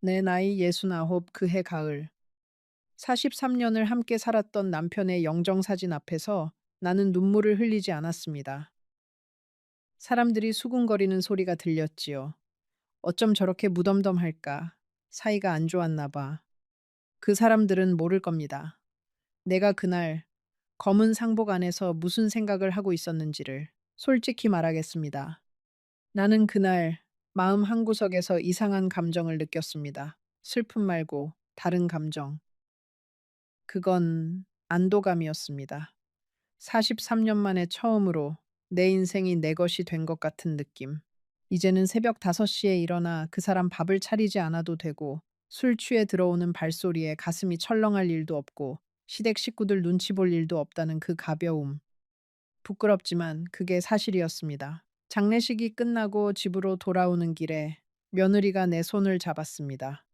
내 나이 69, 그해 가을. 43년을 함께 살았던 남편의 영정사진 앞에서 나는 눈물을 흘리지 않았습니다. 사람들이 수군거리는 소리가 들렸지요. 어쩜 저렇게 무덤덤할까? 사이가 안 좋았나 봐. 그 사람들은 모를 겁니다. 내가 그날 검은 상복 안에서 무슨 생각을 하고 있었는지를 솔직히 말하겠습니다. 나는 그날 마음 한구석에서 이상한 감정을 느꼈습니다. 슬픔 말고 다른 감정. 그건 안도감이었습니다. 43년 만에 처음으로 내 인생이 내 것이 된 것 같은 느낌. 이제는 새벽 5시에 일어나 그 사람 밥을 차리지 않아도 되고 술 취해 들어오는 발소리에 가슴이 철렁할 일도 없고 시댁 식구들 눈치 볼 일도 없다는 그 가벼움. 부끄럽지만 그게 사실이었습니다. 장례식이 끝나고 집으로 돌아오는 길에 며느리가 내 손을 잡았습니다.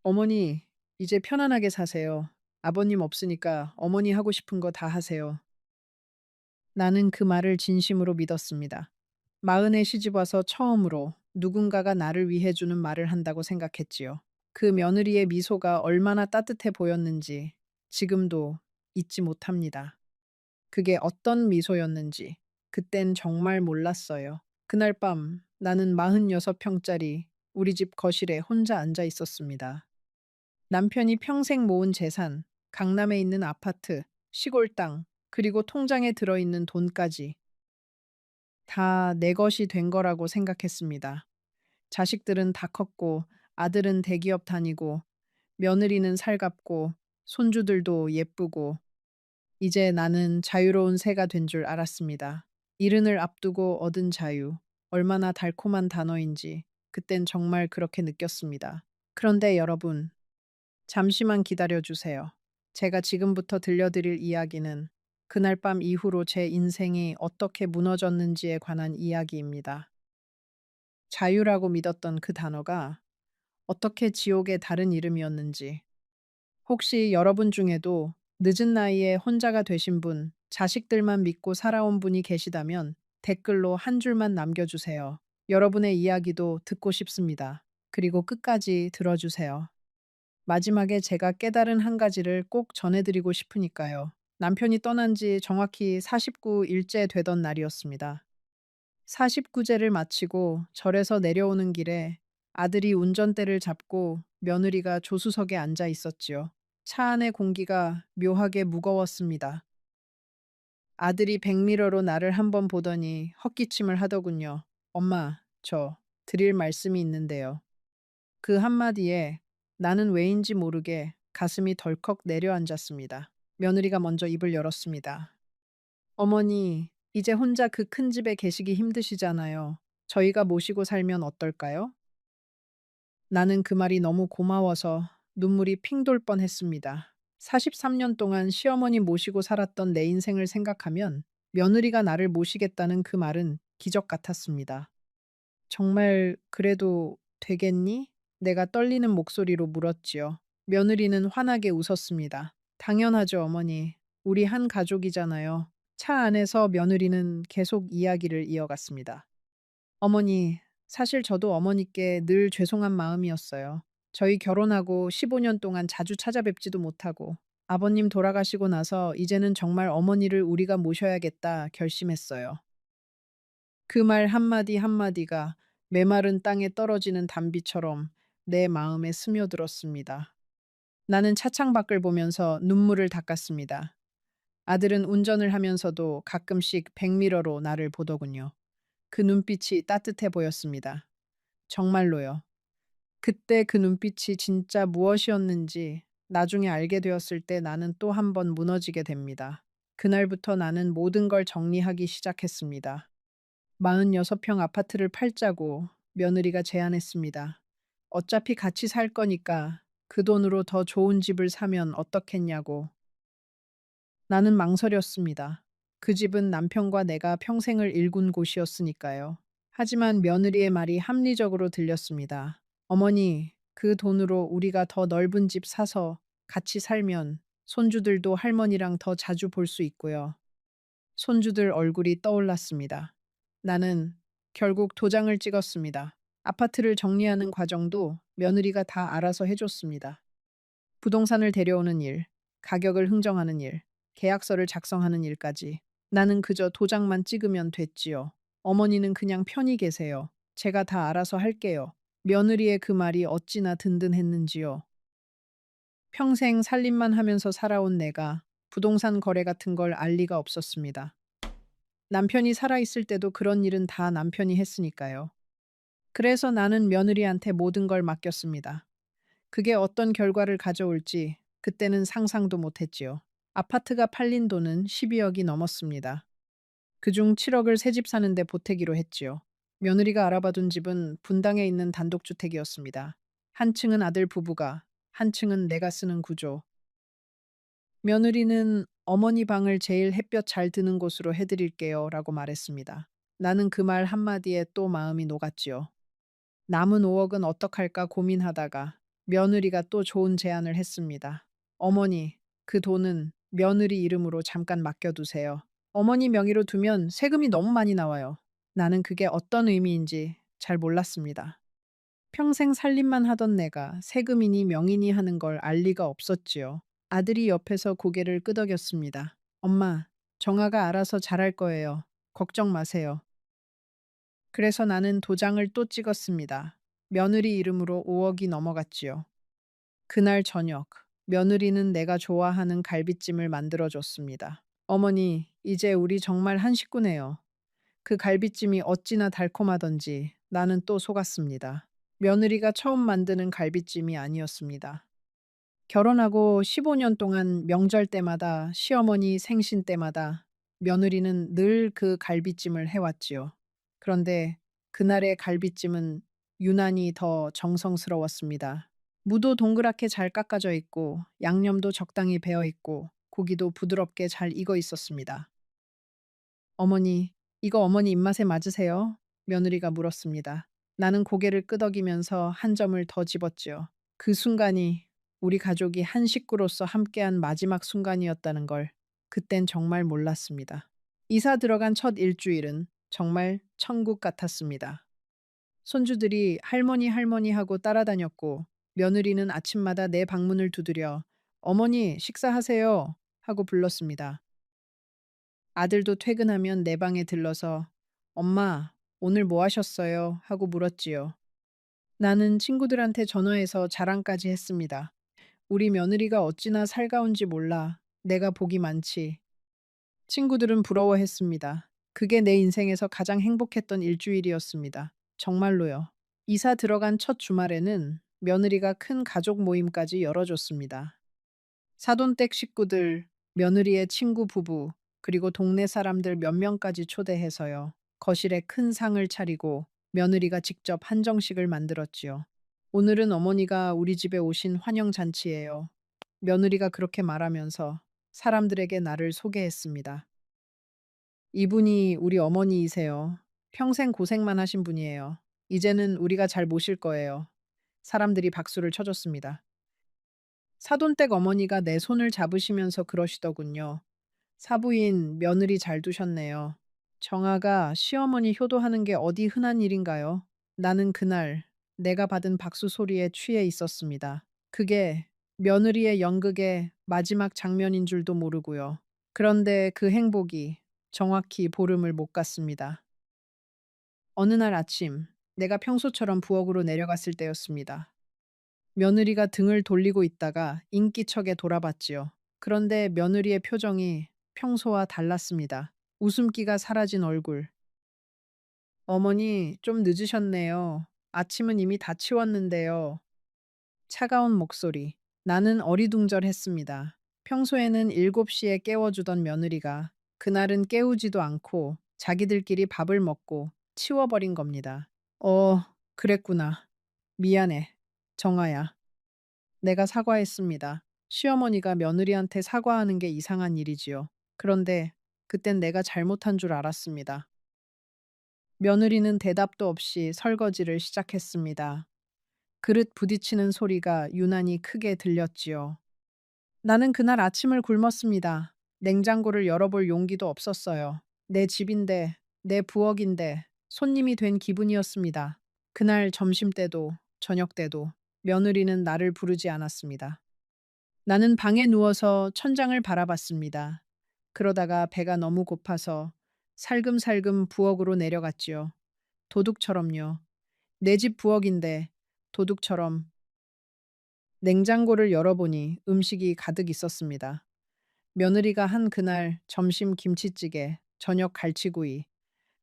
어머니, 이제 편안하게 사세요. 아버님 없으니까 어머니 하고 싶은 거 다 하세요. 나는 그 말을 진심으로 믿었습니다. 마흔에 시집 와서 처음으로 누군가가 나를 위해 주는 말을 한다고 생각했지요. 그 며느리의 미소가 얼마나 따뜻해 보였는지 지금도 잊지 못합니다. 그게 어떤 미소였는지 그땐 정말 몰랐어요. 그날 밤 나는 46평짜리 우리 집 거실에 혼자 앉아 있었습니다. 남편이 평생 모은 재산, 강남에 있는 아파트, 시골 땅, 그리고 통장에 들어있는 돈까지 다 내 것이 된 거라고 생각했습니다. 자식들은 다 컸고, 아들은 대기업 다니고, 며느리는 살갑고, 손주들도 예쁘고, 이제 나는 자유로운 새가 된 줄 알았습니다. 이른을 앞두고 얻은 자유, 얼마나 달콤한 단어인지, 그땐 정말 그렇게 느꼈습니다. 그런데 여러분, 잠시만 기다려 주세요. 제가 지금부터 들려드릴 이야기는 그날 밤 이후로 제 인생이 어떻게 무너졌는지에 관한 이야기입니다. 자유라고 믿었던 그 단어가 어떻게 지옥의 다른 이름이었는지, 혹시 여러분 중에도 늦은 나이에 혼자가 되신 분, 자식들만 믿고 살아온 분이 계시다면 댓글로 한 줄만 남겨주세요. 여러분의 이야기도 듣고 싶습니다. 그리고 끝까지 들어주세요. 마지막에 제가 깨달은 한 가지를 꼭 전해드리고 싶으니까요. 남편이 떠난 지 정확히 49일째 되던 날이었습니다. 49제를 마치고 절에서 내려오는 길에 아들이 운전대를 잡고 며느리가 조수석에 앉아 있었지요. 차 안의 공기가 묘하게 무거웠습니다. 아들이 백미러로 나를 한번 보더니 헛기침을 하더군요. 엄마, 저 드릴 말씀이 있는데요. 그 한마디에 나는 왜인지 모르게 가슴이 덜컥 내려앉았습니다. 며느리가 먼저 입을 열었습니다. 어머니, 이제 혼자 그 큰 집에 계시기 힘드시잖아요. 저희가 모시고 살면 어떨까요? 나는 그 말이 너무 고마워서 눈물이 핑 돌 뻔했습니다. 43년 동안 시어머니 모시고 살았던 내 인생을 생각하면 며느리가 나를 모시겠다는 그 말은 기적 같았습니다. 정말 그래도 되겠니? 내가 떨리는 목소리로 물었지요. 며느리는 환하게 웃었습니다. 당연하죠, 어머니. 우리 한 가족이잖아요. 차 안에서 며느리는 계속 이야기를 이어갔습니다. 어머니, 사실 저도 어머니께 늘 죄송한 마음이었어요. 저희 결혼하고 15년 동안 자주 찾아뵙지도 못하고 아버님 돌아가시고 나서 이제는 정말 어머니를 우리가 모셔야겠다 결심했어요. 그 말 한마디 한마디가 메마른 땅에 떨어지는 단비처럼 내 마음에 스며들었습니다. 나는 차창 밖을 보면서 눈물을 닦았습니다. 아들은 운전을 하면서도 가끔씩 백미러로 나를 보더군요. 그 눈빛이 따뜻해 보였습니다. 정말로요. 그때 그 눈빛이 진짜 무엇이었는지 나중에 알게 되었을 때 나는 또 한 번 무너지게 됩니다. 그날부터 나는 모든 걸 정리하기 시작했습니다. 46평 아파트를 팔자고 며느리가 제안했습니다. 어차피 같이 살 거니까 그 돈으로 더 좋은 집을 사면 어떻겠냐고. 나는 망설였습니다. 그 집은 남편과 내가 평생을 일군 곳이었으니까요. 하지만 며느리의 말이 합리적으로 들렸습니다. 어머니, 그 돈으로 우리가 더 넓은 집 사서 같이 살면 손주들도 할머니랑 더 자주 볼 수 있고요. 손주들 얼굴이 떠올랐습니다. 나는 결국 도장을 찍었습니다. 아파트를 정리하는 과정도 며느리가 다 알아서 해줬습니다. 부동산을 데려오는 일, 가격을 흥정하는 일, 계약서를 작성하는 일까지. 나는 그저 도장만 찍으면 됐지요. 어머니는 그냥 편히 계세요. 제가 다 알아서 할게요. 며느리의 그 말이 어찌나 든든했는지요. 평생 살림만 하면서 살아온 내가 부동산 거래 같은 걸 알 리가 없었습니다. 남편이 살아있을 때도 그런 일은 다 남편이 했으니까요. 그래서 나는 며느리한테 모든 걸 맡겼습니다. 그게 어떤 결과를 가져올지 그때는 상상도 못했지요. 아파트가 팔린 돈은 12억이 넘었습니다. 그중 7억을 새 집 사는데 보태기로 했지요. 며느리가 알아봐둔 집은 분당에 있는 단독주택이었습니다. 한 층은 아들 부부가, 한 층은 내가 쓰는 구조. 며느리는 어머니 방을 제일 햇볕 잘 드는 곳으로 해드릴게요 라고 말했습니다. 나는 그 말 한마디에 또 마음이 녹았지요. 남은 5억은 어떡할까 고민하다가 며느리가 또 좋은 제안을 했습니다. 어머니, 그 돈은 며느리 이름으로 잠깐 맡겨두세요. 어머니 명의로 두면 세금이 너무 많이 나와요. 나는 그게 어떤 의미인지 잘 몰랐습니다. 평생 살림만 하던 내가 세금이니 명의니 하는 걸 알 리가 없었지요. 아들이 옆에서 고개를 끄덕였습니다. 엄마, 정아가 알아서 잘할 거예요. 걱정 마세요. 그래서 나는 도장을 또 찍었습니다. 며느리 이름으로 5억이 넘어갔지요. 그날 저녁, 며느리는 내가 좋아하는 갈비찜을 만들어줬습니다. 어머니, 이제 우리 정말 한 식구네요. 그 갈비찜이 어찌나 달콤하던지 나는 또 속았습니다. 며느리가 처음 만드는 갈비찜이 아니었습니다. 결혼하고 15년 동안 명절 때마다 시어머니 생신 때마다 며느리는 늘 그 갈비찜을 해왔지요. 그런데 그날의 갈비찜은 유난히 더 정성스러웠습니다. 무도 동그랗게 잘 깎아져 있고 양념도 적당히 배어 있고 고기도 부드럽게 잘 익어 있었습니다. 어머니, 이거 어머니 입맛에 맞으세요? 며느리가 물었습니다. 나는 고개를 끄덕이면서 한 점을 더 집었지요. 그 순간이 우리 가족이 한 식구로서 함께한 마지막 순간이었다는 걸 그땐 정말 몰랐습니다. 이사 들어간 첫 일주일은 정말 천국 같았습니다. 손주들이 할머니 할머니 하고 따라다녔고 며느리는 아침마다 내 방문을 두드려 어머니 식사하세요 하고 불렀습니다. 아들도 퇴근하면 내 방에 들러서 엄마 오늘 뭐 하셨어요 하고 물었지요. 나는 친구들한테 전화해서 자랑까지 했습니다. 우리 며느리가 어찌나 살가운지 몰라. 내가 복이 많지. 친구들은 부러워했습니다. 그게 내 인생에서 가장 행복했던 일주일이었습니다. 정말로요. 이사 들어간 첫 주말에는 며느리가 큰 가족 모임까지 열어줬습니다. 사돈댁 식구들, 며느리의 친구 부부, 그리고 동네 사람들 몇 명까지 초대해서요. 거실에 큰 상을 차리고 며느리가 직접 한정식을 만들었지요. 오늘은 어머니가 우리 집에 오신 환영 잔치예요. 며느리가 그렇게 말하면서 사람들에게 나를 소개했습니다. 이분이 우리 어머니이세요. 평생 고생만 하신 분이에요. 이제는 우리가 잘 모실 거예요. 사람들이 박수를 쳐줬습니다. 사돈댁 어머니가 내 손을 잡으시면서 그러시더군요. 사부인 며느리 잘 두셨네요. 정아가 시어머니 효도하는 게 어디 흔한 일인가요? 나는 그날 내가 받은 박수 소리에 취해 있었습니다. 그게 며느리의 연극의 마지막 장면인 줄도 모르고요. 그런데 그 행복이 정확히 보름을 못 갔습니다. 어느 날 아침, 내가 평소처럼 부엌으로 내려갔을 때였습니다. 며느리가 등을 돌리고 있다가 인기척에 돌아봤지요. 그런데 며느리의 표정이 평소와 달랐습니다. 웃음기가 사라진 얼굴. 어머니, 좀 늦으셨네요. 아침은 이미 다 치웠는데요. 차가운 목소리. 나는 어리둥절했습니다. 평소에는 7시에 깨워주던 며느리가 그날은 깨우지도 않고 자기들끼리 밥을 먹고 치워버린 겁니다. 그랬구나. 미안해. 정아야. 내가 사과했습니다. 시어머니가 며느리한테 사과하는 게 이상한 일이지요. 그런데 그땐 내가 잘못한 줄 알았습니다. 며느리는 대답도 없이 설거지를 시작했습니다. 그릇 부딪히는 소리가 유난히 크게 들렸지요. 나는 그날 아침을 굶었습니다. 냉장고를 열어볼 용기도 없었어요. 내 집인데, 내 부엌인데, 손님이 된 기분이었습니다. 그날 점심 때도 저녁 때도 며느리는 나를 부르지 않았습니다. 나는 방에 누워서 천장을 바라봤습니다. 그러다가 배가 너무 고파서 살금살금 부엌으로 내려갔지요. 도둑처럼요. 내 집 부엌인데 도둑처럼 냉장고를 열어보니 음식이 가득 있었습니다. 며느리가 한 그날 점심 김치찌개, 저녁 갈치구이.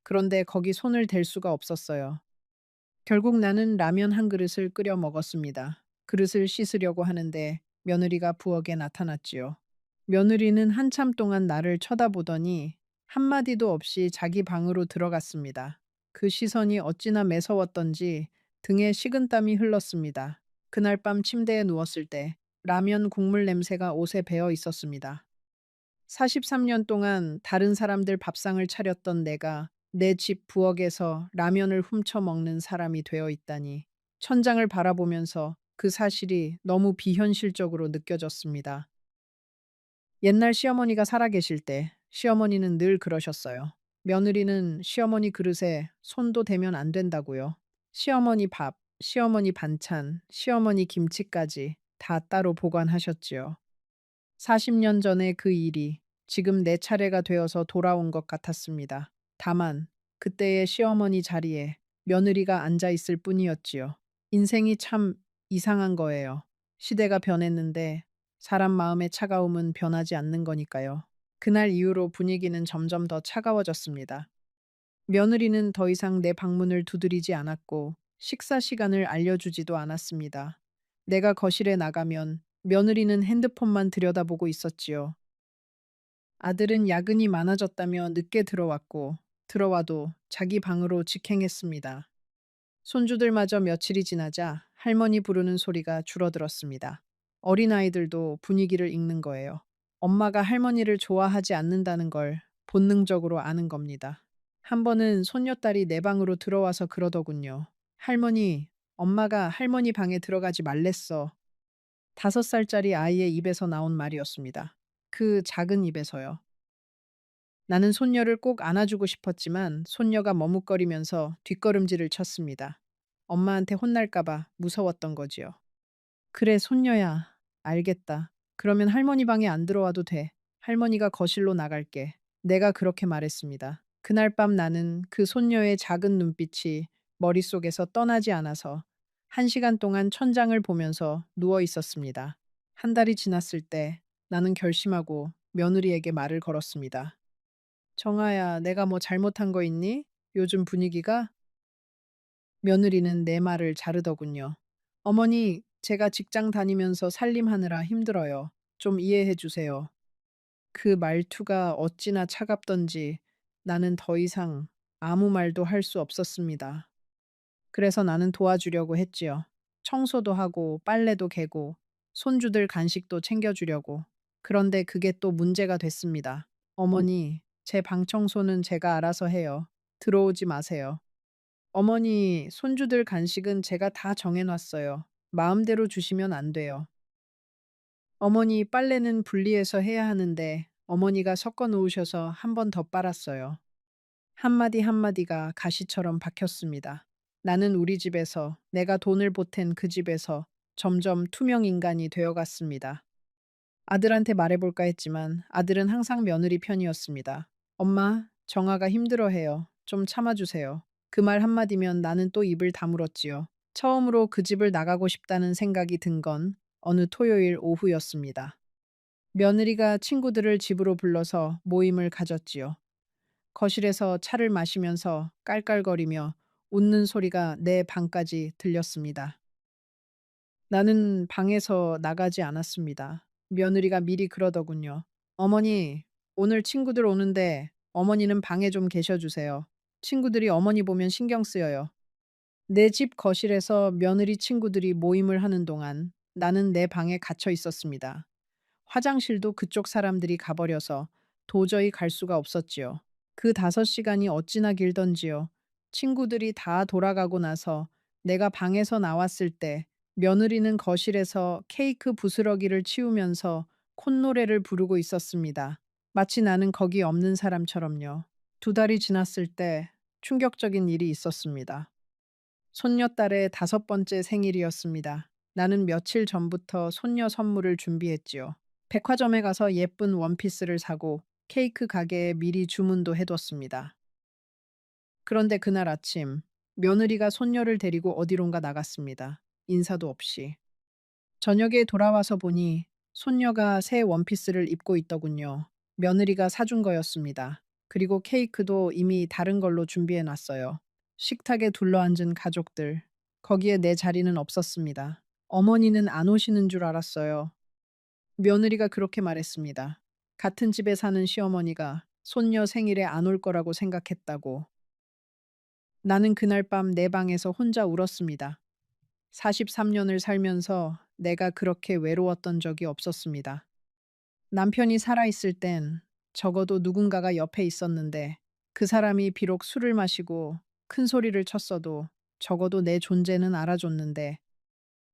그런데 거기 손을 댈 수가 없었어요. 결국 나는 라면 한 그릇을 끓여 먹었습니다. 그릇을 씻으려고 하는데 며느리가 부엌에 나타났지요. 며느리는 한참 동안 나를 쳐다보더니 한마디도 없이 자기 방으로 들어갔습니다. 그 시선이 어찌나 매서웠던지 등에 식은땀이 흘렀습니다. 그날 밤 침대에 누웠을 때 라면 국물 냄새가 옷에 배어 있었습니다. 43년 동안 다른 사람들 밥상을 차렸던 내가 내 집 부엌에서 라면을 훔쳐 먹는 사람이 되어 있다니 천장을 바라보면서 그 사실이 너무 비현실적으로 느껴졌습니다. 옛날 시어머니가 살아계실 때 시어머니는 늘 그러셨어요. 며느리는 시어머니 그릇에 손도 대면 안 된다고요. 시어머니 밥, 시어머니 반찬, 시어머니 김치까지 다 따로 보관하셨지요. 40년 전의 그 일이 지금 내 차례가 되어서 돌아온 것 같았습니다. 다만 그때의 시어머니 자리에 며느리가 앉아 있을 뿐이었지요. 인생이 참 이상한 거예요. 시대가 변했는데 사람 마음의 차가움은 변하지 않는 거니까요. 그날 이후로 분위기는 점점 더 차가워졌습니다. 며느리는 더 이상 내 방문을 두드리지 않았고 식사 시간을 알려주지도 않았습니다. 내가 거실에 나가면 며느리는 핸드폰만 들여다보고 있었지요. 아들은 야근이 많아졌다며 늦게 들어왔고 들어와도 자기 방으로 직행했습니다. 손주들마저 며칠이 지나자 할머니 부르는 소리가 줄어들었습니다. 어린아이들도 분위기를 읽는 거예요. 엄마가 할머니를 좋아하지 않는다는 걸 본능적으로 아는 겁니다. 한 번은 손녀딸이 내 방으로 들어와서 그러더군요. 할머니, 엄마가 할머니 방에 들어가지 말랬어. 5살짜리 아이의 입에서 나온 말이었습니다. 그 작은 입에서요. 나는 손녀를 꼭 안아주고 싶었지만 손녀가 머뭇거리면서 뒷걸음질을 쳤습니다. 엄마한테 혼날까봐 무서웠던 거지요. 그래, 손녀야. 알겠다. 그러면 할머니 방에 안 들어와도 돼. 할머니가 거실로 나갈게. 내가 그렇게 말했습니다. 그날 밤 나는 그 손녀의 작은 눈빛이 머릿속에서 떠나지 않아서 1시간 동안 천장을 보면서 누워 있었습니다. 한 달이 지났을 때 나는 결심하고 며느리에게 말을 걸었습니다. 정아야, 내가 뭐 잘못한 거 있니? 요즘 분위기가? 며느리는 내 말을 자르더군요. 어머니, 제가 직장 다니면서 살림하느라 힘들어요. 좀 이해해 주세요. 그 말투가 어찌나 차갑던지 나는 더 이상 아무 말도 할 수 없었습니다. 그래서 나는 도와주려고 했지요. 청소도 하고 빨래도 개고 손주들 간식도 챙겨주려고. 그런데 그게 또 문제가 됐습니다. 어머니, 제 방 청소는 제가 알아서 해요. 들어오지 마세요. 어머니, 손주들 간식은 제가 다 정해놨어요. 마음대로 주시면 안 돼요. 어머니, 빨래는 분리해서 해야 하는데 어머니가 섞어 놓으셔서 한 번 더 빨았어요. 한마디 한마디가 가시처럼 박혔습니다. 나는 우리 집에서, 내가 돈을 보탠 그 집에서 점점 투명 인간이 되어갔습니다. 아들한테 말해볼까 했지만 아들은 항상 며느리 편이었습니다. 엄마, 정아가 힘들어해요. 좀 참아주세요. 그 말 한마디면 나는 또 입을 다물었지요. 처음으로 그 집을 나가고 싶다는 생각이 든 건 어느 토요일 오후였습니다. 며느리가 친구들을 집으로 불러서 모임을 가졌지요. 거실에서 차를 마시면서 깔깔거리며 웃는 소리가 내 방까지 들렸습니다. 나는 방에서 나가지 않았습니다. 며느리가 미리 그러더군요. 어머니, 오늘 친구들 오는데 어머니는 방에 좀 계셔주세요. 친구들이 어머니 보면 신경 쓰여요. 내 집 거실에서 며느리 친구들이 모임을 하는 동안 나는 내 방에 갇혀 있었습니다. 화장실도 그쪽 사람들이 가버려서 도저히 갈 수가 없었지요. 그 5시간이 어찌나 길던지요. 친구들이 다 돌아가고 나서 내가 방에서 나왔을 때 며느리는 거실에서 케이크 부스러기를 치우면서 콧노래를 부르고 있었습니다. 마치 나는 거기 없는 사람처럼요. 2달이 지났을 때 충격적인 일이 있었습니다. 손녀딸의 다섯 번째 생일이었습니다. 나는 며칠 전부터 손녀 선물을 준비했지요. 백화점에 가서 예쁜 원피스를 사고 케이크 가게에 미리 주문도 해뒀습니다. 그런데 그날 아침, 며느리가 손녀를 데리고 어디론가 나갔습니다. 인사도 없이. 저녁에 돌아와서 보니 손녀가 새 원피스를 입고 있더군요. 며느리가 사준 거였습니다. 그리고 케이크도 이미 다른 걸로 준비해 놨어요. 식탁에 둘러앉은 가족들. 거기에 내 자리는 없었습니다. 어머니는 안 오시는 줄 알았어요. 며느리가 그렇게 말했습니다. 같은 집에 사는 시어머니가 손녀 생일에 안 올 거라고 생각했다고. 나는 그날 밤 내 방에서 혼자 울었습니다. 43년을 살면서 내가 그렇게 외로웠던 적이 없었습니다. 남편이 살아있을 땐 적어도 누군가가 옆에 있었는데 그 사람이 비록 술을 마시고 큰 소리를 쳤어도 적어도 내 존재는 알아줬는데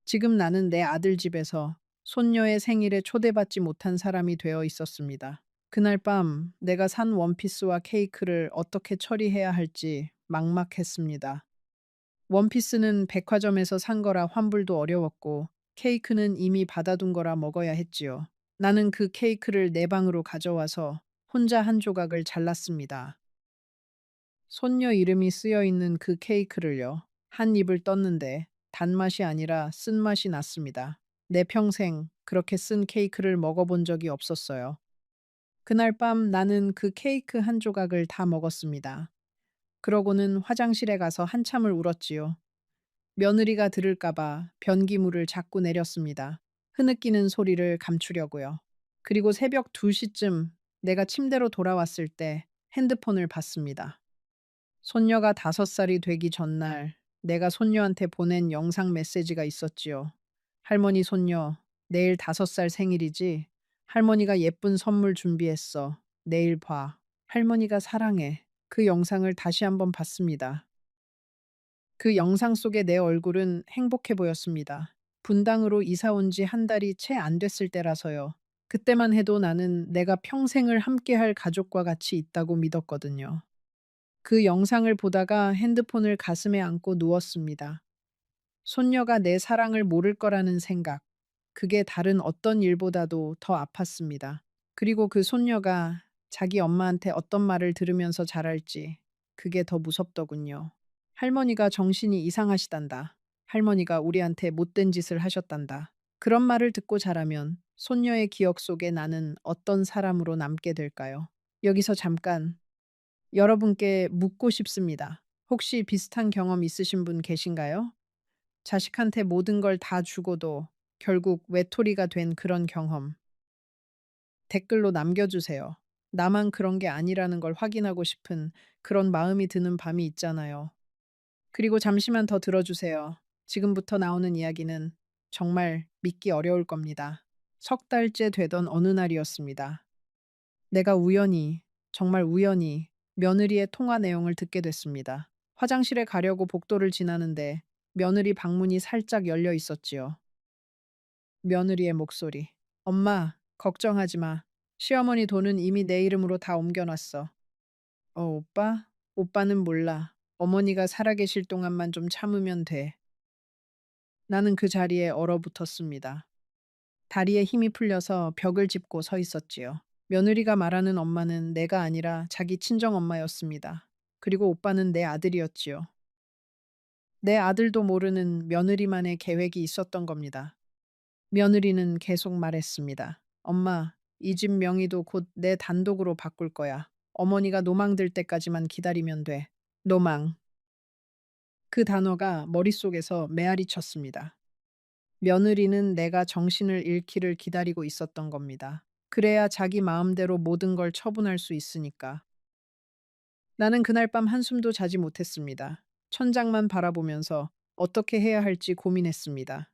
지금 나는 내 아들 집에서 손녀의 생일에 초대받지 못한 사람이 되어 있었습니다. 그날 밤 내가 산 원피스와 케이크를 어떻게 처리해야 할지 막막했습니다. 원피스는 백화점에서 산 거라 환불도 어려웠고 케이크는 이미 받아둔 거라 먹어야 했지요. 나는 그 케이크를 내 방으로 가져와서 혼자 한 조각을 잘랐습니다. 손녀 이름이 쓰여 있는 그 케이크를요. 한 입을 떴는데 단맛이 아니라 쓴맛이 났습니다. 내 평생 그렇게 쓴 케이크를 먹어본 적이 없었어요. 그날 밤 나는 그 케이크 한 조각을 다 먹었습니다. 그러고는 화장실에 가서 한참을 울었지요. 며느리가 들을까봐 변기물을 자꾸 내렸습니다. 흐느끼는 소리를 감추려고요. 그리고 새벽 2시쯤 내가 침대로 돌아왔을 때 핸드폰을 봤습니다. 손녀가 5살이 되기 전날 내가 손녀한테 보낸 영상 메시지가 있었지요. 할머니 손녀, 내일 5살 생일이지? 할머니가 예쁜 선물 준비했어. 내일 봐. 할머니가 사랑해. 그 영상을 다시 한번 봤습니다. 그 영상 속의 내 얼굴은 행복해 보였습니다. 분당으로 이사 온 지 한 달이 채 안 됐을 때라서요. 그때만 해도 나는 내가 평생을 함께할 가족과 같이 있다고 믿었거든요. 그 영상을 보다가 핸드폰을 가슴에 안고 누웠습니다. 손녀가 내 사랑을 모를 거라는 생각. 그게 다른 어떤 일보다도 더 아팠습니다. 그리고 그 손녀가 자기 엄마한테 어떤 말을 들으면서 자랄지 그게 더 무섭더군요. 할머니가 정신이 이상하시단다. 할머니가 우리한테 못된 짓을 하셨단다. 그런 말을 듣고 자라면 손녀의 기억 속에 나는 어떤 사람으로 남게 될까요? 여기서 잠깐 여러분께 묻고 싶습니다. 혹시 비슷한 경험 있으신 분 계신가요? 자식한테 모든 걸 다 주고도 결국 외톨이가 된 그런 경험. 댓글로 남겨주세요. 나만 그런 게 아니라는 걸 확인하고 싶은 그런 마음이 드는 밤이 있잖아요. 그리고 잠시만 더 들어주세요. 지금부터 나오는 이야기는 정말 믿기 어려울 겁니다. 석 달째 되던 어느 날이었습니다. 내가 우연히, 정말 우연히 며느리의 통화 내용을 듣게 됐습니다. 화장실에 가려고 복도를 지나는데 며느리 방문이 살짝 열려 있었지요. 며느리의 목소리. 엄마, 걱정하지 마. 시어머니 돈은 이미 내 이름으로 다 옮겨놨어. 오빠? 오빠는 몰라. 어머니가 살아계실 동안만 좀 참으면 돼. 나는 그 자리에 얼어붙었습니다. 다리에 힘이 풀려서 벽을 짚고 서 있었지요. 며느리가 말하는 엄마는 내가 아니라 자기 친정 엄마였습니다. 그리고 오빠는 내 아들이었지요. 내 아들도 모르는 며느리만의 계획이 있었던 겁니다. 며느리는 계속 말했습니다. 엄마, 이 집 명의도 곧 내 단독으로 바꿀 거야. 어머니가 노망 들 때까지만 기다리면 돼. 노망. 그 단어가 머릿속에서 메아리 쳤습니다. 며느리는 내가 정신을 잃기를 기다리고 있었던 겁니다. 그래야 자기 마음대로 모든 걸 처분할 수 있으니까. 나는 그날 밤 한숨도 자지 못했습니다. 천장만 바라보면서 어떻게 해야 할지 고민했습니다.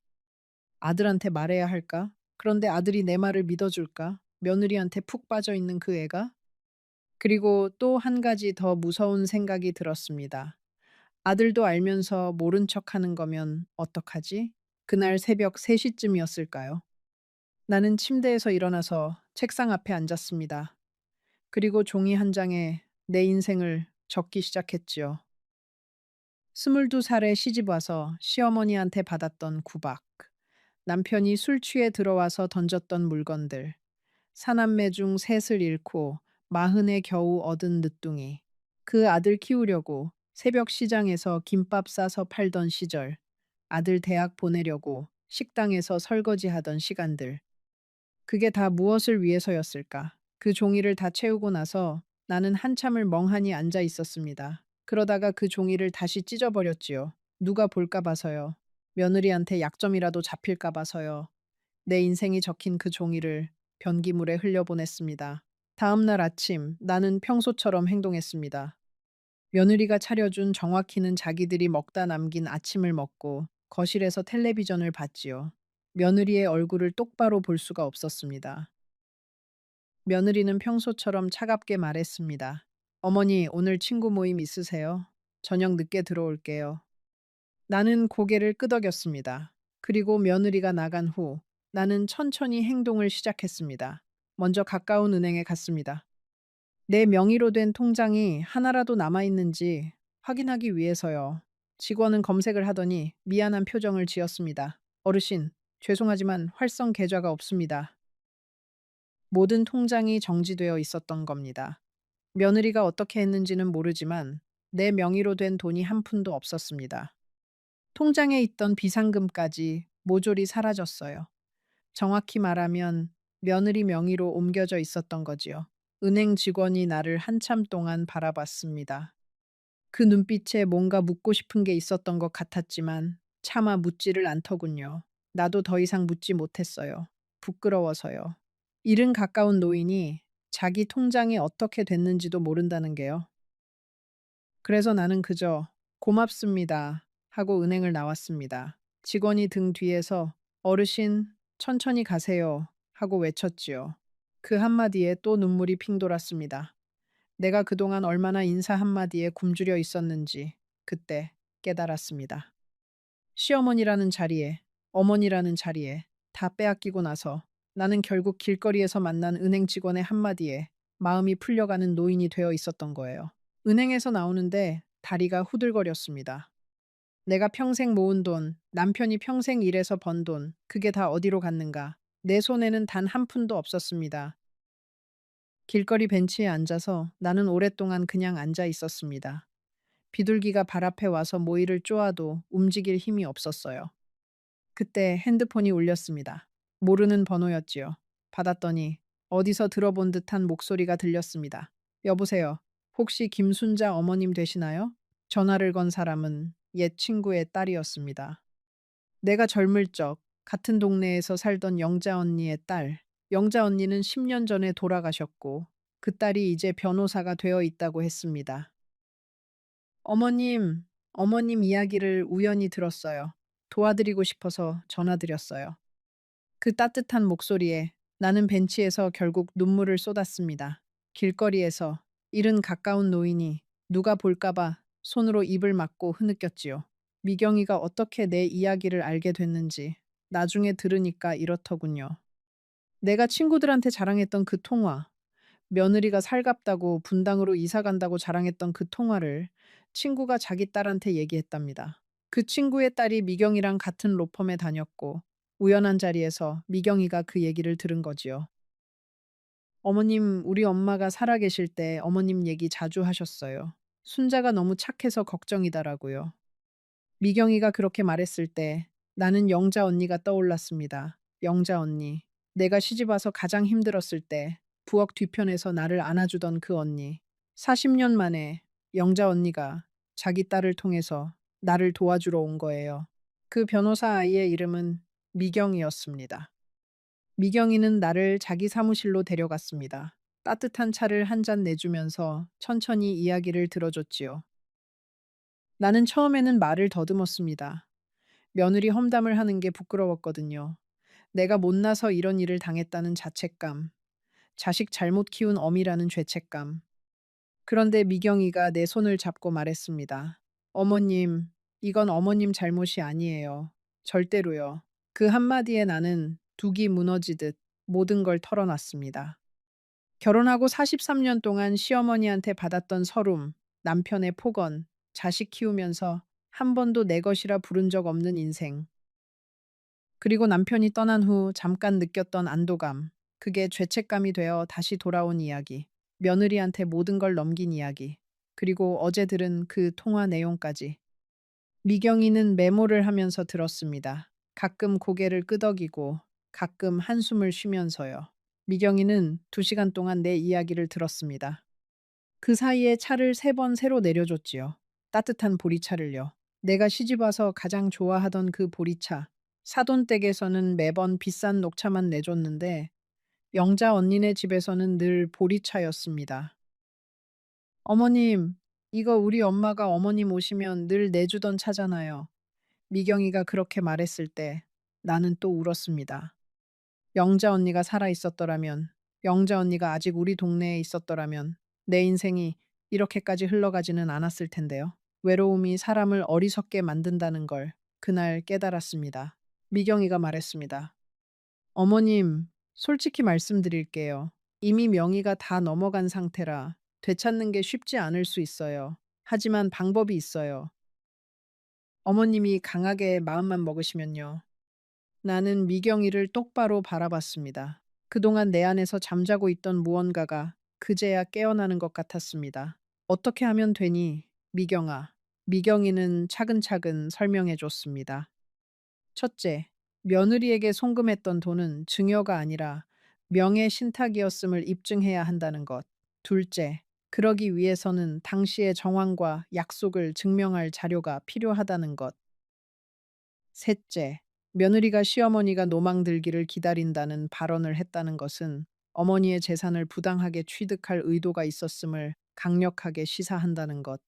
아들한테 말해야 할까? 그런데 아들이 내 말을 믿어줄까? 며느리한테 푹 빠져 있는 그 애가? 그리고 또 한 가지 더 무서운 생각이 들었습니다. 아들도 알면서 모른 척 하는 거면 어떡하지? 그날 새벽 3시쯤이었을까요? 나는 침대에서 일어나서 책상 앞에 앉았습니다. 그리고 종이 한 장에 내 인생을 적기 시작했지요. 22살에 시집 와서 시어머니한테 받았던 구박, 남편이 술 취해 들어와서 던졌던 물건들, 사남매 중 셋을 잃고 마흔에 겨우 얻은 늦둥이, 그 아들 키우려고 새벽 시장에서 김밥 싸서 팔던 시절, 아들 대학 보내려고 식당에서 설거지하던 시간들, 그게 다 무엇을 위해서였을까? 그 종이를 다 채우고 나서 나는 한참을 멍하니 앉아 있었습니다. 그러다가 그 종이를 다시 찢어버렸지요. 누가 볼까 봐서요. 며느리한테 약점이라도 잡힐까 봐서요. 내 인생이 적힌 그 종이를 변기물에 흘려보냈습니다. 다음 날 아침 나는 평소처럼 행동했습니다. 며느리가 차려준 정확히는 자기들이 먹다 남긴 아침을 먹고 거실에서 텔레비전을 봤지요. 며느리의 얼굴을 똑바로 볼 수가 없었습니다. 며느리는 평소처럼 차갑게 말했습니다. 어머니, 오늘 친구 모임 있으세요? 저녁 늦게 들어올게요. 나는 고개를 끄덕였습니다. 그리고 며느리가 나간 후 나는 천천히 행동을 시작했습니다. 먼저 가까운 은행에 갔습니다. 내 명의로 된 통장이 하나라도 남아있는지 확인하기 위해서요. 직원은 검색을 하더니 미안한 표정을 지었습니다. 어르신, 죄송하지만 활성 계좌가 없습니다. 모든 통장이 정지되어 있었던 겁니다. 며느리가 어떻게 했는지는 모르지만 내 명의로 된 돈이 한 푼도 없었습니다. 통장에 있던 비상금까지 모조리 사라졌어요. 정확히 말하면 며느리 명의로 옮겨져 있었던 거지요. 은행 직원이 나를 한참 동안 바라봤습니다. 그 눈빛에 뭔가 묻고 싶은 게 있었던 것 같았지만 차마 묻지를 않더군요. 나도 더 이상 묻지 못했어요. 부끄러워서요. 일은 가까운 노인이 자기 통장이 어떻게 됐는지도 모른다는 게요. 그래서 나는 그저 고맙습니다 하고 은행을 나왔습니다. 직원이 등 뒤에서 어르신 천천히 가세요 하고 외쳤지요. 그 한마디에 또 눈물이 핑 돌았습니다. 내가 그동안 얼마나 인사 한마디에 굶주려 있었는지 그때 깨달았습니다. 시어머니라는 자리에, 어머니라는 자리에 다 빼앗기고 나서 나는 결국 길거리에서 만난 은행 직원의 한마디에 마음이 풀려가는 노인이 되어 있었던 거예요. 은행에서 나오는데 다리가 후들거렸습니다. 내가 평생 모은 돈, 남편이 평생 일해서 번 돈, 그게 다 어디로 갔는가? 내 손에는 단 한 푼도 없었습니다. 길거리 벤치에 앉아서 나는 오랫동안 그냥 앉아 있었습니다. 비둘기가 발 앞에 와서 모이를 쪼아도 움직일 힘이 없었어요. 그때 핸드폰이 울렸습니다. 모르는 번호였지요. 받았더니 어디서 들어본 듯한 목소리가 들렸습니다. 여보세요. 혹시 김순자 어머님 되시나요? 전화를 건 사람은 옛 친구의 딸이었습니다. 내가 젊을 적 같은 동네에서 살던 영자 언니의 딸. 영자 언니는 10년 전에 돌아가셨고 그 딸이 이제 변호사가 되어 있다고 했습니다. 어머님, 어머님 이야기를 우연히 들었어요. 도와드리고 싶어서 전화드렸어요. 그 따뜻한 목소리에 나는 벤치에서 결국 눈물을 쏟았습니다. 길거리에서 이른 가까운 노인이 누가 볼까봐 손으로 입을 막고 흐느꼈지요. 미경이가 어떻게 내 이야기를 알게 됐는지 나중에 들으니까 이렇더군요. 내가 친구들한테 자랑했던 그 통화, 며느리가 살갑다고 분당으로 이사 간다고 자랑했던 그 통화를 친구가 자기 딸한테 얘기했답니다. 그 친구의 딸이 미경이랑 같은 로펌에 다녔고 우연한 자리에서 미경이가 그 얘기를 들은 거지요. 어머님, 우리 엄마가 살아계실 때 어머님 얘기 자주 하셨어요. 순자가 너무 착해서 걱정이다라고요. 미경이가 그렇게 말했을 때 나는 영자 언니가 떠올랐습니다. 영자 언니. 내가 시집 와서 가장 힘들었을 때 부엌 뒤편에서 나를 안아주던 그 언니. 40년 만에 영자 언니가 자기 딸을 통해서 나를 도와주러 온 거예요. 그 변호사 아이의 이름은 미경이었습니다. 미경이는 나를 자기 사무실로 데려갔습니다. 따뜻한 차를 한 잔 내주면서 천천히 이야기를 들어줬지요. 나는 처음에는 말을 더듬었습니다. 며느리 험담을 하는 게 부끄러웠거든요. 내가 못나서 이런 일을 당했다는 자책감, 자식 잘못 키운 어미라는 죄책감. 그런데 미경이가 내 손을 잡고 말했습니다. 어머님, 이건 어머님 잘못이 아니에요. 절대로요. 그 한마디에 나는 둑이 무너지듯 모든 걸 털어놨습니다. 결혼하고 43년 동안 시어머니한테 받았던 서름, 남편의 폭언, 자식 키우면서 한 번도 내 것이라 부른 적 없는 인생. 그리고 남편이 떠난 후 잠깐 느꼈던 안도감. 그게 죄책감이 되어 다시 돌아온 이야기. 며느리한테 모든 걸 넘긴 이야기. 그리고 어제 들은 그 통화 내용까지. 미경이는 메모를 하면서 들었습니다. 가끔 고개를 끄덕이고 가끔 한숨을 쉬면서요. 미경이는 2시간 동안 내 이야기를 들었습니다. 그 사이에 차를 3번 새로 내려줬지요. 따뜻한 보리차를요. 내가 시집와서 가장 좋아하던 그 보리차. 사돈댁에서는 매번 비싼 녹차만 내줬는데 영자 언니네 집에서는 늘 보리차였습니다. 어머님, 이거 우리 엄마가 어머님 오시면 늘 내주던 차잖아요. 미경이가 그렇게 말했을 때 나는 또 울었습니다. 영자 언니가 살아 있었더라면, 영자 언니가 아직 우리 동네에 있었더라면 내 인생이 이렇게까지 흘러가지는 않았을 텐데요. 외로움이 사람을 어리석게 만든다는 걸 그날 깨달았습니다. 미경이가 말했습니다. 어머님, 솔직히 말씀드릴게요. 이미 명의가 다 넘어간 상태라 되찾는 게 쉽지 않을 수 있어요. 하지만 방법이 있어요. 어머님이 강하게 마음만 먹으시면요. 나는 미경이를 똑바로 바라봤습니다. 그동안 내 안에서 잠자고 있던 무언가가 그제야 깨어나는 것 같았습니다. 어떻게 하면 되니, 미경아? 미경이는 차근차근 설명해 줬습니다. 첫째, 며느리에게 송금했던 돈은 증여가 아니라 명예 신탁이었음을 입증해야 한다는 것. 둘째, 그러기 위해서는 당시의 정황과 약속을 증명할 자료가 필요하다는 것. 셋째, 며느리가 시어머니가 노망 들기를 기다린다는 발언을 했다는 것은 어머니의 재산을 부당하게 취득할 의도가 있었음을 강력하게 시사한다는 것.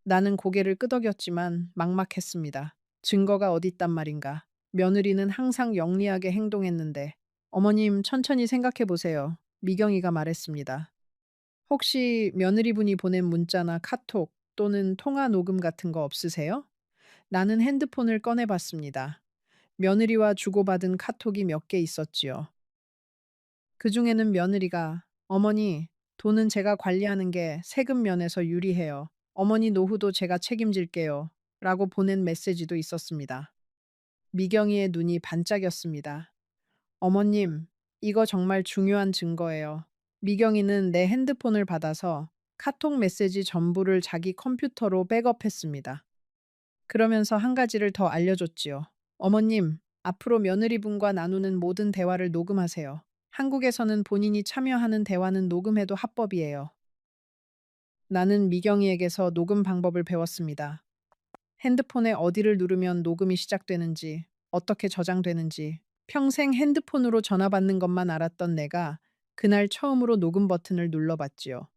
나는 고개를 끄덕였지만 막막했습니다. 증거가 어딨단 말인가. 며느리는 항상 영리하게 행동했는데 어머님 천천히 생각해 보세요. 미경이가 말했습니다. 혹시 며느리분이 보낸 문자나 카톡 또는 통화 녹음 같은 거 없으세요? 나는 핸드폰을 꺼내봤습니다. 며느리와 주고받은 카톡이 몇 개 있었지요. 그중에는 며느리가 어머니, 돈은 제가 관리하는 게 세금 면에서 유리해요. 어머니 노후도 제가 책임질게요. 라고 보낸 메시지도 있었습니다. 미경이의 눈이 반짝였습니다. 어머님, 이거 정말 중요한 증거예요. 미경이는 내 핸드폰을 받아서 카톡 메시지 전부를 자기 컴퓨터로 백업했습니다. 그러면서 한 가지를 더 알려줬지요. 어머님, 앞으로 며느리분과 나누는 모든 대화를 녹음하세요. 한국에서는 본인이 참여하는 대화는 녹음해도 합법이에요. 나는 미경이에게서 녹음 방법을 배웠습니다. 핸드폰에 어디를 누르면 녹음이 시작되는지, 어떻게 저장되는지, 평생 핸드폰으로 전화 받는 것만 알았던 내가 그날 처음으로 녹음 버튼을 눌러봤지요.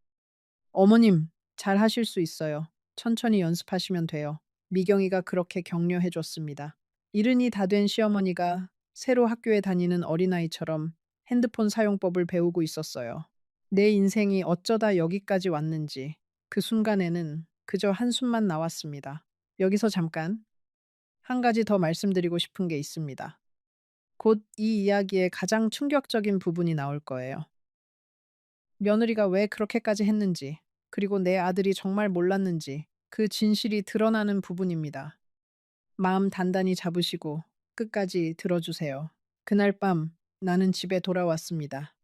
어머님, 잘 하실 수 있어요. 천천히 연습하시면 돼요. 미경이가 그렇게 격려해 줬습니다. 이른이 다 된 시어머니가 새로 학교에 다니는 어린아이처럼 핸드폰 사용법을 배우고 있었어요. 내 인생이 어쩌다 여기까지 왔는지 그 순간에는 그저 한숨만 나왔습니다. 여기서 잠깐 한 가지 더 말씀드리고 싶은 게 있습니다. 곧 이 이야기의 가장 충격적인 부분이 나올 거예요. 며느리가 왜 그렇게까지 했는지, 그리고 내 아들이 정말 몰랐는지 그 진실이 드러나는 부분입니다. 마음 단단히 잡으시고 끝까지 들어주세요. 그날 밤 나는 집에 돌아왔습니다.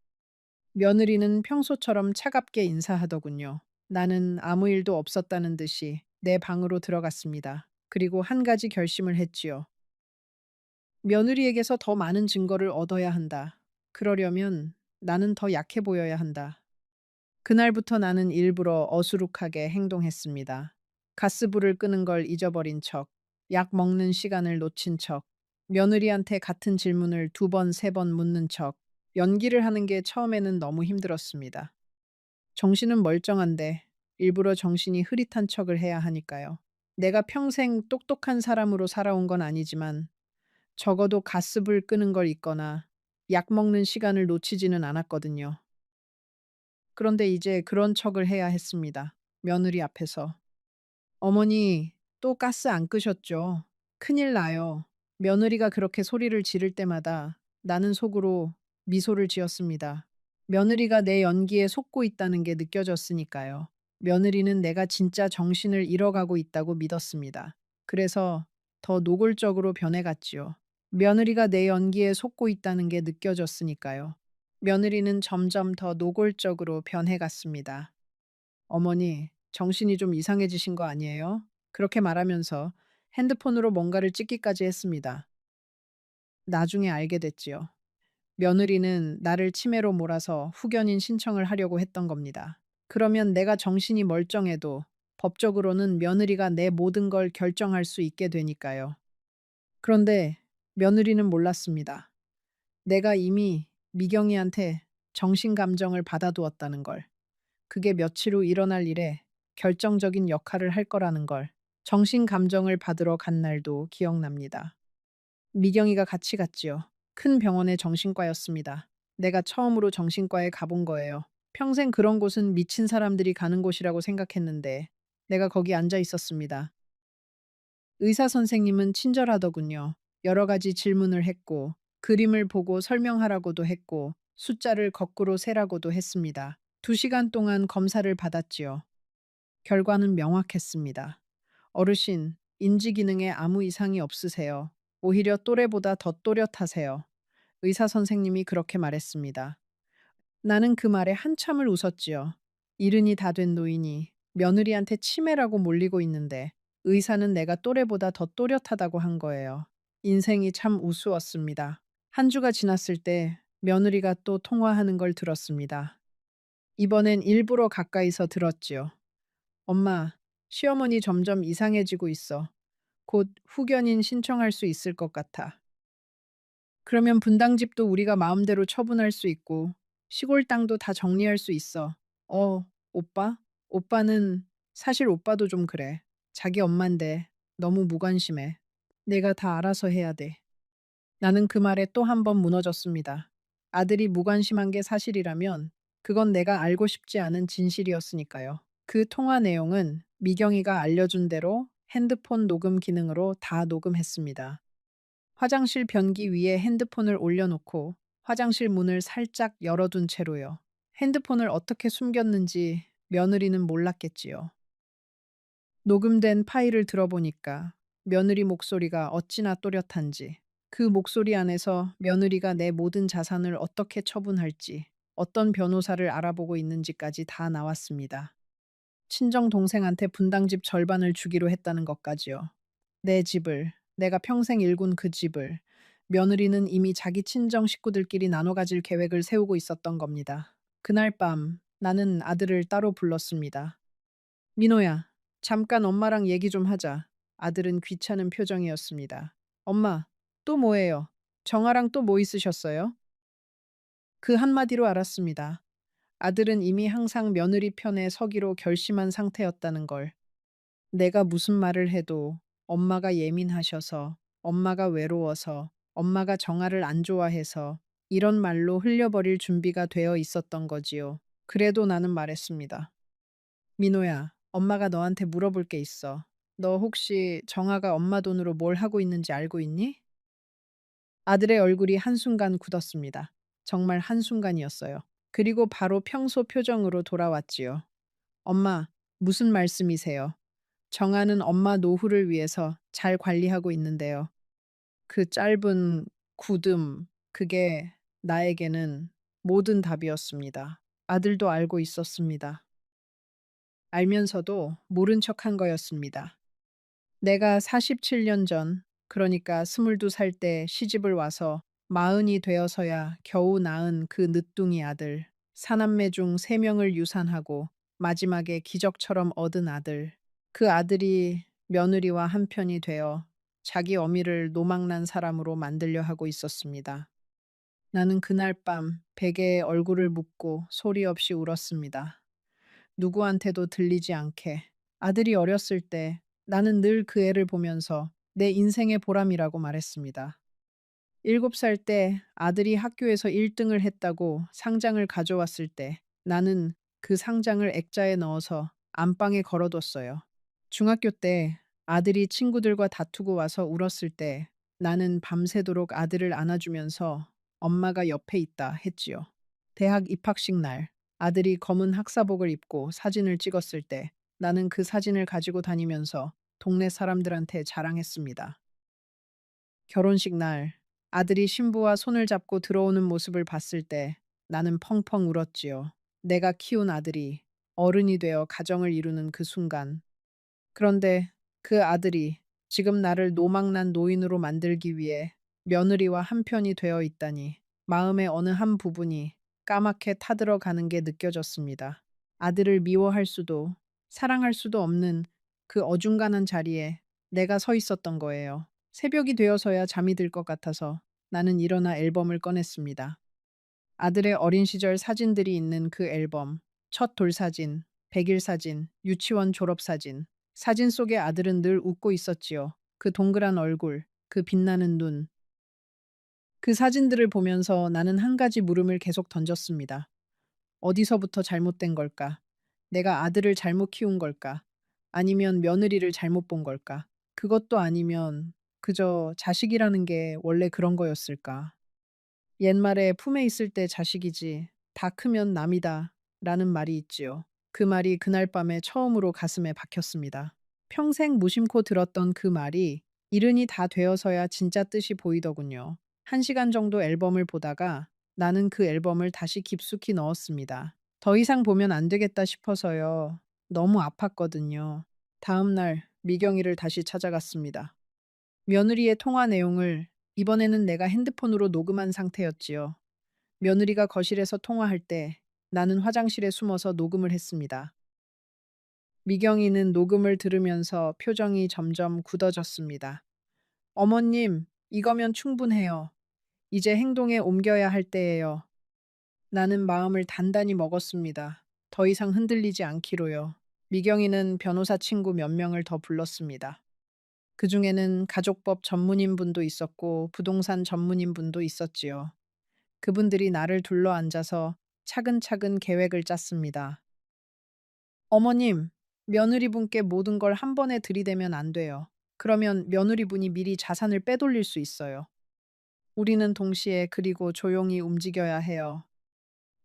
며느리는 평소처럼 차갑게 인사하더군요. 나는 아무 일도 없었다는 듯이 내 방으로 들어갔습니다. 그리고 한 가지 결심을 했지요. 며느리에게서 더 많은 증거를 얻어야 한다. 그러려면 나는 더 약해 보여야 한다. 그날부터 나는 일부러 어수룩하게 행동했습니다. 가스불을 끄는 걸 잊어버린 척, 약 먹는 시간을 놓친 척, 며느리한테 같은 질문을 2번, 3번 묻는 척, 연기를 하는 게 처음에는 너무 힘들었습니다. 정신은 멀쩡한데 일부러 정신이 흐릿한 척을 해야 하니까요. 내가 평생 똑똑한 사람으로 살아온 건 아니지만 적어도 가스불 끄는 걸 잊거나 약 먹는 시간을 놓치지는 않았거든요. 그런데 이제 그런 척을 해야 했습니다. 며느리 앞에서. 어머니, 또 가스 안 끄셨죠? 큰일 나요. 며느리가 그렇게 소리를 지를 때마다 나는 속으로 미소를 지었습니다. 며느리가 내 연기에 속고 있다는 게 느껴졌으니까요. 며느리는 내가 진짜 정신을 잃어가고 있다고 믿었습니다. 그래서 더 노골적으로 변해갔지요. 며느리가 내 연기에 속고 있다는 게 느껴졌으니까요. 며느리는 점점 더 노골적으로 변해갔습니다. 어머니, 정신이 좀 이상해지신 거 아니에요? 그렇게 말하면서 핸드폰으로 뭔가를 찍기까지 했습니다. 나중에 알게 됐지요. 며느리는 나를 치매로 몰아서 후견인 신청을 하려고 했던 겁니다. 그러면 내가 정신이 멀쩡해도 법적으로는 며느리가 내 모든 걸 결정할 수 있게 되니까요. 그런데 며느리는 몰랐습니다. 내가 이미 미경이한테 정신감정을 받아두었다는 걸. 그게 며칠 후 일어날 일에 결정적인 역할을 할 거라는 걸. 정신감정을 받으러 간 날도 기억납니다. 미경이가 같이 갔지요. 큰 병원의 정신과였습니다. 내가 처음으로 정신과에 가본 거예요. 평생 그런 곳은 미친 사람들이 가는 곳이라고 생각했는데 내가 거기 앉아 있었습니다. 의사 선생님은 친절하더군요. 여러 가지 질문을 했고 그림을 보고 설명하라고도 했고 숫자를 거꾸로 세라고도 했습니다. 2시간 동안 검사를 받았지요. 결과는 명확했습니다. 어르신, 인지 기능에 아무 이상이 없으세요. 오히려 또래보다 더 또렷하세요. 의사 선생님이 그렇게 말했습니다. 나는 그 말에 한참을 웃었지요. 이른이 다 된 노인이 며느리한테 치매라고 몰리고 있는데 의사는 내가 또래보다 더 또렷하다고 한 거예요. 인생이 참 우스웠습니다. 한 주가 지났을 때 며느리가 또 통화하는 걸 들었습니다. 이번엔 일부러 가까이서 들었지요. 엄마, 시어머니 점점 이상해지고 있어. 곧 후견인 신청할 수 있을 것 같아. 그러면 분당집도 우리가 마음대로 처분할 수 있고 시골 땅도 다 정리할 수 있어. 오빠? 오빠는 사실 오빠도 좀 그래. 자기 엄만데 너무 무관심해. 내가 다 알아서 해야 돼. 나는 그 말에 또 한 번 무너졌습니다. 아들이 무관심한 게 사실이라면 그건 내가 알고 싶지 않은 진실이었으니까요. 그 통화 내용은 미경이가 알려준 대로 핸드폰 녹음 기능으로 다 녹음했습니다. 화장실 변기 위에 핸드폰을 올려놓고 화장실 문을 살짝 열어둔 채로요. 핸드폰을 어떻게 숨겼는지 며느리는 몰랐겠지요. 녹음된 파일을 들어보니까 며느리 목소리가 어찌나 또렷한지, 그 목소리 안에서 며느리가 내 모든 자산을 어떻게 처분할지, 어떤 변호사를 알아보고 있는지까지 다 나왔습니다. 친정 동생한테 분당집 절반을 주기로 했다는 것까지요. 내 집을, 내가 평생 일군 그 집을 며느리는 이미 자기 친정 식구들끼리 나눠 가질 계획을 세우고 있었던 겁니다. 그날 밤 나는 아들을 따로 불렀습니다. 민호야, 잠깐 엄마랑 얘기 좀 하자. 아들은 귀찮은 표정이었습니다. 엄마, 또 뭐예요? 정아랑 또 뭐 있으셨어요? 그 한마디로 알았습니다. 아들은 이미 항상 며느리 편에 서기로 결심한 상태였다는 걸. 내가 무슨 말을 해도 엄마가 예민하셔서, 엄마가 외로워서, 엄마가 정아를 안 좋아해서 이런 말로 흘려버릴 준비가 되어 있었던 거지요. 그래도 나는 말했습니다. 민호야, 엄마가 너한테 물어볼 게 있어. 너 혹시 정아가 엄마 돈으로 뭘 하고 있는지 알고 있니? 아들의 얼굴이 한순간 굳었습니다. 정말 한순간이었어요. 그리고 바로 평소 표정으로 돌아왔지요. 엄마, 무슨 말씀이세요? 정아는 엄마 노후를 위해서 잘 관리하고 있는데요. 그 짧은 굳음, 그게 나에게는 모든 답이었습니다. 아들도 알고 있었습니다. 알면서도 모른 척한 거였습니다. 내가 47년 전, 그러니까 22살 때 시집을 와서 40이 되어서야 겨우 낳은 그 늦둥이 아들, 사남매 중 3명을 유산하고 마지막에 기적처럼 얻은 아들, 그 아들이 며느리와 한편이 되어 자기 어미를 노망난 사람으로 만들려 하고 있었습니다. 나는 그날 밤 베개에 얼굴을 묻고 소리 없이 울었습니다. 누구한테도 들리지 않게. 아들이 어렸을 때 나는 늘 그 애를 보면서 내 인생의 보람이라고 말했습니다. 7살 때 아들이 학교에서 1등을 했다고 상장을 가져왔을 때 나는 그 상장을 액자에 넣어서 안방에 걸어뒀어요. 중학교 때 아들이 친구들과 다투고 와서 울었을 때 나는 밤새도록 아들을 안아주면서 엄마가 옆에 있다 했지요. 대학 입학식 날 아들이 검은 학사복을 입고 사진을 찍었을 때 나는 그 사진을 가지고 다니면서 동네 사람들한테 자랑했습니다. 결혼식 날 아들이 신부와 손을 잡고 들어오는 모습을 봤을 때 나는 펑펑 울었지요. 내가 키운 아들이 어른이 되어 가정을 이루는 그 순간. 그런데 그 아들이 지금 나를 노망난 노인으로 만들기 위해 며느리와 한편이 되어 있다니 마음의 어느 한 부분이 까맣게 타들어가는 게 느껴졌습니다. 아들을 미워할 수도 사랑할 수도 없는 그 어중간한 자리에 내가 서 있었던 거예요. 새벽이 되어서야 잠이 들 것 같아서 나는 일어나 앨범을 꺼냈습니다. 아들의 어린 시절 사진들이 있는 그 앨범, 첫 돌사진, 백일 사진, 유치원 졸업 사진. 사진 속의 아들은 늘 웃고 있었지요. 그 동그란 얼굴, 그 빛나는 눈. 그 사진들을 보면서 나는 한 가지 물음을 계속 던졌습니다. 어디서부터 잘못된 걸까? 내가 아들을 잘못 키운 걸까? 아니면 며느리를 잘못 본 걸까? 그것도 아니면 그저 자식이라는 게 원래 그런 거였을까? 옛말에 품에 있을 때 자식이지, 다 크면 남이다. 라는 말이 있지요. 그 말이 그날 밤에 처음으로 가슴에 박혔습니다. 평생 무심코 들었던 그 말이 이른이 다 되어서야 진짜 뜻이 보이더군요. 1시간 정도 앨범을 보다가 나는 그 앨범을 다시 깊숙이 넣었습니다. 더 이상 보면 안 되겠다 싶어서요. 너무 아팠거든요. 다음 날 미경이를 다시 찾아갔습니다. 며느리의 통화 내용을 이번에는 내가 핸드폰으로 녹음한 상태였지요. 며느리가 거실에서 통화할 때 나는 화장실에 숨어서 녹음을 했습니다. 미경이는 녹음을 들으면서 표정이 점점 굳어졌습니다. 어머님, 이거면 충분해요. 이제 행동에 옮겨야 할 때예요. 나는 마음을 단단히 먹었습니다. 더 이상 흔들리지 않기로요. 미경이는 변호사 친구 몇 명을 더 불렀습니다. 그중에는 가족법 전문인 분도 있었고 부동산 전문인 분도 있었지요. 그분들이 나를 둘러앉아서 차근차근 계획을 짰습니다. 어머님, 며느리분께 모든 걸 한 번에 들이대면 안 돼요. 그러면 며느리분이 미리 자산을 빼돌릴 수 있어요. 우리는 동시에 그리고 조용히 움직여야 해요.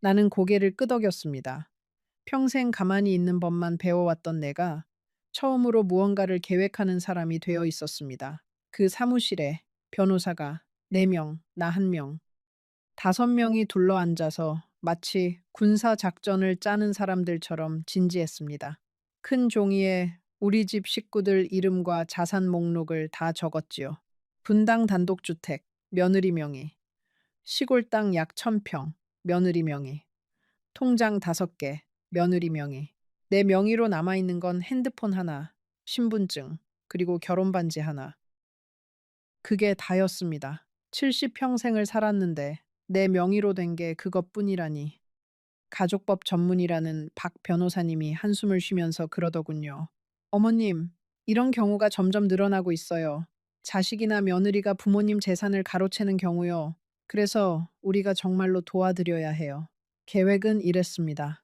나는 고개를 끄덕였습니다. 평생 가만히 있는 법만 배워왔던 내가 처음으로 무언가를 계획하는 사람이 되어 있었습니다. 그 사무실에 변호사가 4명, 나 1명, 5명이 둘러앉아서 마치 군사 작전을 짜는 사람들처럼 진지했습니다. 큰 종이에 우리 집 식구들 이름과 자산 목록을 다 적었지요. 분당 단독주택, 며느리 명의, 시골 땅 약 1000평, 며느리 명의, 통장 5개, 며느리 명의. 내 명의로 남아있는 건 핸드폰 하나, 신분증, 그리고 결혼 반지 하나. 그게 다였습니다. 70평생을 살았는데 내 명의로 된 게 그것뿐이라니. 가족법 전문이라는 박 변호사님이 한숨을 쉬면서 그러더군요. 어머님, 이런 경우가 점점 늘어나고 있어요. 자식이나 며느리가 부모님 재산을 가로채는 경우요. 그래서 우리가 정말로 도와드려야 해요. 계획은 이랬습니다.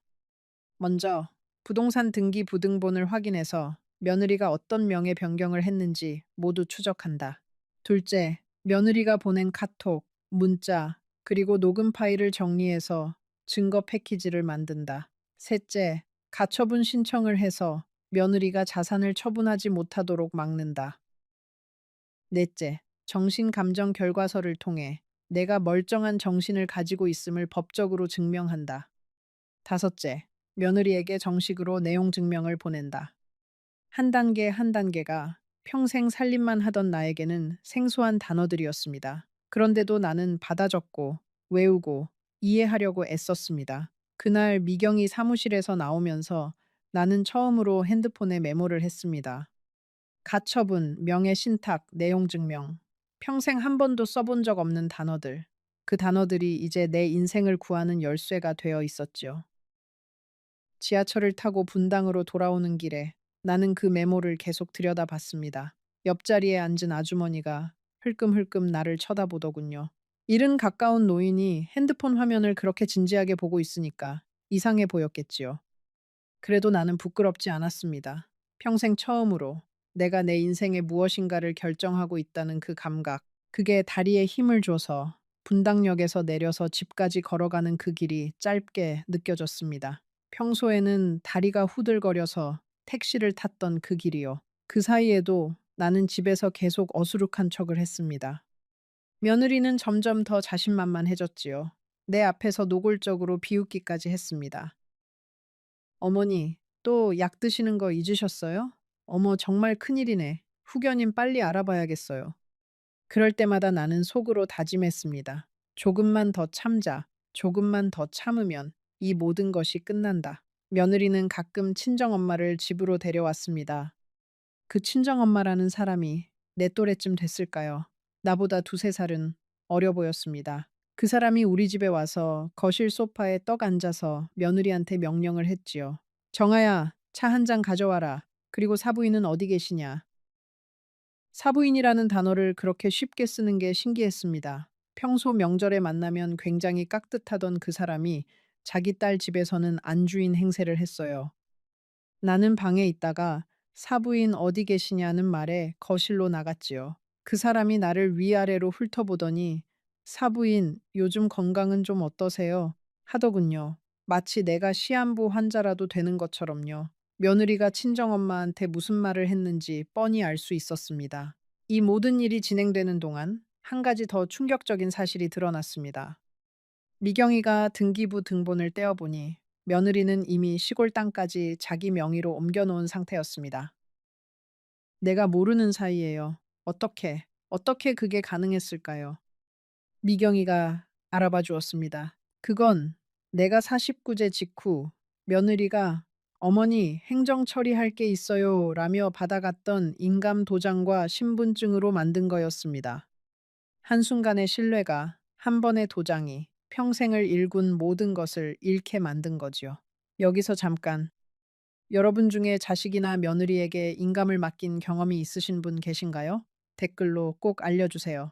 먼저 부동산 등기 부등본을 확인해서 며느리가 어떤 명의 변경을 했는지 모두 추적한다. 둘째, 며느리가 보낸 카톡, 문자, 그리고 녹음 파일을 정리해서 증거 패키지를 만든다. 셋째, 가처분 신청을 해서 며느리가 자산을 처분하지 못하도록 막는다. 넷째, 정신감정 결과서를 통해 내가 멀쩡한 정신을 가지고 있음을 법적으로 증명한다. 다섯째, 며느리에게 정식으로 내용 증명을 보낸다. 한 단계 한 단계가 평생 살림만 하던 나에게는 생소한 단어들이었습니다. 그런데도 나는 받아 적고 외우고 이해하려고 애썼습니다. 그날 미경이 사무실에서 나오면서 나는 처음으로 핸드폰에 메모를 했습니다. 가처분, 명예신탁, 내용증명. 평생 한 번도 써본 적 없는 단어들. 그 단어들이 이제 내 인생을 구하는 열쇠가 되어 있었지요. 지하철을 타고 분당으로 돌아오는 길에 나는 그 메모를 계속 들여다봤습니다. 옆자리에 앉은 아주머니가 흘끔흘끔 나를 쳐다보더군요. 일은 가까운 노인이 핸드폰 화면을 그렇게 진지하게 보고 있으니까 이상해 보였겠지요. 그래도 나는 부끄럽지 않았습니다. 평생 처음으로 내가 내 인생의 무엇인가를 결정하고 있다는 그 감각, 그게 다리에 힘을 줘서 분당역에서 내려서 집까지 걸어가는 그 길이 짧게 느껴졌습니다. 평소에는 다리가 후들거려서 택시를 탔던 그 길이요. 그 사이에도 나는 집에서 계속 어수룩한 척을 했습니다. 며느리는 점점 더 자신만만해졌지요. 내 앞에서 노골적으로 비웃기까지 했습니다. 어머니, 또 약 드시는 거 잊으셨어요? 어머, 정말 큰일이네. 후견인 빨리 알아봐야겠어요. 그럴 때마다 나는 속으로 다짐했습니다. 조금만 더 참자. 조금만 더 참으면 이 모든 것이 끝난다. 며느리는 가끔 친정엄마를 집으로 데려왔습니다. 그 친정엄마라는 사람이 내 또래쯤 됐을까요? 나보다 두세 살은 어려 보였습니다. 그 사람이 우리 집에 와서 거실 소파에 떡 앉아서 며느리한테 명령을 했지요. 정아야, 차 한 잔 가져와라. 그리고 사부인은 어디 계시냐? 사부인이라는 단어를 그렇게 쉽게 쓰는 게 신기했습니다. 평소 명절에 만나면 굉장히 깍듯하던 그 사람이 자기 딸 집에서는 안주인 행세를 했어요. 나는 방에 있다가 사부인 어디 계시냐는 말에 거실로 나갔지요. 그 사람이 나를 위아래로 훑어보더니 사부인 요즘 건강은 좀 어떠세요? 하더군요. 마치 내가 시한부 환자라도 되는 것처럼요. 며느리가 친정엄마한테 무슨 말을 했는지 뻔히 알 수 있었습니다. 이 모든 일이 진행되는 동안 한 가지 더 충격적인 사실이 드러났습니다. 미경이가 등기부 등본을 떼어보니 며느리는 이미 시골 땅까지 자기 명의로 옮겨놓은 상태였습니다. 내가 모르는 사이에요. 어떻게 그게 가능했을까요? 미경이가 알아봐 주었습니다. 그건 내가 49제 직후 며느리가 어머니 행정 처리할 게 있어요 라며 받아갔던 인감 도장과 신분증으로 만든 거였습니다. 한순간의 신뢰가 한 번의 도장이 평생을 일군 모든 것을 잃게 만든 거지요. 여기서 잠깐 여러분 중에 자식이나 며느리에게 인감을 맡긴 경험이 있으신 분 계신가요? 댓글로 꼭 알려주세요.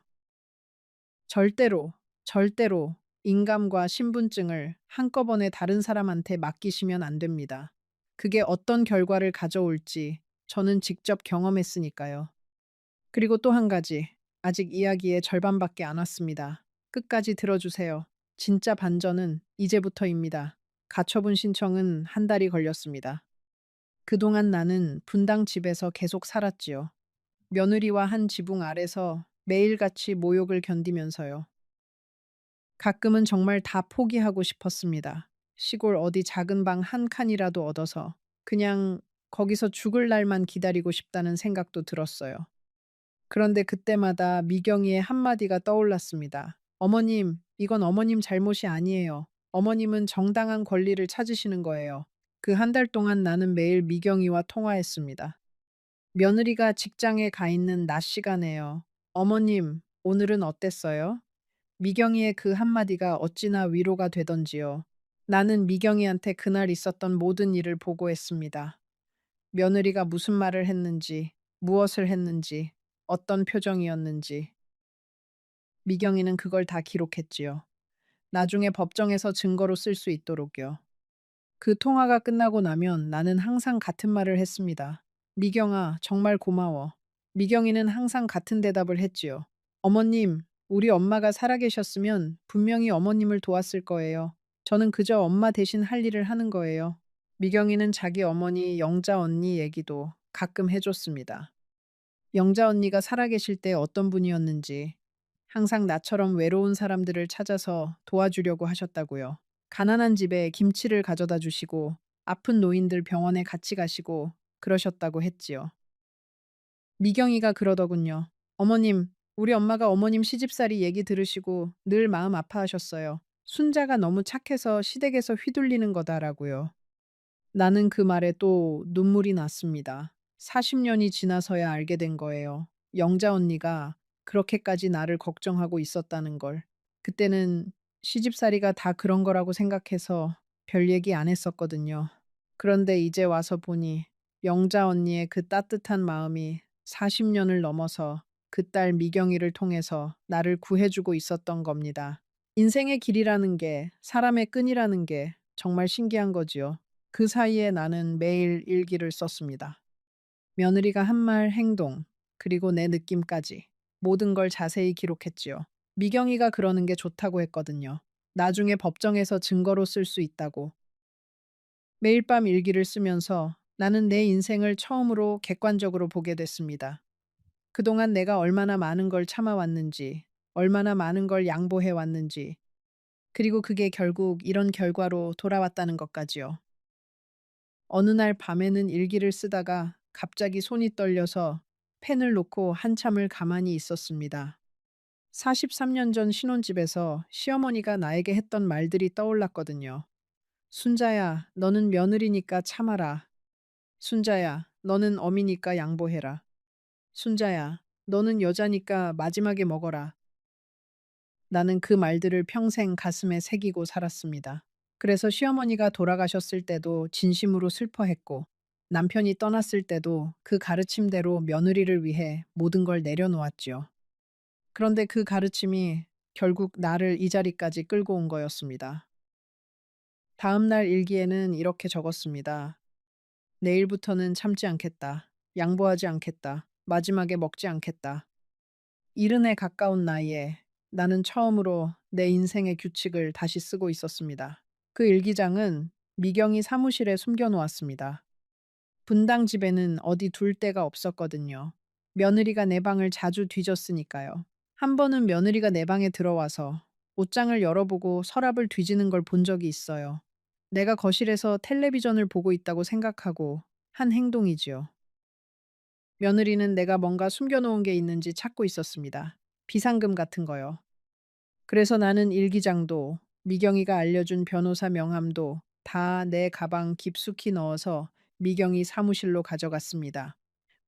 절대로 인감과 신분증을 한꺼번에 다른 사람한테 맡기시면 안 됩니다. 그게 어떤 결과를 가져올지 저는 직접 경험했으니까요. 그리고 또 한 가지, 아직 이야기의 절반밖에 안 왔습니다. 끝까지 들어주세요. 진짜 반전은 이제부터입니다. 가처분 신청은 한 달이 걸렸습니다. 그동안 나는 분당 집에서 계속 살았지요. 며느리와 한 지붕 아래서 매일같이 모욕을 견디면서요. 가끔은 정말 다 포기하고 싶었습니다. 시골 어디 작은 방 한 칸이라도 얻어서 그냥 거기서 죽을 날만 기다리고 싶다는 생각도 들었어요. 그런데 그때마다 미경이의 한마디가 떠올랐습니다. 어머님, 이건 어머님 잘못이 아니에요. 어머님은 정당한 권리를 찾으시는 거예요. 그 한 달 동안 나는 매일 미경이와 통화했습니다. 며느리가 직장에 가 있는 낮 시간에요. 어머님, 오늘은 어땠어요? 미경이의 그 한마디가 어찌나 위로가 되던지요. 나는 미경이한테 그날 있었던 모든 일을 보고했습니다. 며느리가 무슨 말을 했는지, 무엇을 했는지, 어떤 표정이었는지. 미경이는 그걸 다 기록했지요. 나중에 법정에서 증거로 쓸 수 있도록요. 그 통화가 끝나고 나면 나는 항상 같은 말을 했습니다. 미경아, 정말 고마워. 미경이는 항상 같은 대답을 했지요. 어머님, 우리 엄마가 살아계셨으면 분명히 어머님을 도왔을 거예요. 저는 그저 엄마 대신 할 일을 하는 거예요. 미경이는 자기 어머니 영자 언니 얘기도 가끔 해줬습니다. 영자 언니가 살아계실 때 어떤 분이었는지, 항상 나처럼 외로운 사람들을 찾아서 도와주려고 하셨다고요. 가난한 집에 김치를 가져다 주시고 아픈 노인들 병원에 같이 가시고 그러셨다고 했지요. 미경이가 그러더군요. 어머님, 우리 엄마가 어머님 시집살이 얘기 들으시고 늘 마음 아파하셨어요. 순자가 너무 착해서 시댁에서 휘둘리는 거다라고요. 나는 그 말에 또 눈물이 났습니다. 40년이 지나서야 알게 된 거예요. 영자 언니가 그렇게까지 나를 걱정하고 있었다는 걸. 그때는 시집살이가 다 그런 거라고 생각해서 별 얘기 안 했었거든요. 그런데 이제 와서 보니 영자 언니의 그 따뜻한 마음이 40년을 넘어서 그 딸 미경이를 통해서 나를 구해주고 있었던 겁니다. 인생의 길이라는 게, 사람의 끈이라는 게 정말 신기한 거지요. 그 사이에 나는 매일 일기를 썼습니다. 며느리가 한 말, 행동, 그리고 내 느낌까지 모든 걸 자세히 기록했지요. 미경이가 그러는 게 좋다고 했거든요. 나중에 법정에서 증거로 쓸 수 있다고. 매일 밤 일기를 쓰면서 나는 내 인생을 처음으로 객관적으로 보게 됐습니다. 그동안 내가 얼마나 많은 걸 참아왔는지, 얼마나 많은 걸 양보해 왔는지, 그리고 그게 결국 이런 결과로 돌아왔다는 것까지요. 어느 날 밤에는 일기를 쓰다가 갑자기 손이 떨려서 펜을 놓고 한참을 가만히 있었습니다. 43년 전 신혼집에서 시어머니가 나에게 했던 말들이 떠올랐거든요. 순자야, 너는 며느리니까 참아라. 순자야, 너는 어미니까 양보해라. 순자야, 너는 여자니까 마지막에 먹어라. 나는 그 말들을 평생 가슴에 새기고 살았습니다. 그래서 시어머니가 돌아가셨을 때도 진심으로 슬퍼했고, 남편이 떠났을 때도 그 가르침대로 며느리를 위해 모든 걸 내려놓았지요. 그런데 그 가르침이 결국 나를 이 자리까지 끌고 온 거였습니다. 다음 날 일기에는 이렇게 적었습니다. 내일부터는 참지 않겠다. 양보하지 않겠다. 마지막에 먹지 않겠다. 이른에 가까운 나이에 나는 처음으로 내 인생의 규칙을 다시 쓰고 있었습니다. 그 일기장은 미경이 사무실에 숨겨놓았습니다. 분당 집에는 어디 둘 데가 없었거든요. 며느리가 내 방을 자주 뒤졌으니까요. 한 번은 며느리가 내 방에 들어와서 옷장을 열어보고 서랍을 뒤지는 걸 본 적이 있어요. 내가 거실에서 텔레비전을 보고 있다고 생각하고 한 행동이지요. 며느리는 내가 뭔가 숨겨놓은 게 있는지 찾고 있었습니다. 비상금 같은 거요. 그래서 나는 일기장도 미경이가 알려준 변호사 명함도 다 내 가방 깊숙이 넣어서 미경이 사무실로 가져갔습니다.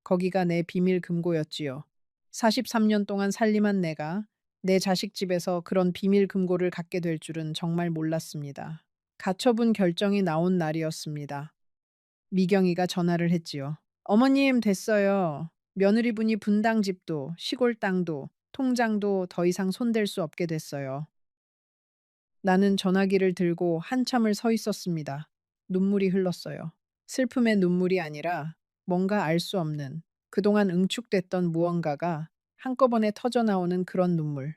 거기가 내 비밀 금고였지요. 43년 동안 살림한 내가 내 자식 집에서 그런 비밀 금고를 갖게 될 줄은 정말 몰랐습니다. 가처분 결정이 나온 날이었습니다. 미경이가 전화를 했지요. 어머님 됐어요. 며느리분이 분당 집도 시골 땅도 통장도 더 이상 손댈 수 없게 됐어요. 나는 전화기를 들고 한참을 서 있었습니다. 눈물이 흘렀어요. 슬픔의 눈물이 아니라 뭔가 알 수 없는 그동안 응축됐던 무언가가 한꺼번에 터져 나오는 그런 눈물.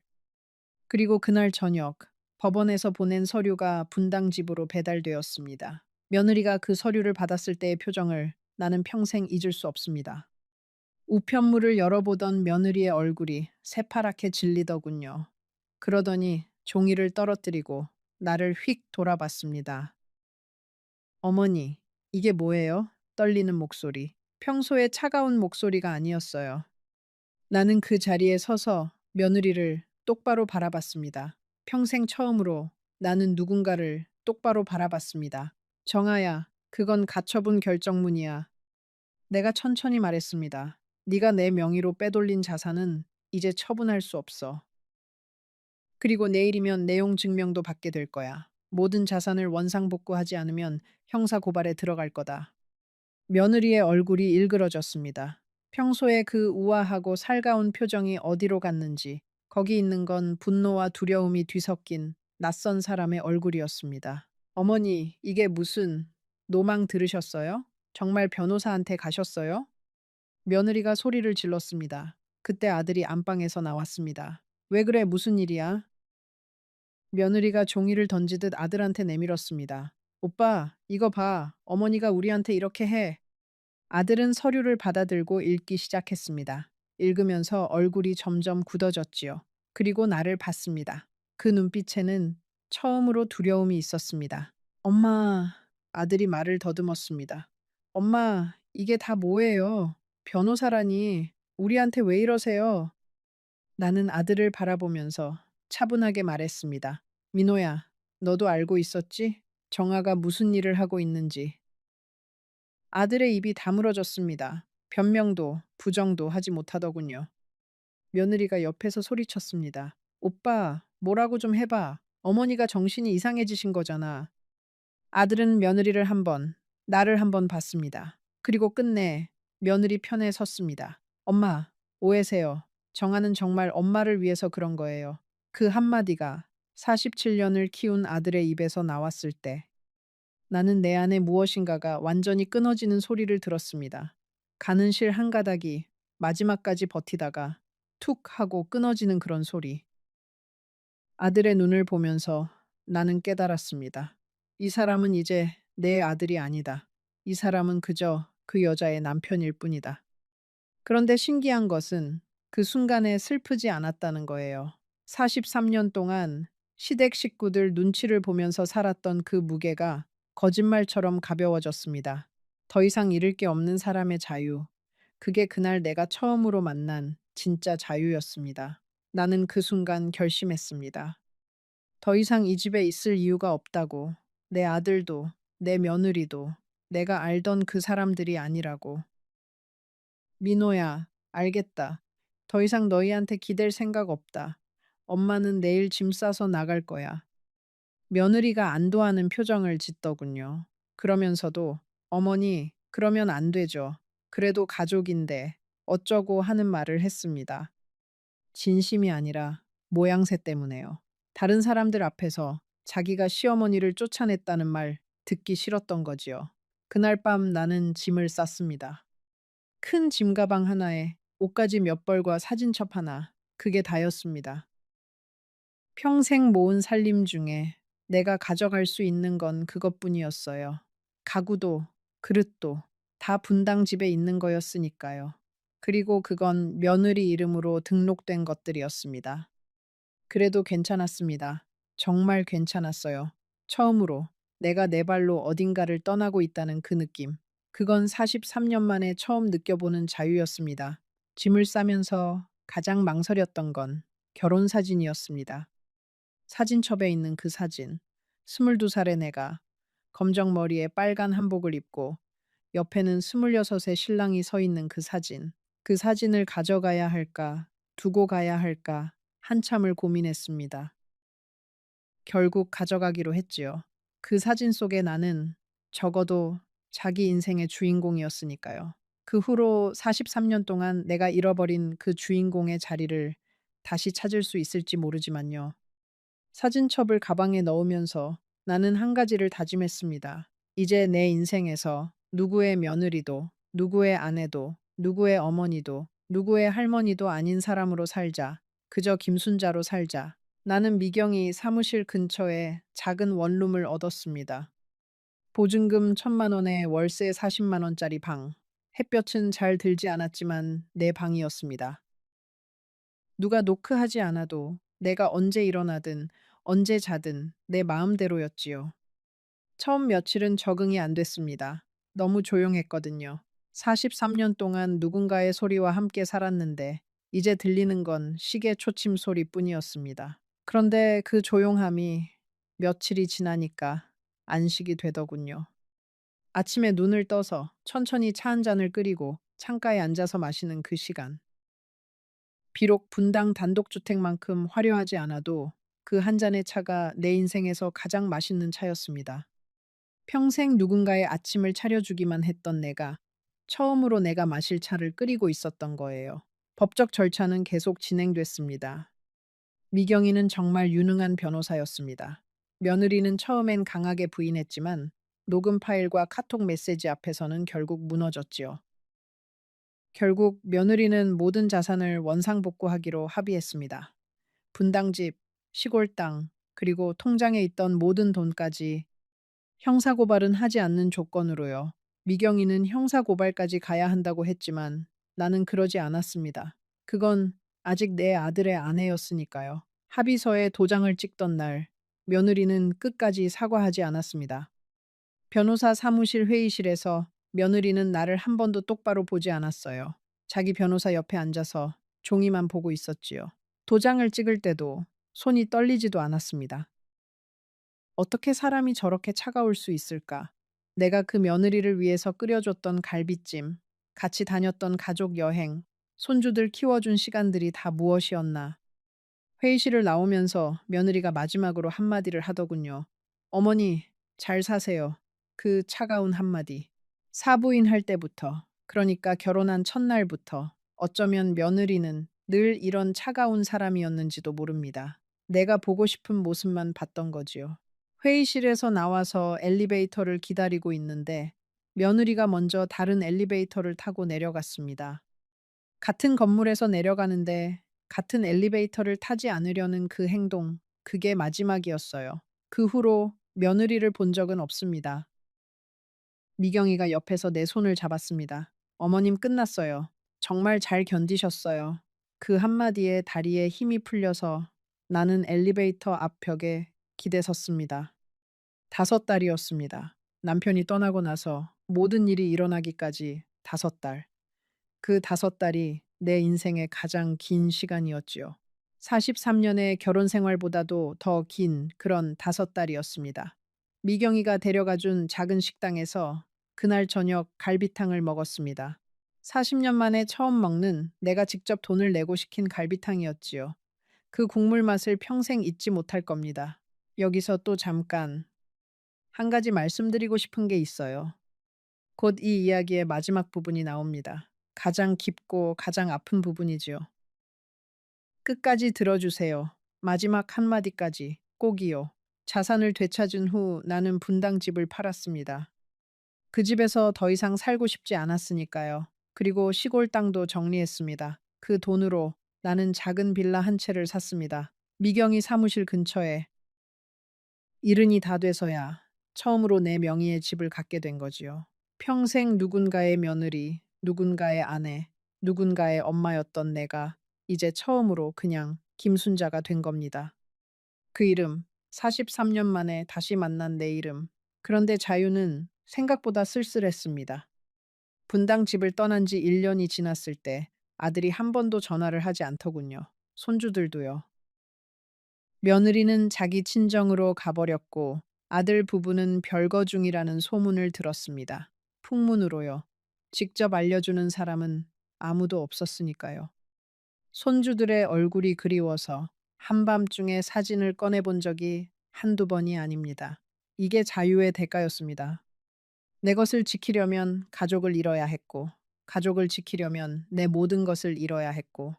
그리고 그날 저녁 법원에서 보낸 서류가 분당 집으로 배달되었습니다. 며느리가 그 서류를 받았을 때의 표정을 나는 평생 잊을 수 없습니다. 우편물을 열어보던 며느리의 얼굴이 새파랗게 질리더군요. 그러더니 종이를 떨어뜨리고 나를 휙 돌아봤습니다. 어머니, 이게 뭐예요? 떨리는 목소리. 평소에 차가운 목소리가 아니었어요. 나는 그 자리에 서서 며느리를 똑바로 바라봤습니다. 평생 처음으로 나는 누군가를 똑바로 바라봤습니다. 정아야, 그건 가처분 결정문이야. 내가 천천히 말했습니다. 네가 내 명의로 빼돌린 자산은 이제 처분할 수 없어. 그리고 내일이면 내용 증명도 받게 될 거야. 모든 자산을 원상복구하지 않으면 형사 고발에 들어갈 거다. 며느리의 얼굴이 일그러졌습니다. 평소에 그 우아하고 살가운 표정이 어디로 갔는지 거기 있는 건 분노와 두려움이 뒤섞인 낯선 사람의 얼굴이었습니다. 어머니, 이게 무슨 노망 들으셨어요? 정말 변호사한테 가셨어요? 며느리가 소리를 질렀습니다. 그때 아들이 안방에서 나왔습니다. 왜 그래, 무슨 일이야? 며느리가 종이를 던지듯 아들한테 내밀었습니다. 오빠, 이거 봐. 어머니가 우리한테 이렇게 해. 아들은 서류를 받아들고 읽기 시작했습니다. 읽으면서 얼굴이 점점 굳어졌지요. 그리고 나를 봤습니다. 그 눈빛에는 처음으로 두려움이 있었습니다. 엄마, 아들이 말을 더듬었습니다. 엄마, 이게 다 뭐예요? 변호사라니, 우리한테 왜 이러세요? 나는 아들을 바라보면서 차분하게 말했습니다. 민호야, 너도 알고 있었지? 정아가 무슨 일을 하고 있는지. 아들의 입이 다물어졌습니다. 변명도 부정도 하지 못하더군요. 며느리가 옆에서 소리쳤습니다. 오빠, 뭐라고 좀 해봐. 어머니가 정신이 이상해지신 거잖아. 아들은 며느리를 한 번, 나를 한 번 봤습니다. 그리고 끝내 며느리 편에 섰습니다. 엄마, 오해세요. 정아는 정말 엄마를 위해서 그런 거예요. 그 한마디가 47년을 키운 아들의 입에서 나왔을 때 나는 내 안에 무엇인가가 완전히 끊어지는 소리를 들었습니다. 가는 실 한 가닥이 마지막까지 버티다가 툭 하고 끊어지는 그런 소리. 아들의 눈을 보면서 나는 깨달았습니다. 이 사람은 이제 내 아들이 아니다. 이 사람은 그저 그 여자의 남편일 뿐이다. 그런데 신기한 것은 그 순간에 슬프지 않았다는 거예요. 43년 동안 시댁 식구들 눈치를 보면서 살았던 그 무게가 거짓말처럼 가벼워졌습니다. 더 이상 잃을 게 없는 사람의 자유. 그게 그날 내가 처음으로 만난 진짜 자유였습니다. 나는 그 순간 결심했습니다. 더 이상 이 집에 있을 이유가 없다고. 내 아들도, 내 며느리도, 내가 알던 그 사람들이 아니라고. 민호야, 알겠다. 더 이상 너희한테 기댈 생각 없다. 엄마는 내일 짐 싸서 나갈 거야. 며느리가 안도하는 표정을 짓더군요. 그러면서도 어머니, 그러면 안 되죠. 그래도 가족인데 어쩌고 하는 말을 했습니다. 진심이 아니라 모양새 때문에요. 다른 사람들 앞에서 자기가 시어머니를 쫓아냈다는 말 듣기 싫었던 거지요. 그날 밤 나는 짐을 쌌습니다. 큰 짐가방 하나에 옷가지 몇 벌과 사진첩 하나, 그게 다였습니다. 평생 모은 살림 중에 내가 가져갈 수 있는 건 그것뿐이었어요. 가구도, 그릇도 다 분당 집에 있는 거였으니까요. 그리고 그건 며느리 이름으로 등록된 것들이었습니다. 그래도 괜찮았습니다. 정말 괜찮았어요. 처음으로 내가 내 발로 어딘가를 떠나고 있다는 그 느낌. 그건 43년 만에 처음 느껴보는 자유였습니다. 짐을 싸면서 가장 망설였던 건 결혼 사진이었습니다. 사진첩에 있는 그 사진. 22살의 내가 검정 머리에 빨간 한복을 입고 옆에는 26의 신랑이 서 있는 그 사진. 그 사진을 가져가야 할까, 두고 가야 할까 한참을 고민했습니다. 결국 가져가기로 했지요. 그 사진 속에 나는 적어도 자기 인생의 주인공이었으니까요. 그 후로 43년 동안 내가 잃어버린 그 주인공의 자리를 다시 찾을 수 있을지 모르지만요. 사진첩을 가방에 넣으면서 나는 한 가지를 다짐했습니다. 이제 내 인생에서 누구의 며느리도, 누구의 아내도, 누구의 어머니도, 누구의 할머니도 아닌 사람으로 살자. 그저 김순자로 살자. 나는 미경이 사무실 근처에 작은 원룸을 얻었습니다. 보증금 1,000만 원에 월세 40만 원짜리 방. 햇볕은 잘 들지 않았지만 내 방이었습니다. 누가 노크하지 않아도 내가 언제 일어나든 언제 자든 내 마음대로였지요. 처음 며칠은 적응이 안 됐습니다. 너무 조용했거든요. 43년 동안 누군가의 소리와 함께 살았는데 이제 들리는 건 시계 초침 소리뿐이었습니다. 그런데 그 조용함이 며칠이 지나니까 안식이 되더군요. 아침에 눈을 떠서 천천히 차 한 잔을 끓이고 창가에 앉아서 마시는 그 시간. 비록 분당 단독주택만큼 화려하지 않아도 그 한 잔의 차가 내 인생에서 가장 맛있는 차였습니다. 평생 누군가의 아침을 차려주기만 했던 내가 처음으로 내가 마실 차를 끓이고 있었던 거예요. 법적 절차는 계속 진행됐습니다. 미경이는 정말 유능한 변호사였습니다. 며느리는 처음엔 강하게 부인했지만 녹음 파일과 카톡 메시지 앞에서는 결국 무너졌지요. 결국 며느리는 모든 자산을 원상복구하기로 합의했습니다. 분당집, 시골 땅, 그리고 통장에 있던 모든 돈까지 형사고발은 하지 않는 조건으로요. 미경이는 형사고발까지 가야 한다고 했지만 나는 그러지 않았습니다. 그건 아직 내 아들의 아내였으니까요. 합의서에 도장을 찍던 날, 며느리는 끝까지 사과하지 않았습니다. 변호사 사무실 회의실에서 며느리는 나를 한 번도 똑바로 보지 않았어요. 자기 변호사 옆에 앉아서 종이만 보고 있었지요. 도장을 찍을 때도 손이 떨리지도 않았습니다. 어떻게 사람이 저렇게 차가울 수 있을까? 내가 그 며느리를 위해서 끓여줬던 갈비찜, 같이 다녔던 가족 여행, 손주들 키워준 시간들이 다 무엇이었나? 회의실을 나오면서 며느리가 마지막으로 한마디를 하더군요. 어머니, 잘 사세요. 그 차가운 한마디. 사부인 할 때부터, 그러니까 결혼한 첫날부터 어쩌면 며느리는 늘 이런 차가운 사람이었는지도 모릅니다. 내가 보고 싶은 모습만 봤던 거지요. 회의실에서 나와서 엘리베이터를 기다리고 있는데 며느리가 먼저 다른 엘리베이터를 타고 내려갔습니다. 같은 건물에서 내려가는데 같은 엘리베이터를 타지 않으려는 그 행동, 그게 마지막이었어요. 그 후로 며느리를 본 적은 없습니다. 미경이가 옆에서 내 손을 잡았습니다. 어머님 끝났어요. 정말 잘 견디셨어요. 그 한마디에 다리에 힘이 풀려서 나는 엘리베이터 앞 벽에 기대 섰습니다. 5달이었습니다. 남편이 떠나고 나서 모든 일이 일어나기까지 5달. 그 5달이 내 인생의 가장 긴 시간이었지요. 43년의 결혼 생활보다도 더 긴 그런 5달이었습니다. 미경이가 데려가 준 작은 식당에서 그날 저녁 갈비탕을 먹었습니다. 40년 만에 처음 먹는 내가 직접 돈을 내고 시킨 갈비탕이었지요. 그 국물 맛을 평생 잊지 못할 겁니다. 여기서 또 잠깐 한 가지 말씀드리고 싶은 게 있어요. 곧 이 이야기의 마지막 부분이 나옵니다. 가장 깊고 가장 아픈 부분이지요. 끝까지 들어주세요. 마지막 한마디까지 꼭이요. 자산을 되찾은 후 나는 분당 집을 팔았습니다. 그 집에서 더 이상 살고 싶지 않았으니까요. 그리고 시골 땅도 정리했습니다. 그 돈으로 나는 작은 빌라 한 채를 샀습니다. 미경이 사무실 근처에. 이른이 다 돼서야 처음으로 내 명의의 집을 갖게 된 거지요. 평생 누군가의 며느리, 누군가의 아내, 누군가의 엄마였던 내가 이제 처음으로 그냥 김순자가 된 겁니다. 그 이름, 43년 만에 다시 만난 내 이름. 그런데 자유는 생각보다 쓸쓸했습니다. 분당 집을 떠난 지 1년이 지났을 때 아들이 한 번도 전화를 하지 않더군요. 손주들도요. 며느리는 자기 친정으로 가버렸고 아들 부부는 별거 중이라는 소문을 들었습니다. 풍문으로요. 직접 알려주는 사람은 아무도 없었으니까요. 손주들의 얼굴이 그리워서 한밤중에 사진을 꺼내본 적이 한두 번이 아닙니다. 이게 자유의 대가였습니다. 내 것을 지키려면 가족을 잃어야 했고, 가족을 지키려면 내 모든 것을 잃어야 했고,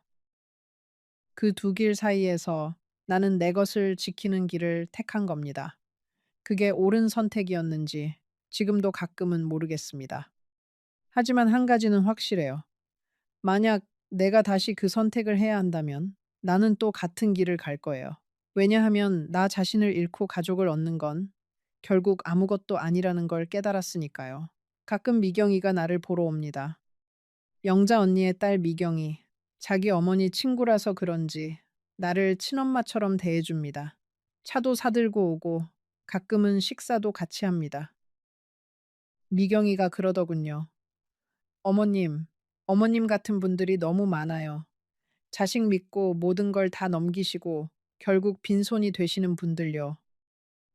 그 두 길 사이에서 나는 내 것을 지키는 길을 택한 겁니다. 그게 옳은 선택이었는지 지금도 가끔은 모르겠습니다. 하지만 한 가지는 확실해요. 만약 내가 다시 그 선택을 해야 한다면 나는 또 같은 길을 갈 거예요. 왜냐하면 나 자신을 잃고 가족을 얻는 건 결국 아무것도 아니라는 걸 깨달았으니까요. 가끔 미경이가 나를 보러 옵니다. 영자 언니의 딸 미경이 자기 어머니 친구라서 그런지 나를 친엄마처럼 대해줍니다. 차도 사들고 오고 가끔은 식사도 같이 합니다. 미경이가 그러더군요. 어머님, 어머님 같은 분들이 너무 많아요. 자식 믿고 모든 걸 다 넘기시고 결국 빈손이 되시는 분들요.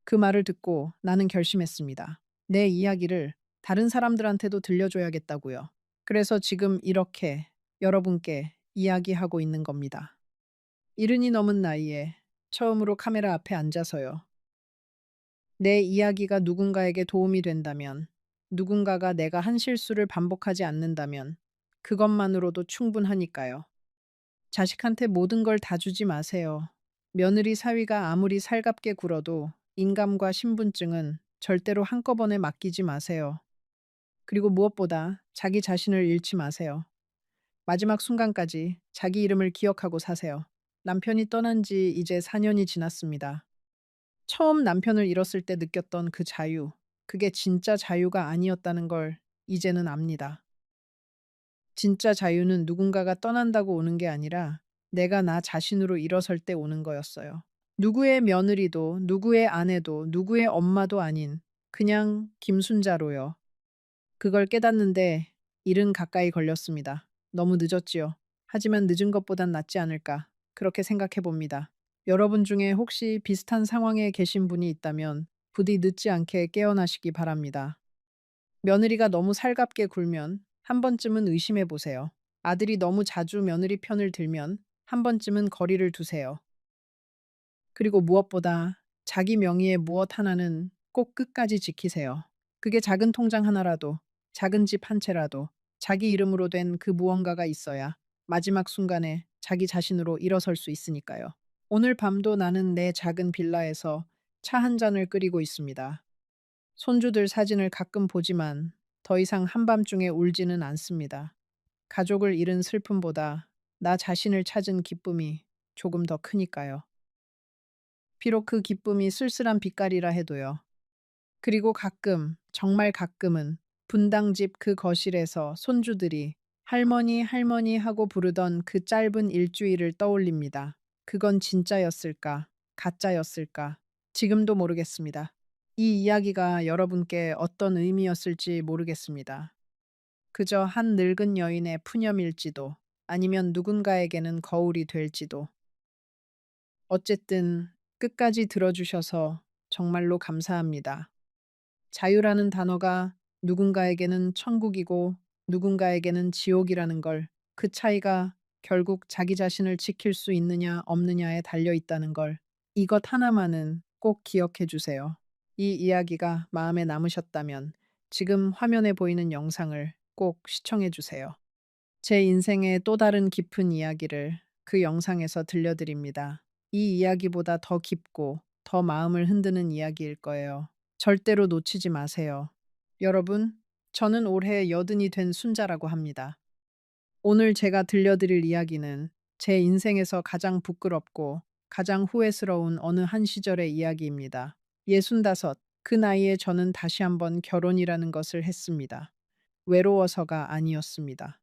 그 말을 듣고 나는 결심했습니다. 내 이야기를 다른 사람들한테도 들려줘야겠다고요. 그래서 지금 이렇게 여러분께 이야기하고 있는 겁니다. 이른이 넘은 나이에 처음으로 카메라 앞에 앉아서요. 내 이야기가 누군가에게 도움이 된다면, 누군가가 내가 한 실수를 반복하지 않는다면, 그것만으로도 충분하니까요. 자식한테 모든 걸 다 주지 마세요. 며느리 사위가 아무리 살갑게 굴어도 인감과 신분증은 절대로 한꺼번에 맡기지 마세요. 그리고 무엇보다 자기 자신을 잃지 마세요. 마지막 순간까지 자기 이름을 기억하고 사세요. 남편이 떠난 지 이제 4년이 지났습니다. 처음 남편을 잃었을 때 느꼈던 그 자유, 그게 진짜 자유가 아니었다는 걸 이제는 압니다. 진짜 자유는 누군가가 떠난다고 오는 게 아니라 내가 나 자신으로 일어설 때 오는 거였어요. 누구의 며느리도, 누구의 아내도, 누구의 엄마도 아닌 그냥 김순자로요. 그걸 깨닫는데 일은 가까이 걸렸습니다. 너무 늦었지요. 하지만 늦은 것보단 낫지 않을까. 그렇게 생각해 봅니다. 여러분 중에 혹시 비슷한 상황에 계신 분이 있다면 부디 늦지 않게 깨어나시기 바랍니다. 며느리가 너무 살갑게 굴면 한 번쯤은 의심해 보세요. 아들이 너무 자주 며느리 편을 들면 한 번쯤은 거리를 두세요. 그리고 무엇보다 자기 명의의 무엇 하나는 꼭 끝까지 지키세요. 그게 작은 통장 하나라도, 작은 집 한 채라도 자기 이름으로 된 그 무언가가 있어야 마지막 순간에 자기 자신으로 일어설 수 있으니까요. 오늘 밤도 나는 내 작은 빌라에서 차 한 잔을 끓이고 있습니다. 손주들 사진을 가끔 보지만 더 이상 한밤중에 울지는 않습니다. 가족을 잃은 슬픔보다 나 자신을 찾은 기쁨이 조금 더 크니까요. 비록 그 기쁨이 쓸쓸한 빛깔이라 해도요. 그리고 가끔, 정말 가끔은 분당집 그 거실에서 손주들이 할머니, 할머니 하고 부르던 그 짧은 일주일을 떠올립니다. 그건 진짜였을까? 가짜였을까? 지금도 모르겠습니다. 이 이야기가 여러분께 어떤 의미였을지 모르겠습니다. 그저 한 늙은 여인의 푸념일지도 아니면 누군가에게는 거울이 될지도. 어쨌든 끝까지 들어주셔서 정말로 감사합니다. 자유라는 단어가 누군가에게는 천국이고 누군가에게는 지옥이라는 걸, 그 차이가 결국 자기 자신을 지킬 수 있느냐 없느냐에 달려 있다는 걸, 이것 하나만은 꼭 기억해 주세요. 이 이야기가 마음에 남으셨다면 지금 화면에 보이는 영상을 꼭 시청해 주세요. 제 인생의 또 다른 깊은 이야기를 그 영상에서 들려드립니다. 이 이야기보다 더 깊고 더 마음을 흔드는 이야기일 거예요. 절대로 놓치지 마세요. 여러분, 저는 올해 80이 된 순자라고 합니다. 오늘 제가 들려드릴 이야기는 제 인생에서 가장 부끄럽고 가장 후회스러운 어느 한 시절의 이야기입니다. 65, 그 나이에 저는 다시 한번 결혼이라는 것을 했습니다. 외로워서가 아니었습니다.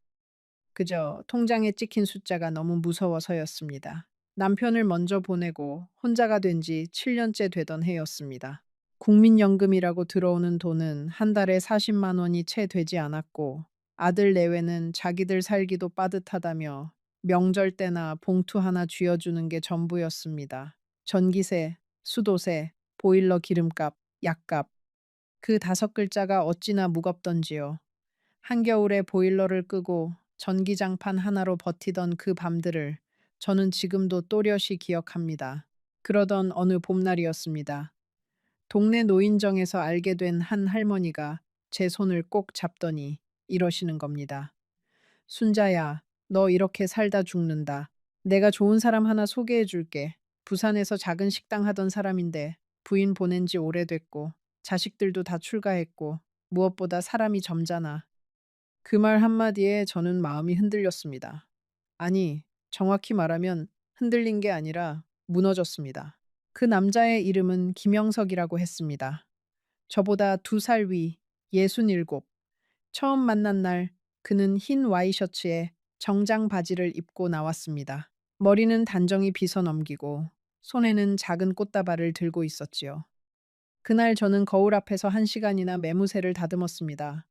그저 통장에 찍힌 숫자가 너무 무서워서였습니다. 남편을 먼저 보내고 혼자가 된 지 7년째 되던 해였습니다. 국민연금이라고 들어오는 돈은 한 달에 40만 원이 채 되지 않았고 아들 내외는 자기들 살기도 빠듯하다며 명절 때나 봉투 하나 쥐어주는 게 전부였습니다. 전기세, 수도세, 보일러 기름값, 약값. 그 5글자가 어찌나 무겁던지요. 한겨울에 보일러를 끄고 전기장판 하나로 버티던 그 밤들을 저는 지금도 또렷이 기억합니다. 그러던 어느 봄날이었습니다. 동네 노인정에서 알게 된 한 할머니가 제 손을 꼭 잡더니 이러시는 겁니다. 순자야, 너 이렇게 살다 죽는다. 내가 좋은 사람 하나 소개해 줄게. 부산에서 작은 식당 하던 사람인데 부인 보낸 지 오래됐고 자식들도 다 출가했고 무엇보다 사람이 점잖아. 그 말 한마디에 저는 마음이 흔들렸습니다. 아니, 정확히 말하면 흔들린 게 아니라 무너졌습니다. 그 남자의 이름은 김영석이라고 했습니다. 저보다 2살 위, 67. 처음 만난 날 그는 흰 와이셔츠에 정장 바지를 입고 나왔습니다. 머리는 단정히 빗어 넘기고 손에는 작은 꽃다발을 들고 있었지요. 그날 저는 거울 앞에서 1시간이나 매무새를 다듬었습니다.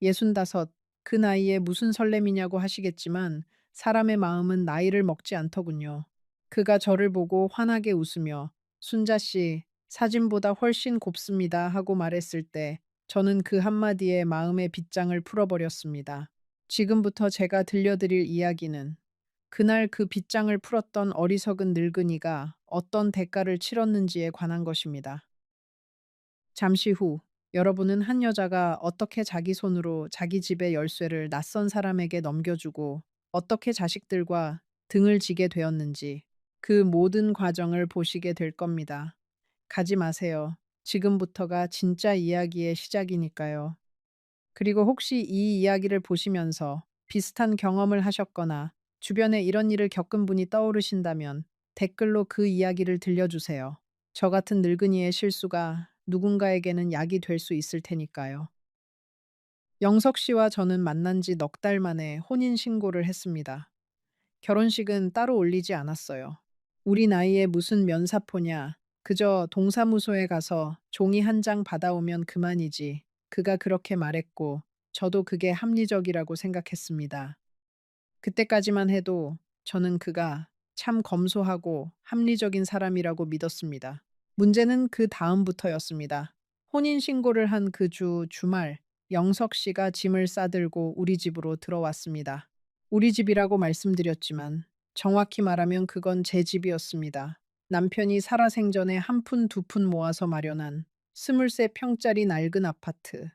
65, 그 나이에 무슨 설렘이냐고 하시겠지만 사람의 마음은 나이를 먹지 않더군요. 그가 저를 보고 환하게 웃으며 순자 씨, 사진보다 훨씬 곱습니다 하고 말했을 때 저는 그 한마디에 마음의 빗장을 풀어버렸습니다. 지금부터 제가 들려드릴 이야기는 그날 그 빗장을 풀었던 어리석은 늙은이가 어떤 대가를 치렀는지에 관한 것입니다. 잠시 후 여러분은 한 여자가 어떻게 자기 손으로 자기 집의 열쇠를 낯선 사람에게 넘겨주고 어떻게 자식들과 등을 지게 되었는지 그 모든 과정을 보시게 될 겁니다. 가지 마세요. 지금부터가 진짜 이야기의 시작이니까요. 그리고 혹시 이 이야기를 보시면서 비슷한 경험을 하셨거나 주변에 이런 일을 겪은 분이 떠오르신다면 댓글로 그 이야기를 들려주세요. 저 같은 늙은이의 실수가 누군가에게는 약이 될 수 있을 테니까요. 영석 씨와 저는 만난 지 넉 달 만에 혼인 신고를 했습니다. 결혼식은 따로 올리지 않았어요. 우리 나이에 무슨 면사포냐. 그저 동사무소에 가서 종이 한 장 받아오면 그만이지. 그가 그렇게 말했고, 저도 그게 합리적이라고 생각했습니다. 그때까지만 해도 저는 그가 참 검소하고 합리적인 사람이라고 믿었습니다. 문제는 그 다음부터였습니다. 혼인신고를 한 그 주말, 영석 씨가 짐을 싸들고 우리 집으로 들어왔습니다. 우리 집이라고 말씀드렸지만 정확히 말하면 그건 제 집이었습니다. 남편이 살아생전에 한 푼 두 푼 모아서 마련한 23평짜리 낡은 아파트.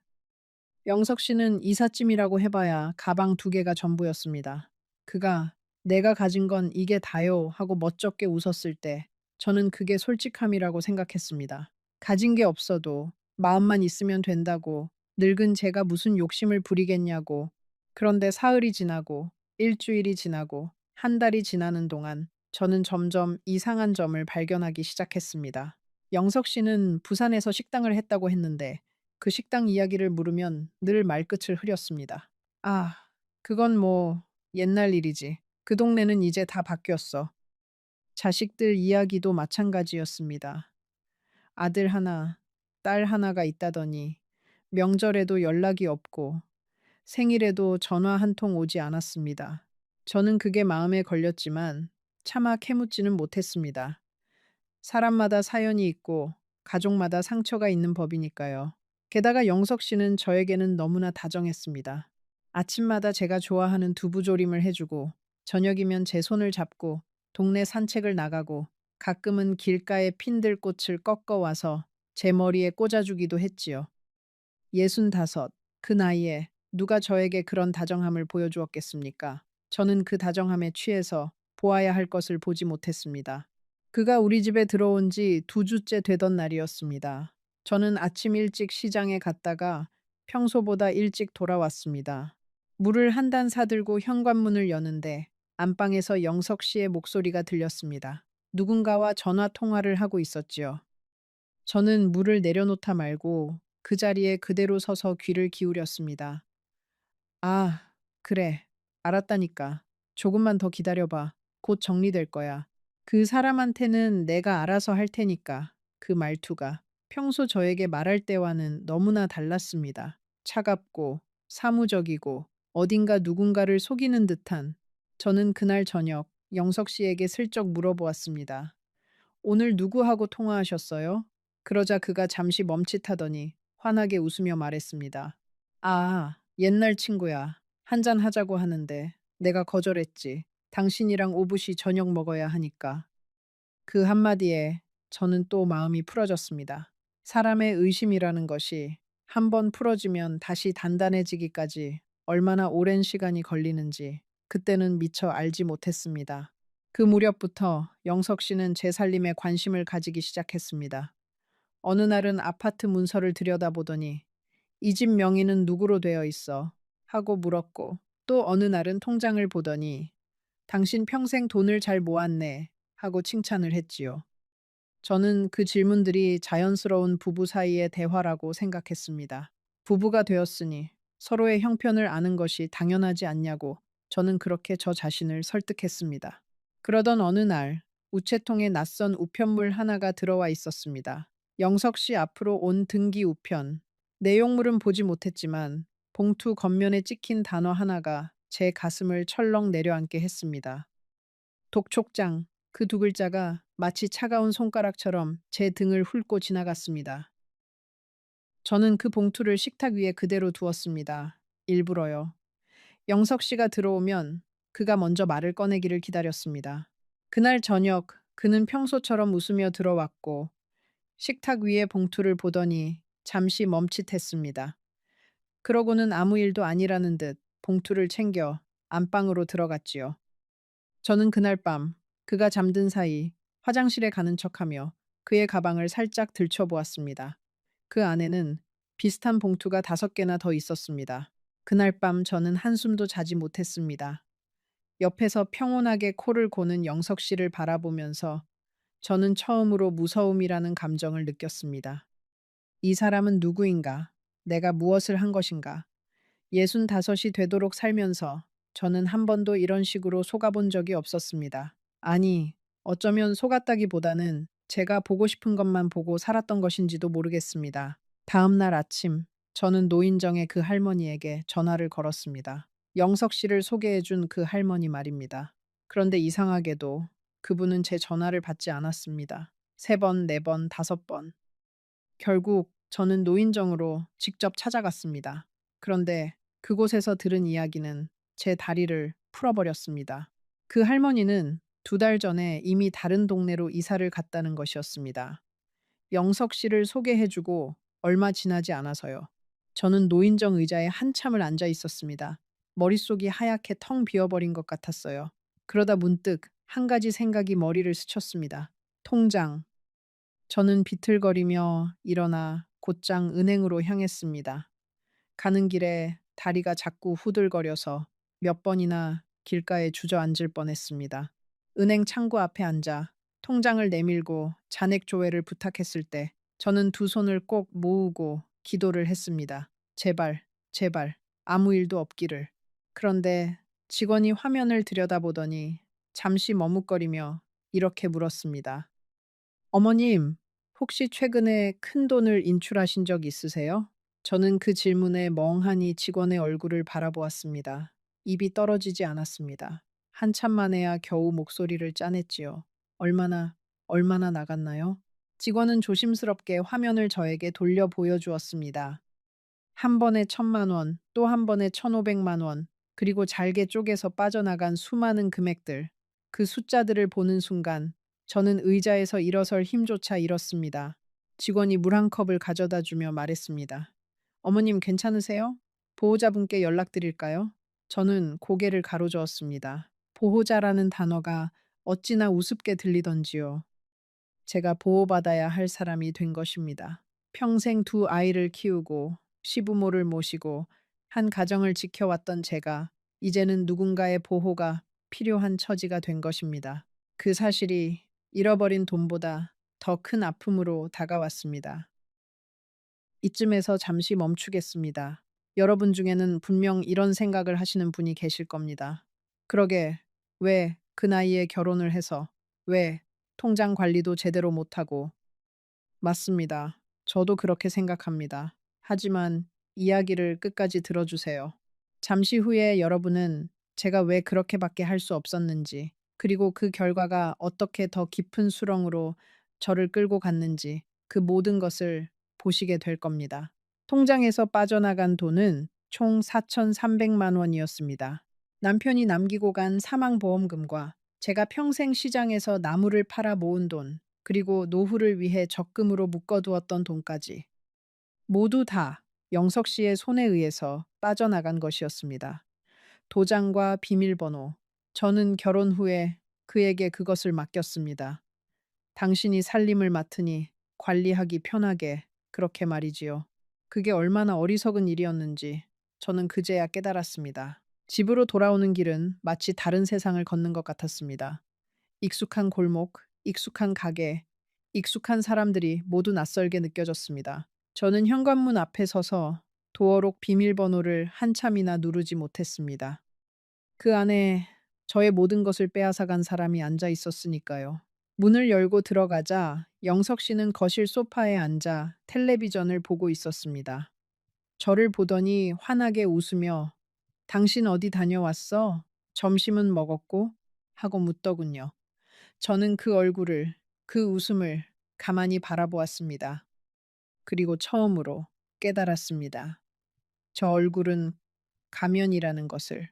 영석 씨는 이삿짐이라고 해봐야 가방 2개가 전부였습니다. 그가 내가 가진 건 이게 다요 하고 멋쩍게 웃었을 때 저는 그게 솔직함이라고 생각했습니다. 가진 게 없어도 마음만 있으면 된다고 늙은 제가 무슨 욕심을 부리겠냐고. 그런데 사흘이 지나고 일주일이 지나고 한 달이 지나는 동안 저는 점점 이상한 점을 발견하기 시작했습니다. 영석 씨는 부산에서 식당을 했다고 했는데 그 식당 이야기를 물으면 늘 말끝을 흐렸습니다. 아, 그건 뭐 옛날 일이지. 그 동네는 이제 다 바뀌었어. 자식들 이야기도 마찬가지였습니다. 아들 하나, 딸 하나가 있다더니 명절에도 연락이 없고 생일에도 전화 한 통 오지 않았습니다. 저는 그게 마음에 걸렸지만 차마 캐묻지는 못했습니다. 사람마다 사연이 있고 가족마다 상처가 있는 법이니까요. 게다가 영석 씨는 저에게는 너무나 다정했습니다. 아침마다 제가 좋아하는 두부조림을 해주고 저녁이면 제 손을 잡고 동네 산책을 나가고 가끔은 길가의 핀들꽃을 꺾어 와서 제 머리에 꽂아주기도 했지요. 65, 그 나이에 누가 저에게 그런 다정함을 보여주었겠습니까? 저는 그 다정함에 취해서 보아야 할 것을 보지 못했습니다. 그가 우리 집에 들어온 지 2주째 되던 날이었습니다. 저는 아침 일찍 시장에 갔다가 평소보다 일찍 돌아왔습니다. 물을 한 단 사들고 현관문을 여는데 안방에서 영석 씨의 목소리가 들렸습니다. 누군가와 전화 통화를 하고 있었지요. 저는 물을 내려놓다 말고 그 자리에 그대로 서서 귀를 기울였습니다. 아, 그래. 알았다니까. 조금만 더 기다려봐. 곧 정리될 거야. 그 사람한테는 내가 알아서 할 테니까. 그 말투가 평소 저에게 말할 때와는 너무나 달랐습니다. 차갑고 사무적이고 어딘가 누군가를 속이는 듯한. 저는 그날 저녁 영석 씨에게 슬쩍 물어보았습니다. 오늘 누구하고 통화하셨어요? 그러자 그가 잠시 멈칫하더니 환하게 웃으며 말했습니다. 아, 옛날 친구야. 한잔 하자고 하는데 내가 거절했지. 당신이랑 오붓이 저녁 먹어야 하니까. 그 한마디에 저는 또 마음이 풀어졌습니다. 사람의 의심이라는 것이 한번 풀어지면 다시 단단해지기까지 얼마나 오랜 시간이 걸리는지 그때는 미처 알지 못했습니다. 그 무렵부터 영석 씨는 제 살림에 관심을 가지기 시작했습니다. 어느 날은 아파트 문서를 들여다보더니 이 집 명의는 누구로 되어 있어? 하고 물었고 또 어느 날은 통장을 보더니 당신 평생 돈을 잘 모았네 하고 칭찬을 했지요. 저는 그 질문들이 자연스러운 부부 사이의 대화라고 생각했습니다. 부부가 되었으니 서로의 형편을 아는 것이 당연하지 않냐고 저는 그렇게 저 자신을 설득했습니다. 그러던 어느 날 우체통에 낯선 우편물 하나가 들어와 있었습니다. 영석 씨 앞으로 온 등기 우편. 내용물은 보지 못했지만 봉투 겉면에 찍힌 단어 하나가 제 가슴을 철렁 내려앉게 했습니다. 독촉장. 그 두 글자가 마치 차가운 손가락처럼 제 등을 훑고 지나갔습니다. 저는 그 봉투를 식탁 위에 그대로 두었습니다. 일부러요. 영석 씨가 들어오면 그가 먼저 말을 꺼내기를 기다렸습니다. 그날 저녁 그는 평소처럼 웃으며 들어왔고 식탁 위에 봉투를 보더니 잠시 멈칫했습니다. 그러고는 아무 일도 아니라는 듯 봉투를 챙겨 안방으로 들어갔지요. 저는 그날 밤 그가 잠든 사이 화장실에 가는 척하며 그의 가방을 살짝 들춰보았습니다. 그 안에는 비슷한 봉투가 5개나 더 있었습니다. 그날 밤 저는 한숨도 자지 못했습니다. 옆에서 평온하게 코를 고는 영석 씨를 바라보면서 저는 처음으로 무서움이라는 감정을 느꼈습니다. 이 사람은 누구인가? 내가 무엇을 한 것인가? 65이 되도록 살면서 저는 한 번도 이런 식으로 속아본 적이 없었습니다. 아니, 어쩌면 속았다기보다는 제가 보고 싶은 것만 보고 살았던 것인지도 모르겠습니다. 다음 날 아침, 저는 노인정의 그 할머니에게 전화를 걸었습니다. 영석 씨를 소개해준 그 할머니 말입니다. 그런데 이상하게도 그분은 제 전화를 받지 않았습니다. 3번, 4번, 5번. 결국 저는 노인정으로 직접 찾아갔습니다. 그런데 그곳에서 들은 이야기는 제 다리를 풀어버렸습니다. 그 할머니는 2달 전에 이미 다른 동네로 이사를 갔다는 것이었습니다. 영석 씨를 소개해주고 얼마 지나지 않아서요. 저는 노인정 의자에 한참을 앉아 있었습니다. 머릿속이 하얗게 텅 비어버린 것 같았어요. 그러다 문득 한 가지 생각이 머리를 스쳤습니다. 통장. 저는 비틀거리며 일어나 곧장 은행으로 향했습니다. 가는 길에 다리가 자꾸 후들거려서 몇 번이나 길가에 주저앉을 뻔했습니다. 은행 창구 앞에 앉아 통장을 내밀고 잔액 조회를 부탁했을 때 저는 두 손을 꼭 모으고 기도를 했습니다. 제발, 제발, 아무 일도 없기를. 그런데 직원이 화면을 들여다보더니 잠시 머뭇거리며 이렇게 물었습니다. 어머님, 혹시 최근에 큰 돈을 인출하신 적 있으세요? 저는 그 질문에 멍하니 직원의 얼굴을 바라보았습니다. 입이 떨어지지 않았습니다. 한참 만에야 겨우 목소리를 짜냈지요. 얼마나 나갔나요? 직원은 조심스럽게 화면을 저에게 돌려 보여주었습니다. 한 번에 1,000만 원, 또 한 번에 1,500만 원, 그리고 잘게 쪼개서 빠져나간 수많은 금액들. 그 숫자들을 보는 순간 저는 의자에서 일어설 힘조차 잃었습니다. 직원이 물 한 컵을 가져다 주며 말했습니다. 어머님 괜찮으세요? 보호자분께 연락드릴까요? 저는 고개를 가로저었습니다. 보호자라는 단어가 어찌나 우습게 들리던지요. 제가 보호받아야 할 사람이 된 것입니다. 평생 두 아이를 키우고 시부모를 모시고 한 가정을 지켜왔던 제가 이제는 누군가의 보호가 필요한 처지가 된 것입니다. 그 사실이 잃어버린 돈보다 더 큰 아픔으로 다가왔습니다. 이쯤에서 잠시 멈추겠습니다. 여러분 중에는 분명 이런 생각을 하시는 분이 계실 겁니다. 그러게, 왜 그 나이에 결혼을 해서, 왜 통장 관리도 제대로 못하고, 맞습니다. 저도 그렇게 생각합니다. 하지만 이야기를 끝까지 들어주세요. 잠시 후에 여러분은 제가 왜 그렇게밖에 할 수 없었는지, 그리고 그 결과가 어떻게 더 깊은 수렁으로 저를 끌고 갔는지 그 모든 것을 보시게 될 겁니다. 통장에서 빠져나간 돈은 총 4,300만 원이었습니다. 남편이 남기고 간 사망보험금과 제가 평생 시장에서 나무를 팔아 모은 돈, 그리고 노후를 위해 적금으로 묶어두었던 돈까지 모두 다 영석 씨의 손에 의해서 빠져나간 것이었습니다. 도장과 비밀번호. 저는 결혼 후에 그에게 그것을 맡겼습니다. 당신이 살림을 맡으니 관리하기 편하게 그렇게 말이지요. 그게 얼마나 어리석은 일이었는지 저는 그제야 깨달았습니다. 집으로 돌아오는 길은 마치 다른 세상을 걷는 것 같았습니다. 익숙한 골목, 익숙한 가게, 익숙한 사람들이 모두 낯설게 느껴졌습니다. 저는 현관문 앞에 서서 도어록 비밀번호를 한참이나 누르지 못했습니다. 그 안에 저의 모든 것을 빼앗아간 사람이 앉아 있었으니까요. 문을 열고 들어가자 영석 씨는 거실 소파에 앉아 텔레비전을 보고 있었습니다. 저를 보더니 환하게 웃으며 당신 어디 다녀왔어? 점심은 먹었고? 하고 묻더군요. 저는 그 얼굴을, 그 웃음을 가만히 바라보았습니다. 그리고 처음으로 깨달았습니다. 저 얼굴은 가면이라는 것을,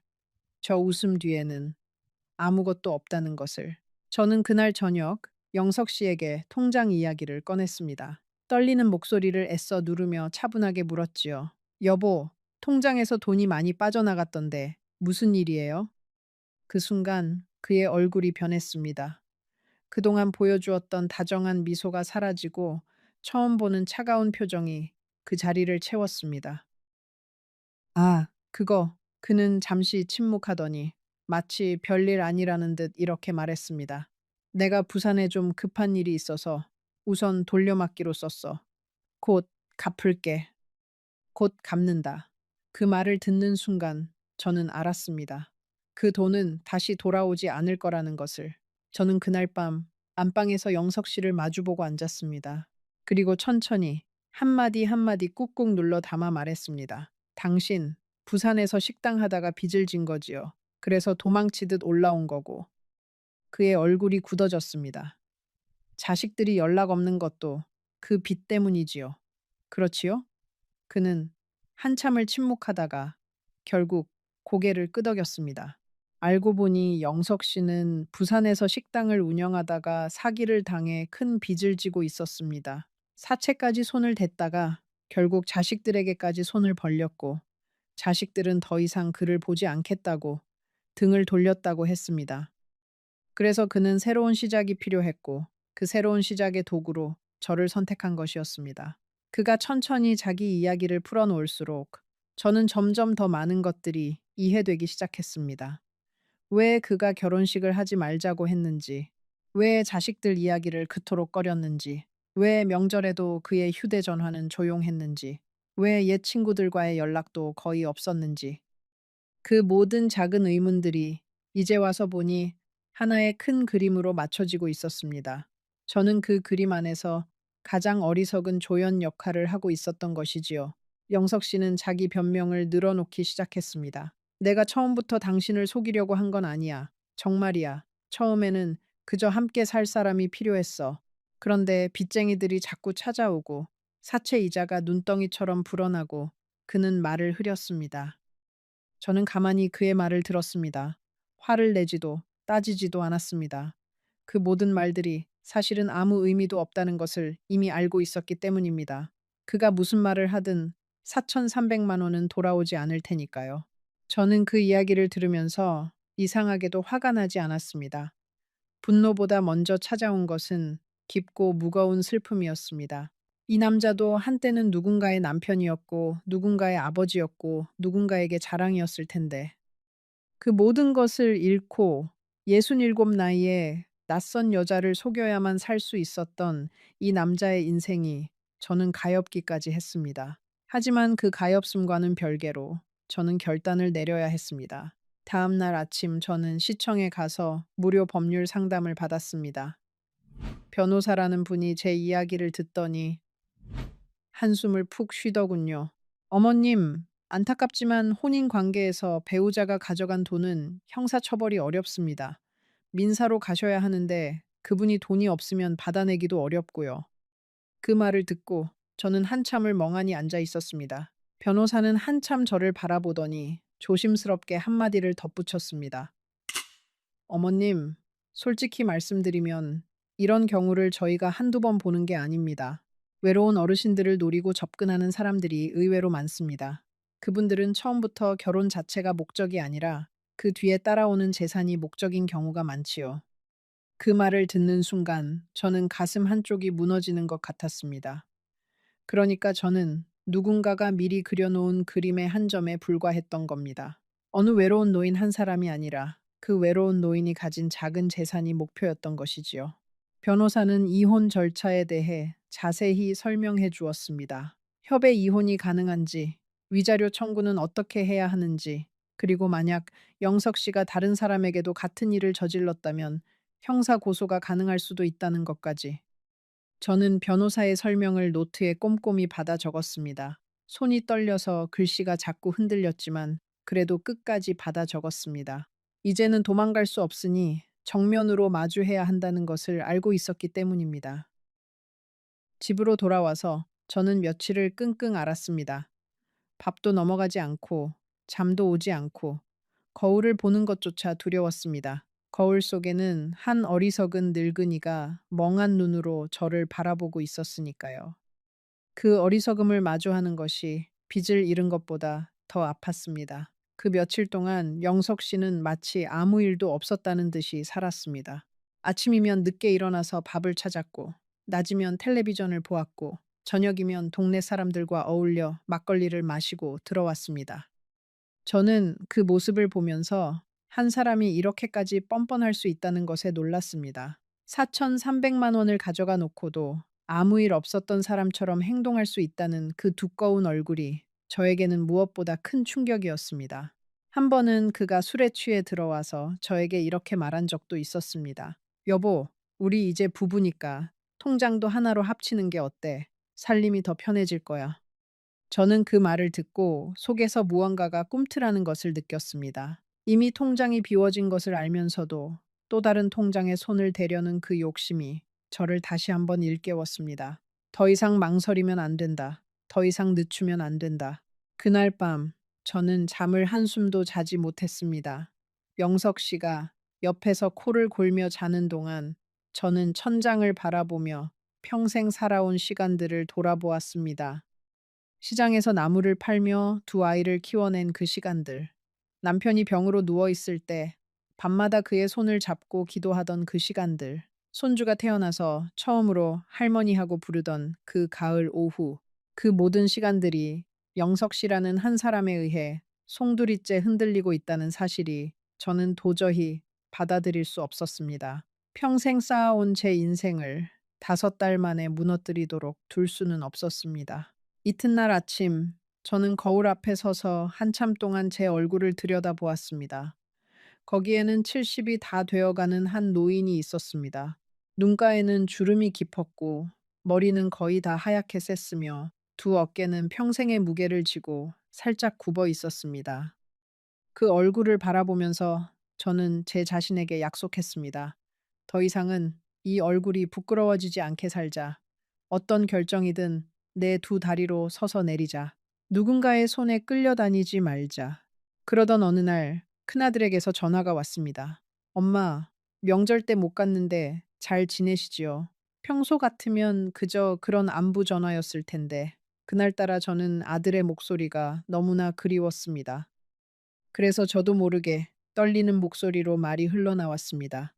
저 웃음 뒤에는 아무것도 없다는 것을. 저는 그날 저녁 영석 씨에게 통장 이야기를 꺼냈습니다. 떨리는 목소리를 애써 누르며 차분하게 물었지요. 여보, 통장에서 돈이 많이 빠져나갔던데 무슨 일이에요? 그 순간 그의 얼굴이 변했습니다. 그동안 보여주었던 다정한 미소가 사라지고 처음 보는 차가운 표정이 그 자리를 채웠습니다. 아, 그는 잠시 침묵하더니 마치 별일 아니라는 듯 이렇게 말했습니다. 내가 부산에 좀 급한 일이 있어서 우선 돌려막기로 썼어. 곧 갚을게. 곧 갚는다. 그 말을 듣는 순간 저는 알았습니다. 그 돈은 다시 돌아오지 않을 거라는 것을. 저는 그날 밤 안방에서 영석 씨를 마주보고 앉았습니다. 그리고 천천히 한마디 한마디 꾹꾹 눌러 담아 말했습니다. 당신, 부산에서 식당 하다가 빚을 진 거지요. 그래서 도망치듯 올라온 거고. 그의 얼굴이 굳어졌습니다. 자식들이 연락 없는 것도 그 빚 때문이지요. 그렇지요? 그는 한참을 침묵하다가 결국 고개를 끄덕였습니다. 알고 보니 영석 씨는 부산에서 식당을 운영하다가 사기를 당해 큰 빚을 지고 있었습니다. 사채까지 손을 댔다가 결국 자식들에게까지 손을 벌렸고 자식들은 더 이상 그를 보지 않겠다고 등을 돌렸다고 했습니다. 그래서 그는 새로운 시작이 필요했고 그 새로운 시작의 도구로 저를 선택한 것이었습니다. 그가 천천히 자기 이야기를 풀어놓을수록 저는 점점 더 많은 것들이 이해되기 시작했습니다. 왜 그가 결혼식을 하지 말자고 했는지, 왜 자식들 이야기를 그토록 꺼렸는지, 왜 명절에도 그의 휴대전화는 조용했는지, 왜 옛 친구들과의 연락도 거의 없었는지. 그 모든 작은 의문들이 이제 와서 보니 하나의 큰 그림으로 맞춰지고 있었습니다. 저는 그 그림 안에서 가장 어리석은 조연 역할을 하고 있었던 것이지요. 영석 씨는 자기 변명을 늘어놓기 시작했습니다. 내가 처음부터 당신을 속이려고 한 건 아니야. 정말이야. 처음에는 그저 함께 살 사람이 필요했어. 그런데 빚쟁이들이 자꾸 찾아오고 사채 이자가 눈덩이처럼 불어나고 그는 말을 흐렸습니다. 저는 가만히 그의 말을 들었습니다. 화를 내지도 따지지도 않았습니다. 그 모든 말들이 사실은 아무 의미도 없다는 것을 이미 알고 있었기 때문입니다. 그가 무슨 말을 하든 4,300만 원은 돌아오지 않을 테니까요. 저는 그 이야기를 들으면서 이상하게도 화가 나지 않았습니다. 분노보다 먼저 찾아온 것은 깊고 무거운 슬픔이었습니다. 이 남자도 한때는 누군가의 남편이었고, 누군가의 아버지였고, 누군가에게 자랑이었을 텐데, 그 모든 것을 잃고 67 나이에 낯선 여자를 속여야만 살 수 있었던 이 남자의 인생이 저는 가엾기까지 했습니다. 하지만 그 가엾음과는 별개로 저는 결단을 내려야 했습니다. 다음 날 아침 저는 시청에 가서 무료 법률 상담을 받았습니다. 변호사라는 분이 제 이야기를 듣더니 한숨을 푹 쉬더군요. 어머님, 안타깝지만 혼인 관계에서 배우자가 가져간 돈은 형사처벌이 어렵습니다. 민사로 가셔야 하는데 그분이 돈이 없으면 받아내기도 어렵고요. 그 말을 듣고 저는 한참을 멍하니 앉아 있었습니다. 변호사는 한참 저를 바라보더니 조심스럽게 한마디를 덧붙였습니다. 어머님, 솔직히 말씀드리면 이런 경우를 저희가 한두 번 보는 게 아닙니다. 외로운 어르신들을 노리고 접근하는 사람들이 의외로 많습니다. 그분들은 처음부터 결혼 자체가 목적이 아니라 그 뒤에 따라오는 재산이 목적인 경우가 많지요. 그 말을 듣는 순간 저는 가슴 한쪽이 무너지는 것 같았습니다. 그러니까 저는 누군가가 미리 그려놓은 그림의 한 점에 불과했던 겁니다. 어느 외로운 노인 한 사람이 아니라 그 외로운 노인이 가진 작은 재산이 목표였던 것이지요. 변호사는 이혼 절차에 대해 자세히 설명해 주었습니다. 협의 이혼이 가능한지, 위자료 청구는 어떻게 해야 하는지, 그리고 만약 영석 씨가 다른 사람에게도 같은 일을 저질렀다면 형사 고소가 가능할 수도 있다는 것까지. 저는 변호사의 설명을 노트에 꼼꼼히 받아 적었습니다. 손이 떨려서 글씨가 자꾸 흔들렸지만 그래도 끝까지 받아 적었습니다. 이제는 도망갈 수 없으니 정면으로 마주해야 한다는 것을 알고 있었기 때문입니다. 집으로 돌아와서 저는 며칠을 끙끙 앓았습니다. 밥도 넘어가지 않고 잠도 오지 않고 거울을 보는 것조차 두려웠습니다. 거울 속에는 한 어리석은 늙은이가 멍한 눈으로 저를 바라보고 있었으니까요. 그 어리석음을 마주하는 것이 빚을 잃은 것보다 더 아팠습니다. 그 며칠 동안 영석 씨는 마치 아무 일도 없었다는 듯이 살았습니다. 아침이면 늦게 일어나서 밥을 찾았고, 낮이면 텔레비전을 보았고, 저녁이면 동네 사람들과 어울려 막걸리를 마시고 들어왔습니다. 저는 그 모습을 보면서 한 사람이 이렇게까지 뻔뻔할 수 있다는 것에 놀랐습니다. 4,300만 원을 가져가 놓고도 아무 일 없었던 사람처럼 행동할 수 있다는 그 두꺼운 얼굴이 저에게는 무엇보다 큰 충격이었습니다. 한 번은 그가 술에 취해 들어와서 저에게 이렇게 말한 적도 있었습니다. 여보, 우리 이제 부부니까 통장도 하나로 합치는 게 어때? 살림이 더 편해질 거야. 저는 그 말을 듣고 속에서 무언가가 꿈틀하는 것을 느꼈습니다. 이미 통장이 비워진 것을 알면서도 또 다른 통장에 손을 대려는 그 욕심이 저를 다시 한번 일깨웠습니다. 더 이상 망설이면 안 된다. 더 이상 늦추면 안 된다. 그날 밤 저는 잠을 한숨도 자지 못했습니다. 영석 씨가 옆에서 코를 골며 자는 동안 저는 천장을 바라보며 평생 살아온 시간들을 돌아보았습니다. 시장에서 나무를 팔며 두 아이를 키워낸 그 시간들. 남편이 병으로 누워 있을 때 밤마다 그의 손을 잡고 기도하던 그 시간들. 손주가 태어나서 처음으로 할머니하고 부르던 그 가을 오후. 그 모든 시간들이 영석 씨라는 한 사람에 의해 송두리째 흔들리고 있다는 사실이 저는 도저히 받아들일 수 없었습니다. 평생 쌓아온 제 인생을 5달 만에 무너뜨리도록 둘 수는 없었습니다. 이튿날 아침, 저는 거울 앞에 서서 한참 동안 제 얼굴을 들여다보았습니다. 거기에는 70이 다 되어가는 한 노인이 있었습니다. 눈가에는 주름이 깊었고, 머리는 거의 다 하얗게 셌으며, 두 어깨는 평생의 무게를 지고 살짝 굽어 있었습니다. 그 얼굴을 바라보면서 저는 제 자신에게 약속했습니다. 더 이상은 이 얼굴이 부끄러워지지 않게 살자. 어떤 결정이든 내 두 다리로 서서 내리자. 누군가의 손에 끌려다니지 말자. 그러던 어느 날 큰아들에게서 전화가 왔습니다. 엄마, 명절 때 못 갔는데 잘 지내시지요? 평소 같으면 그저 그런 안부 전화였을 텐데 그날따라 저는 아들의 목소리가 너무나 그리웠습니다. 그래서 저도 모르게 떨리는 목소리로 말이 흘러나왔습니다.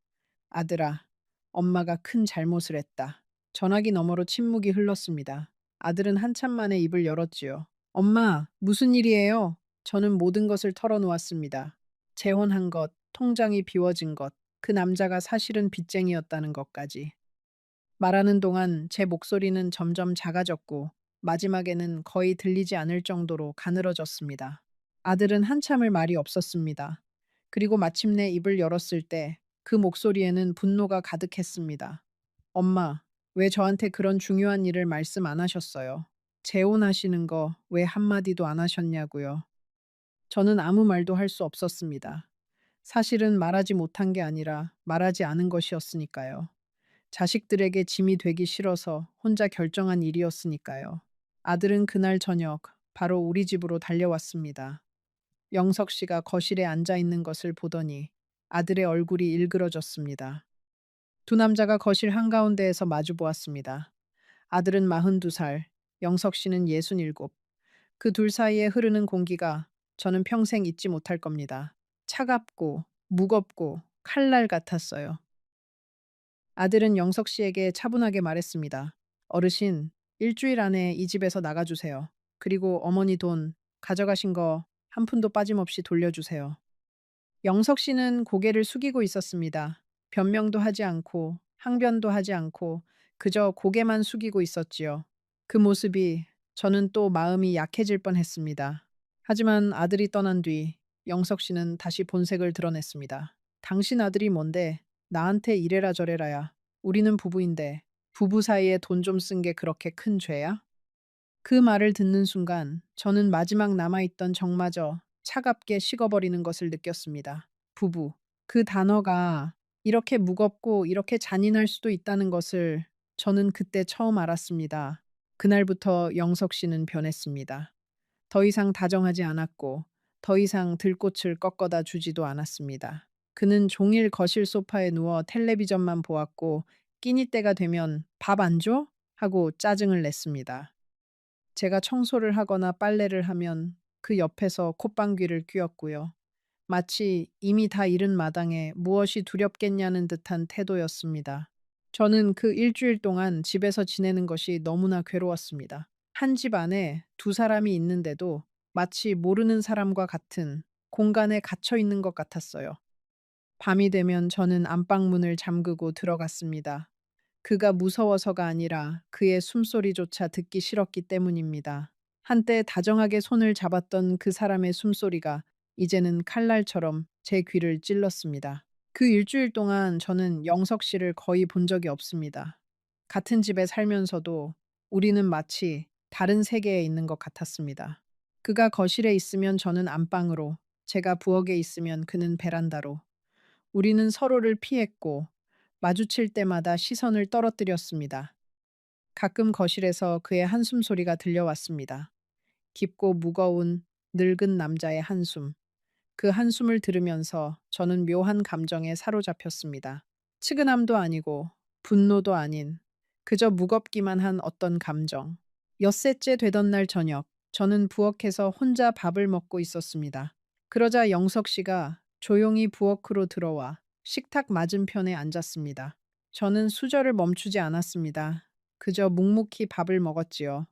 아들아, 엄마가 큰 잘못을 했다. 전화기 너머로 침묵이 흘렀습니다. 아들은 한참 만에 입을 열었지요. 엄마, 무슨 일이에요? 저는 모든 것을 털어놓았습니다. 재혼한 것, 통장이 비워진 것, 그 남자가 사실은 빚쟁이였다는 것까지. 말하는 동안 제 목소리는 점점 작아졌고 마지막에는 거의 들리지 않을 정도로 가늘어졌습니다. 아들은 한참을 말이 없었습니다. 그리고 마침내 입을 열었을 때 그 목소리에는 분노가 가득했습니다. 엄마, 왜 저한테 그런 중요한 일을 말씀 안 하셨어요? 재혼하시는 거 왜 한마디도 안 하셨냐고요? 저는 아무 말도 할 수 없었습니다. 사실은 말하지 못한 게 아니라 말하지 않은 것이었으니까요. 자식들에게 짐이 되기 싫어서 혼자 결정한 일이었으니까요. 아들은 그날 저녁 바로 우리 집으로 달려왔습니다. 영석 씨가 거실에 앉아 있는 것을 보더니 아들의 얼굴이 일그러졌습니다. 두 남자가 거실 한가운데에서 마주 보았습니다. 아들은 42살, 영석 씨는 67. 그 둘 사이에 흐르는 공기가 저는 평생 잊지 못할 겁니다. 차갑고 무겁고 칼날 같았어요. 아들은 영석 씨에게 차분하게 말했습니다. 어르신, 일주일 안에 이 집에서 나가주세요. 그리고 어머니 돈 가져가신 거 한 푼도 빠짐없이 돌려주세요. 영석 씨는 고개를 숙이고 있었습니다. 변명도 하지 않고 항변도 하지 않고 그저 고개만 숙이고 있었지요. 그 모습이 저는 또 마음이 약해질 뻔했습니다. 하지만 아들이 떠난 뒤 영석 씨는 다시 본색을 드러냈습니다. 당신 아들이 뭔데 나한테 이래라 저래라야. 우리는 부부인데 부부 사이에 돈 좀 쓴 게 그렇게 큰 죄야? 그 말을 듣는 순간 저는 마지막 남아있던 정마저 차갑게 식어버리는 것을 느꼈습니다. 부부. 그 단어가 이렇게 무겁고 이렇게 잔인할 수도 있다는 것을 저는 그때 처음 알았습니다. 그날부터 영석 씨는 변했습니다. 더 이상 다정하지 않았고 더 이상 들꽃을 꺾어다 주지도 않았습니다. 그는 종일 거실 소파에 누워 텔레비전만 보았고 끼니 때가 되면 밥 안 줘? 하고 짜증을 냈습니다. 제가 청소를 하거나 빨래를 하면 그 옆에서 콧방귀를 뀌었고요. 마치 이미 다 잃은 마당에 무엇이 두렵겠냐는 듯한 태도였습니다. 저는 그 일주일 동안 집에서 지내는 것이 너무나 괴로웠습니다. 한 집 안에 두 사람이 있는데도 마치 모르는 사람과 같은 공간에 갇혀 있는 것 같았어요. 밤이 되면 저는 안방문을 잠그고 들어갔습니다. 그가 무서워서가 아니라 그의 숨소리조차 듣기 싫었기 때문입니다. 한때 다정하게 손을 잡았던 그 사람의 숨소리가 이제는 칼날처럼 제 귀를 찔렀습니다. 그 일주일 동안 저는 영석 씨를 거의 본 적이 없습니다. 같은 집에 살면서도 우리는 마치 다른 세계에 있는 것 같았습니다. 그가 거실에 있으면 저는 안방으로, 제가 부엌에 있으면 그는 베란다로. 우리는 서로를 피했고 마주칠 때마다 시선을 떨어뜨렸습니다. 가끔 거실에서 그의 한숨 소리가 들려왔습니다. 깊고 무거운 늙은 남자의 한숨. 그 한숨을 들으면서 저는 묘한 감정에 사로잡혔습니다. 측은함도 아니고 분노도 아닌 그저 무겁기만 한 어떤 감정. 엿새째 되던 날 저녁, 저는 부엌에서 혼자 밥을 먹고 있었습니다. 그러자 영석 씨가 조용히 부엌으로 들어와 식탁 맞은편에 앉았습니다. 저는 수저를 멈추지 않았습니다. 그저 묵묵히 밥을 먹었지요.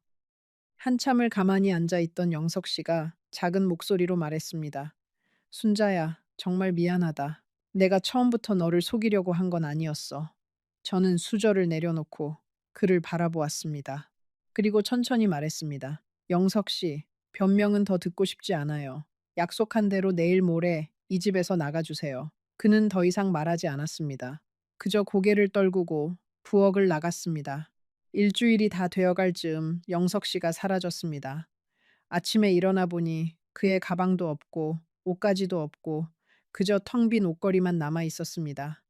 한참을 가만히 앉아 있던 영석 씨가 작은 목소리로 말했습니다. 순자야, 정말 미안하다. 내가 처음부터 너를 속이려고 한 건 아니었어. 저는 수저를 내려놓고 그를 바라보았습니다. 그리고 천천히 말했습니다. 영석 씨, 변명은 더 듣고 싶지 않아요. 약속한 대로 내일 모레 이 집에서 나가주세요. 그는 더 이상 말하지 않았습니다. 그저 고개를 떨구고 부엌을 나갔습니다. 일주일이 다 되어갈 즈음 영석 씨가 사라졌습니다. 아침에 일어나 보니 그의 가방도 없고 옷가지도 없고 그저 텅 빈 옷걸이만 남아 있었습니다.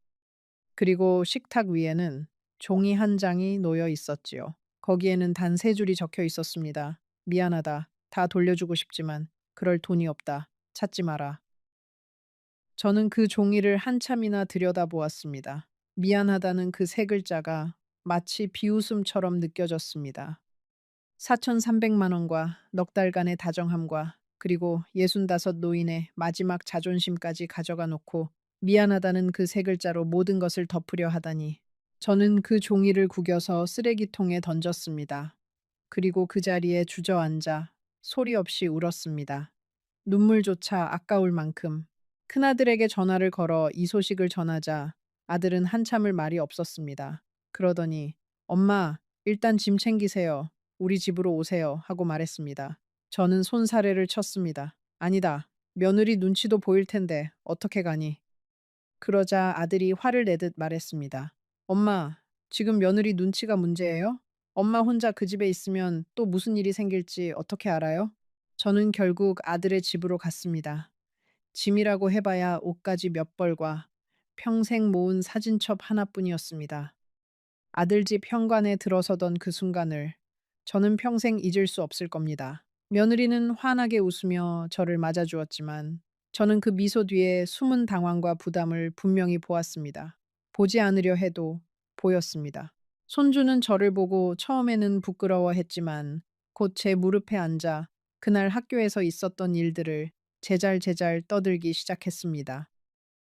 그리고 식탁 위에는 종이 한 장이 놓여 있었지요. 거기에는 단 세 줄이 적혀 있었습니다. 미안하다. 다 돌려주고 싶지만 그럴 돈이 없다. 찾지 마라. 저는 그 종이를 한참이나 들여다보았습니다. 미안하다는 그 세 글자가 마치 비웃음처럼 느껴졌습니다. 4,300만 원과 넉 달간의 다정함과 그리고 65 노인의 마지막 자존심까지 가져가 놓고 미안하다는 그 세 글자로 모든 것을 덮으려 하다니. 저는 그 종이를 구겨서 쓰레기통에 던졌습니다. 그리고 그 자리에 주저앉아 소리 없이 울었습니다. 눈물조차 아까울 만큼. 큰아들에게 전화를 걸어 이 소식을 전하자 아들은 한참을 말이 없었습니다. 그러더니 엄마, 일단 짐 챙기세요. 우리 집으로 오세요. 하고 말했습니다. 저는 손사래를 쳤습니다. 아니다. 며느리 눈치도 보일 텐데 어떻게 가니? 그러자 아들이 화를 내듯 말했습니다. 엄마, 지금 며느리 눈치가 문제예요? 엄마 혼자 그 집에 있으면 또 무슨 일이 생길지 어떻게 알아요? 저는 결국 아들의 집으로 갔습니다. 짐이라고 해봐야 옷가지 몇 벌과 평생 모은 사진첩 하나뿐이었습니다. 아들 집 현관에 들어서던 그 순간을 저는 평생 잊을 수 없을 겁니다. 며느리는 환하게 웃으며 저를 맞아주었지만 저는 그 미소 뒤에 숨은 당황과 부담을 분명히 보았습니다. 보지 않으려 해도 보였습니다. 손주는 저를 보고 처음에는 부끄러워했지만 곧 제 무릎에 앉아 그날 학교에서 있었던 일들을 제잘제잘 떠들기 시작했습니다.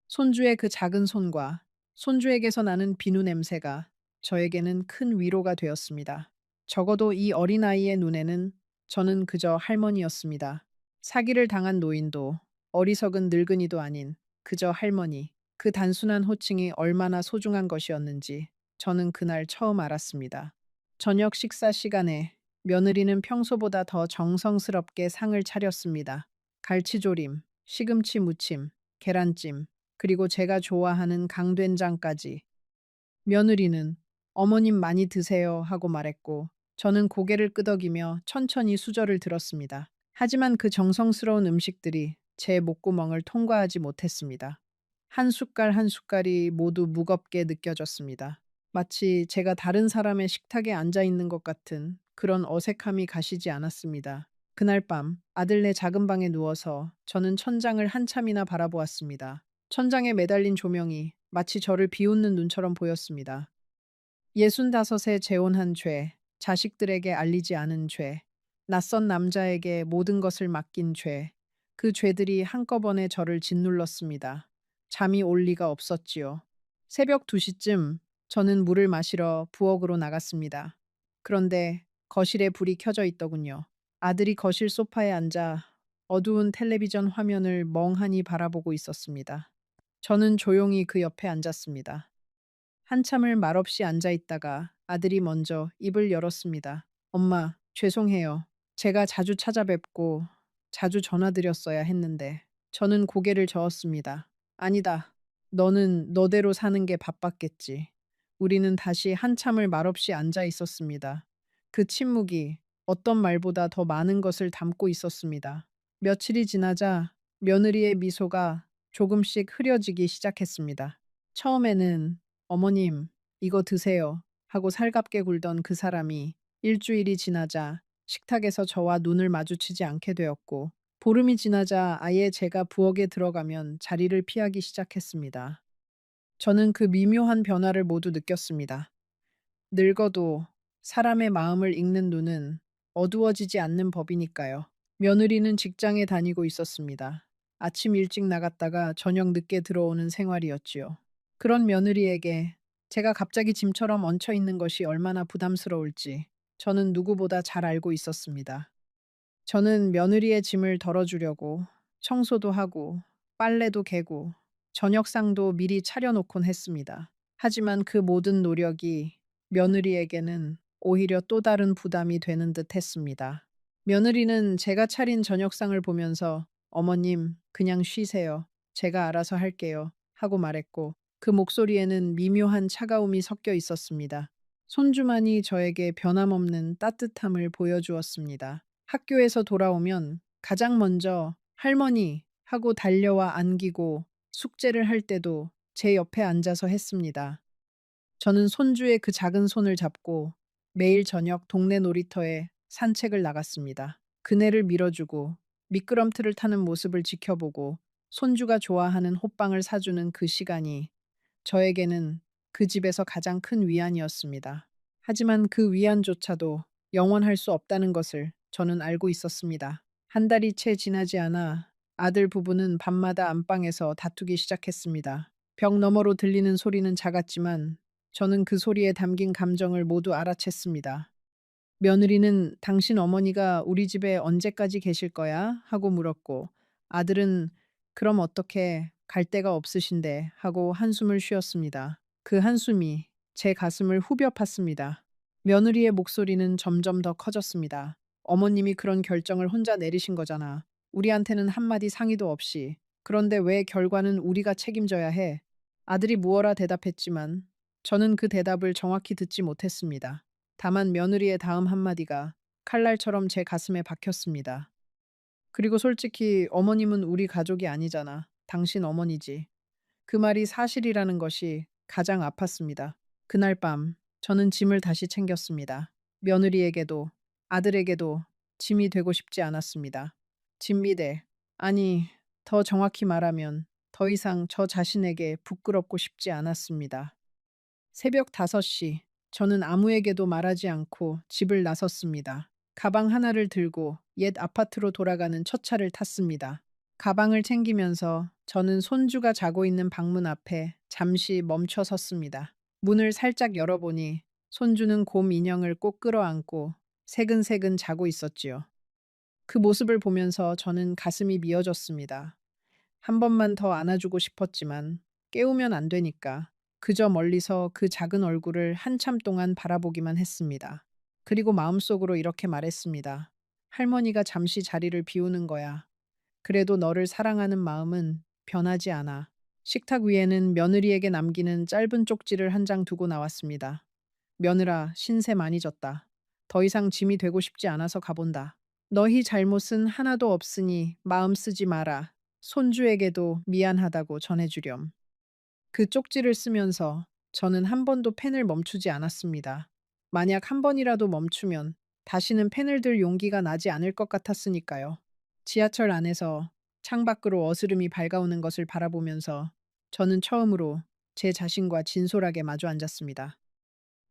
손주의 그 작은 손과 손주에게서 나는 비누 냄새가 저에게는 큰 위로가 되었습니다. 적어도 이 어린아이의 눈에는 저는 그저 할머니였습니다. 사기를 당한 노인도 어리석은 늙은이도 아닌 그저 할머니. 그 단순한 호칭이 얼마나 소중한 것이었는지 저는 그날 처음 알았습니다. 저녁 식사 시간에 며느리는 평소보다 더 정성스럽게 상을 차렸습니다. 갈치조림, 시금치 무침, 계란찜, 그리고 제가 좋아하는 강된장까지. 며느리는 어머님 많이 드세요 하고 말했고 저는 고개를 끄덕이며 천천히 수저를 들었습니다. 하지만 그 정성스러운 음식들이 제 목구멍을 통과하지 못했습니다. 한 숟갈 한 숟갈이 모두 무겁게 느껴졌습니다. 마치 제가 다른 사람의 식탁에 앉아 있는 것 같은 그런 어색함이 가시지 않았습니다. 그날 밤 아들네 작은 방에 누워서 저는 천장을 한참이나 바라보았습니다. 천장에 매달린 조명이 마치 저를 비웃는 눈처럼 보였습니다. 65에 재혼한 죄, 자식들에게 알리지 않은 죄, 낯선 남자에게 모든 것을 맡긴 죄, 그 죄들이 한꺼번에 저를 짓눌렀습니다. 잠이 올 리가 없었지요. 새벽 2시쯤 저는 물을 마시러 부엌으로 나갔습니다. 그런데 거실에 불이 켜져 있더군요. 아들이 거실 소파에 앉아 어두운 텔레비전 화면을 멍하니 바라보고 있었습니다. 저는 조용히 그 옆에 앉았습니다. 한참을 말없이 앉아 있다가 아들이 먼저 입을 열었습니다. 엄마, 죄송해요. 제가 자주 찾아뵙고 자주 전화드렸어야 했는데. 저는 고개를 저었습니다. 아니다. 너는 너대로 사는 게 바빴겠지. 우리는 다시 한참을 말없이 앉아 있었습니다. 그 침묵이 어떤 말보다 더 많은 것을 담고 있었습니다. 며칠이 지나자 며느리의 미소가 조금씩 흐려지기 시작했습니다. 처음에는 어머님, 이거 드세요. 하고 살갑게 굴던 그 사람이 일주일이 지나자 식탁에서 저와 눈을 마주치지 않게 되었고, 보름이 지나자 아예 제가 부엌에 들어가면 자리를 피하기 시작했습니다. 저는 그 미묘한 변화를 모두 느꼈습니다. 늙어도 사람의 마음을 읽는 눈은 어두워지지 않는 법이니까요. 며느리는 직장에 다니고 있었습니다. 아침 일찍 나갔다가 저녁 늦게 들어오는 생활이었지요. 그런 며느리에게 제가 갑자기 짐처럼 얹혀 있는 것이 얼마나 부담스러울지 저는 누구보다 잘 알고 있었습니다. 저는 며느리의 짐을 덜어주려고 청소도 하고 빨래도 개고 저녁상도 미리 차려놓곤 했습니다. 하지만 그 모든 노력이 며느리에게는 오히려 또 다른 부담이 되는 듯 했습니다. 며느리는 제가 차린 저녁상을 보면서 어머님, 그냥 쉬세요. 제가 알아서 할게요. 하고 말했고 그 목소리에는 미묘한 차가움이 섞여 있었습니다. 손주만이 저에게 변함없는 따뜻함을 보여주었습니다. 학교에서 돌아오면 가장 먼저 할머니 하고 달려와 안기고 숙제를 할 때도 제 옆에 앉아서 했습니다. 저는 손주의 그 작은 손을 잡고 매일 저녁 동네 놀이터에 산책을 나갔습니다. 그네를 밀어주고 미끄럼틀을 타는 모습을 지켜보고 손주가 좋아하는 호빵을 사주는 그 시간이 저에게는 그 집에서 가장 큰 위안이었습니다. 하지만 그 위안조차도 영원할 수 없다는 것을 저는 알고 있었습니다. 한 달이 채 지나지 않아 아들 부부는 밤마다 안방에서 다투기 시작했습니다. 벽 너머로 들리는 소리는 작았지만 저는 그 소리에 담긴 감정을 모두 알아챘습니다. 며느리는 당신 어머니가 우리 집에 언제까지 계실 거야? 하고 물었고 아들은 그럼 어떻게 갈 데가 없으신데 하고 한숨을 쉬었습니다. 그 한숨이 제 가슴을 후벼 팠습니다. 며느리의 목소리는 점점 더 커졌습니다. 어머님이 그런 결정을 혼자 내리신 거잖아. 우리한테는 한마디 상의도 없이. 그런데 왜 결과는 우리가 책임져야 해? 아들이 무어라 대답했지만 저는 그 대답을 정확히 듣지 못했습니다. 다만 며느리의 다음 한마디가 칼날처럼 제 가슴에 박혔습니다. 그리고 솔직히 어머님은 우리 가족이 아니잖아. 당신 어머니지. 그 말이 사실이라는 것이 가장 아팠습니다. 그날 밤 저는 짐을 다시 챙겼습니다. 며느리에게도 아들에게도 짐이 되고 싶지 않았습니다. 짐미대. 아니, 더 정확히 말하면 더 이상 저 자신에게 부끄럽고 싶지 않았습니다. 새벽 5시, 저는 아무에게도 말하지 않고 집을 나섰습니다. 가방 하나를 들고 옛 아파트로 돌아가는 첫 차를 탔습니다. 가방을 챙기면서 저는 손주가 자고 있는 방문 앞에 잠시 멈춰 섰습니다. 문을 살짝 열어보니 손주는 곰 인형을 꼭 끌어안고 새근새근 자고 있었지요. 그 모습을 보면서 저는 가슴이 미어졌습니다. 한 번만 더 안아주고 싶었지만 깨우면 안 되니까 그저 멀리서 그 작은 얼굴을 한참 동안 바라보기만 했습니다. 그리고 마음속으로 이렇게 말했습니다. 할머니가 잠시 자리를 비우는 거야. 그래도 너를 사랑하는 마음은 변하지 않아. 식탁 위에는 며느리에게 남기는 짧은 쪽지를 한 장 두고 나왔습니다. 며느라, 신세 많이 졌다. 더 이상 짐이 되고 싶지 않아서 가본다. 너희 잘못은 하나도 없으니 마음 쓰지 마라. 손주에게도 미안하다고 전해주렴. 그 쪽지를 쓰면서 저는 한 번도 펜을 멈추지 않았습니다. 만약 한 번이라도 멈추면 다시는 펜을 들 용기가 나지 않을 것 같았으니까요. 지하철 안에서 창밖으로 어스름이 밝아오는 것을 바라보면서 저는 처음으로 제 자신과 진솔하게 마주 앉았습니다.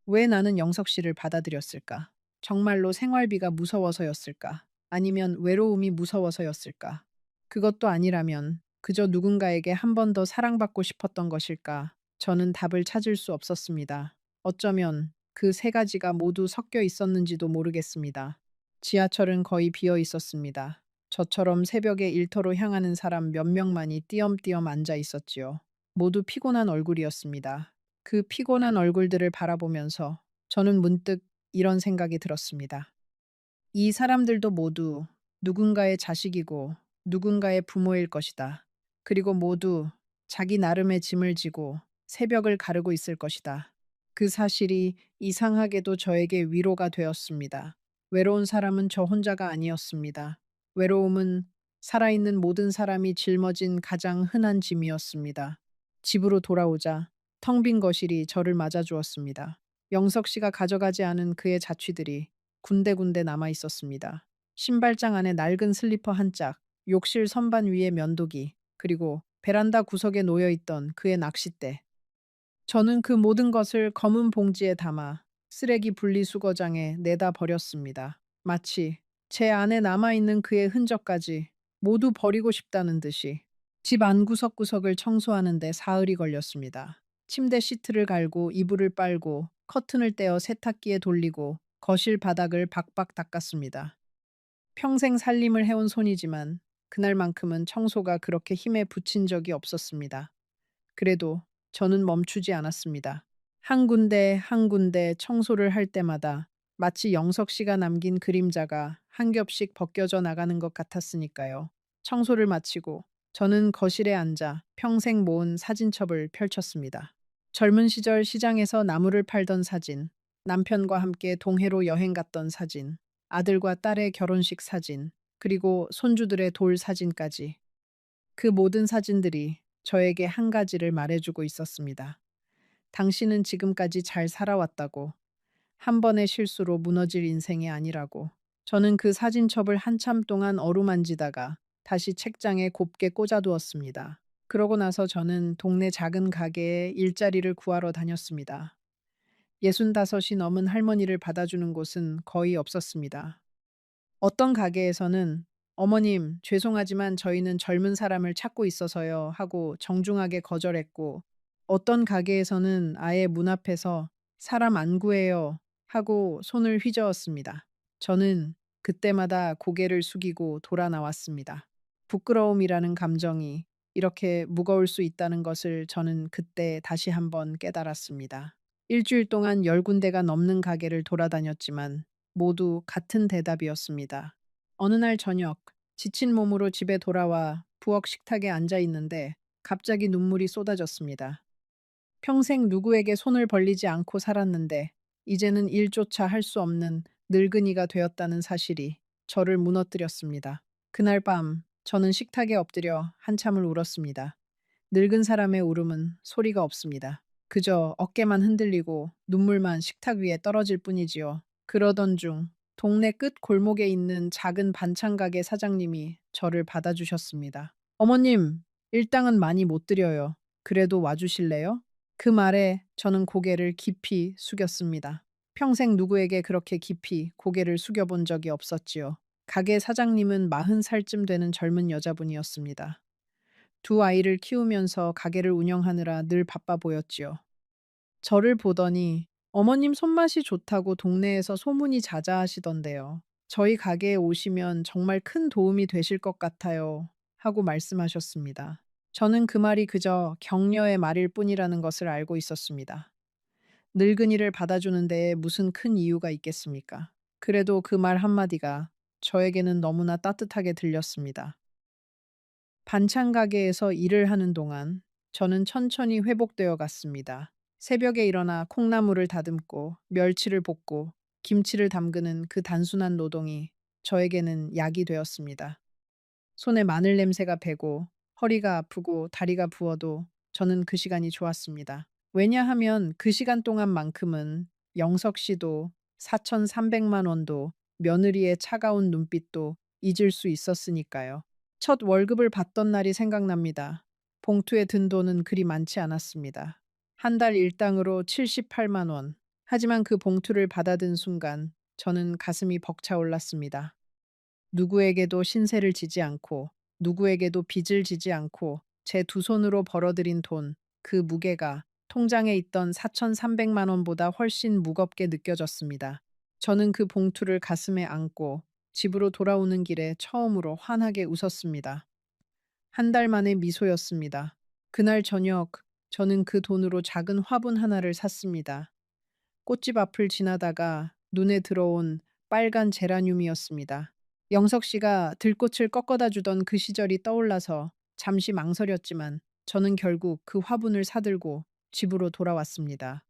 왜 나는 영석 씨를 받아들였을까? 정말로 생활비가 무서워서였을까? 아니면 외로움이 무서워서였을까? 그것도 아니라면 그저 누군가에게 한 번 더 사랑받고 싶었던 것일까? 저는 답을 찾을 수 없었습니다. 어쩌면 그 세 가지가 모두 섞여 있었는지도 모르겠습니다. 지하철은 거의 비어 있었습니다. 저처럼 새벽에 일터로 향하는 사람 몇 명만이 띄엄띄엄 앉아 있었지요. 모두 피곤한 얼굴이었습니다. 그 피곤한 얼굴들을 바라보면서 저는 문득 이런 생각이 들었습니다. 이 사람들도 모두 누군가의 자식이고 누군가의 부모일 것이다. 그리고 모두 자기 나름의 짐을 지고 새벽을 가르고 있을 것이다. 그 사실이 이상하게도 저에게 위로가 되었습니다. 외로운 사람은 저 혼자가 아니었습니다. 외로움은 살아있는 모든 사람이 짊어진 가장 흔한 짐이었습니다. 집으로 돌아오자 텅 빈 거실이 저를 맞아주었습니다. 영석 씨가 가져가지 않은 그의 자취들이 군데군데 남아 있었습니다. 신발장 안에 낡은 슬리퍼 한 짝, 욕실 선반 위에 면도기, 그리고 베란다 구석에 놓여 있던 그의 낚싯대. 저는 그 모든 것을 검은 봉지에 담아 쓰레기 분리수거장에 내다 버렸습니다. 마치 제 안에 남아있는 그의 흔적까지 모두 버리고 싶다는 듯이 집 안 구석구석을 청소하는데 사흘이 걸렸습니다. 침대 시트를 갈고 이불을 빨고 커튼을 떼어 세탁기에 돌리고 거실 바닥을 박박 닦았습니다. 평생 살림을 해온 손이지만 그날만큼은 청소가 그렇게 힘에 부친 적이 없었습니다. 그래도 저는 멈추지 않았습니다. 한 군데 한 군데 청소를 할 때마다 마치 영석 씨가 남긴 그림자가 한 겹씩 벗겨져 나가는 것 같았으니까요. 청소를 마치고 저는 거실에 앉아 평생 모은 사진첩을 펼쳤습니다. 젊은 시절 시장에서 나무를 팔던 사진, 남편과 함께 동해로 여행 갔던 사진, 아들과 딸의 결혼식 사진, 그리고 손주들의 돌 사진까지. 그 모든 사진들이 저에게 한 가지를 말해주고 있었습니다. 당신은 지금까지 잘 살아왔다고. 한 번의 실수로 무너질 인생이 아니라고. 저는 그 사진첩을 한참 동안 어루만지다가 다시 책장에 곱게 꽂아두었습니다. 그러고 나서 저는 동네 작은 가게에 일자리를 구하러 다녔습니다. 65이 넘은 할머니를 받아주는 곳은 거의 없었습니다. 어떤 가게에서는 "어머님, 죄송하지만 저희는 젊은 사람을 찾고 있어서요." 하고 정중하게 거절했고, 어떤 가게에서는 아예 문 앞에서 "사람 안 구해요." 하고 손을 휘저었습니다. 저는 그때마다 고개를 숙이고 돌아 나왔습니다. 부끄러움이라는 감정이 이렇게 무거울 수 있다는 것을 저는 그때 다시 한번 깨달았습니다. 일주일 동안 10군데가 넘는 가게를 돌아다녔지만 모두 같은 대답이었습니다. 어느 날 저녁, 지친 몸으로 집에 돌아와 부엌 식탁에 앉아 있는데 갑자기 눈물이 쏟아졌습니다. 평생 누구에게 손을 벌리지 않고 살았는데 이제는 일조차 할 수 없는 늙은이가 되었다는 사실이 저를 무너뜨렸습니다. 그날 밤 저는 식탁에 엎드려 한참을 울었습니다. 늙은 사람의 울음은 소리가 없습니다. 그저 어깨만 흔들리고 눈물만 식탁 위에 떨어질 뿐이지요. 그러던 중 동네 끝 골목에 있는 작은 반찬 가게 사장님이 저를 받아주셨습니다. 어머님, 일당은 많이 못 드려요. 그래도 와주실래요? 그 말에 저는 고개를 깊이 숙였습니다. 평생 누구에게 그렇게 깊이 고개를 숙여본 적이 없었지요. 가게 사장님은 40살쯤 되는 젊은 여자분이었습니다. 두 아이를 키우면서 가게를 운영하느라 늘 바빠 보였지요. 저를 보더니 어머님 손맛이 좋다고 동네에서 소문이 자자하시던데요. 저희 가게에 오시면 정말 큰 도움이 되실 것 같아요. 하고 말씀하셨습니다. 저는 그 말이 그저 격려의 말일 뿐이라는 것을 알고 있었습니다. 늙은이를 받아주는 데에 무슨 큰 이유가 있겠습니까? 그래도 그 말 한마디가 저에게는 너무나 따뜻하게 들렸습니다. 반찬 가게에서 일을 하는 동안 저는 천천히 회복되어 갔습니다. 새벽에 일어나 콩나물을 다듬고 멸치를 볶고 김치를 담그는 그 단순한 노동이 저에게는 약이 되었습니다. 손에 마늘 냄새가 배고 허리가 아프고 다리가 부어도 저는 그 시간이 좋았습니다. 왜냐하면 그 시간 동안만큼은 영석 씨도 4,300만 원도 며느리의 차가운 눈빛도 잊을 수 있었으니까요. 첫 월급을 받던 날이 생각납니다. 봉투에 든 돈은 그리 많지 않았습니다. 한 달 일당으로 78만 원. 하지만 그 봉투를 받아든 순간 저는 가슴이 벅차올랐습니다. 누구에게도 신세를 지지 않고 누구에게도 빚을 지지 않고 제 두 손으로 벌어들인 돈, 그 무게가 통장에 있던 4,300만 원보다 훨씬 무겁게 느껴졌습니다. 저는 그 봉투를 가슴에 안고 집으로 돌아오는 길에 처음으로 환하게 웃었습니다. 한 달 만의 미소였습니다. 그날 저녁 저는 그 돈으로 작은 화분 하나를 샀습니다. 꽃집 앞을 지나다가 눈에 들어온 빨간 제라늄이었습니다. 영석 씨가 들꽃을 꺾어다 주던 그 시절이 떠올라서 잠시 망설였지만 저는 결국 그 화분을 사들고 집으로 돌아왔습니다.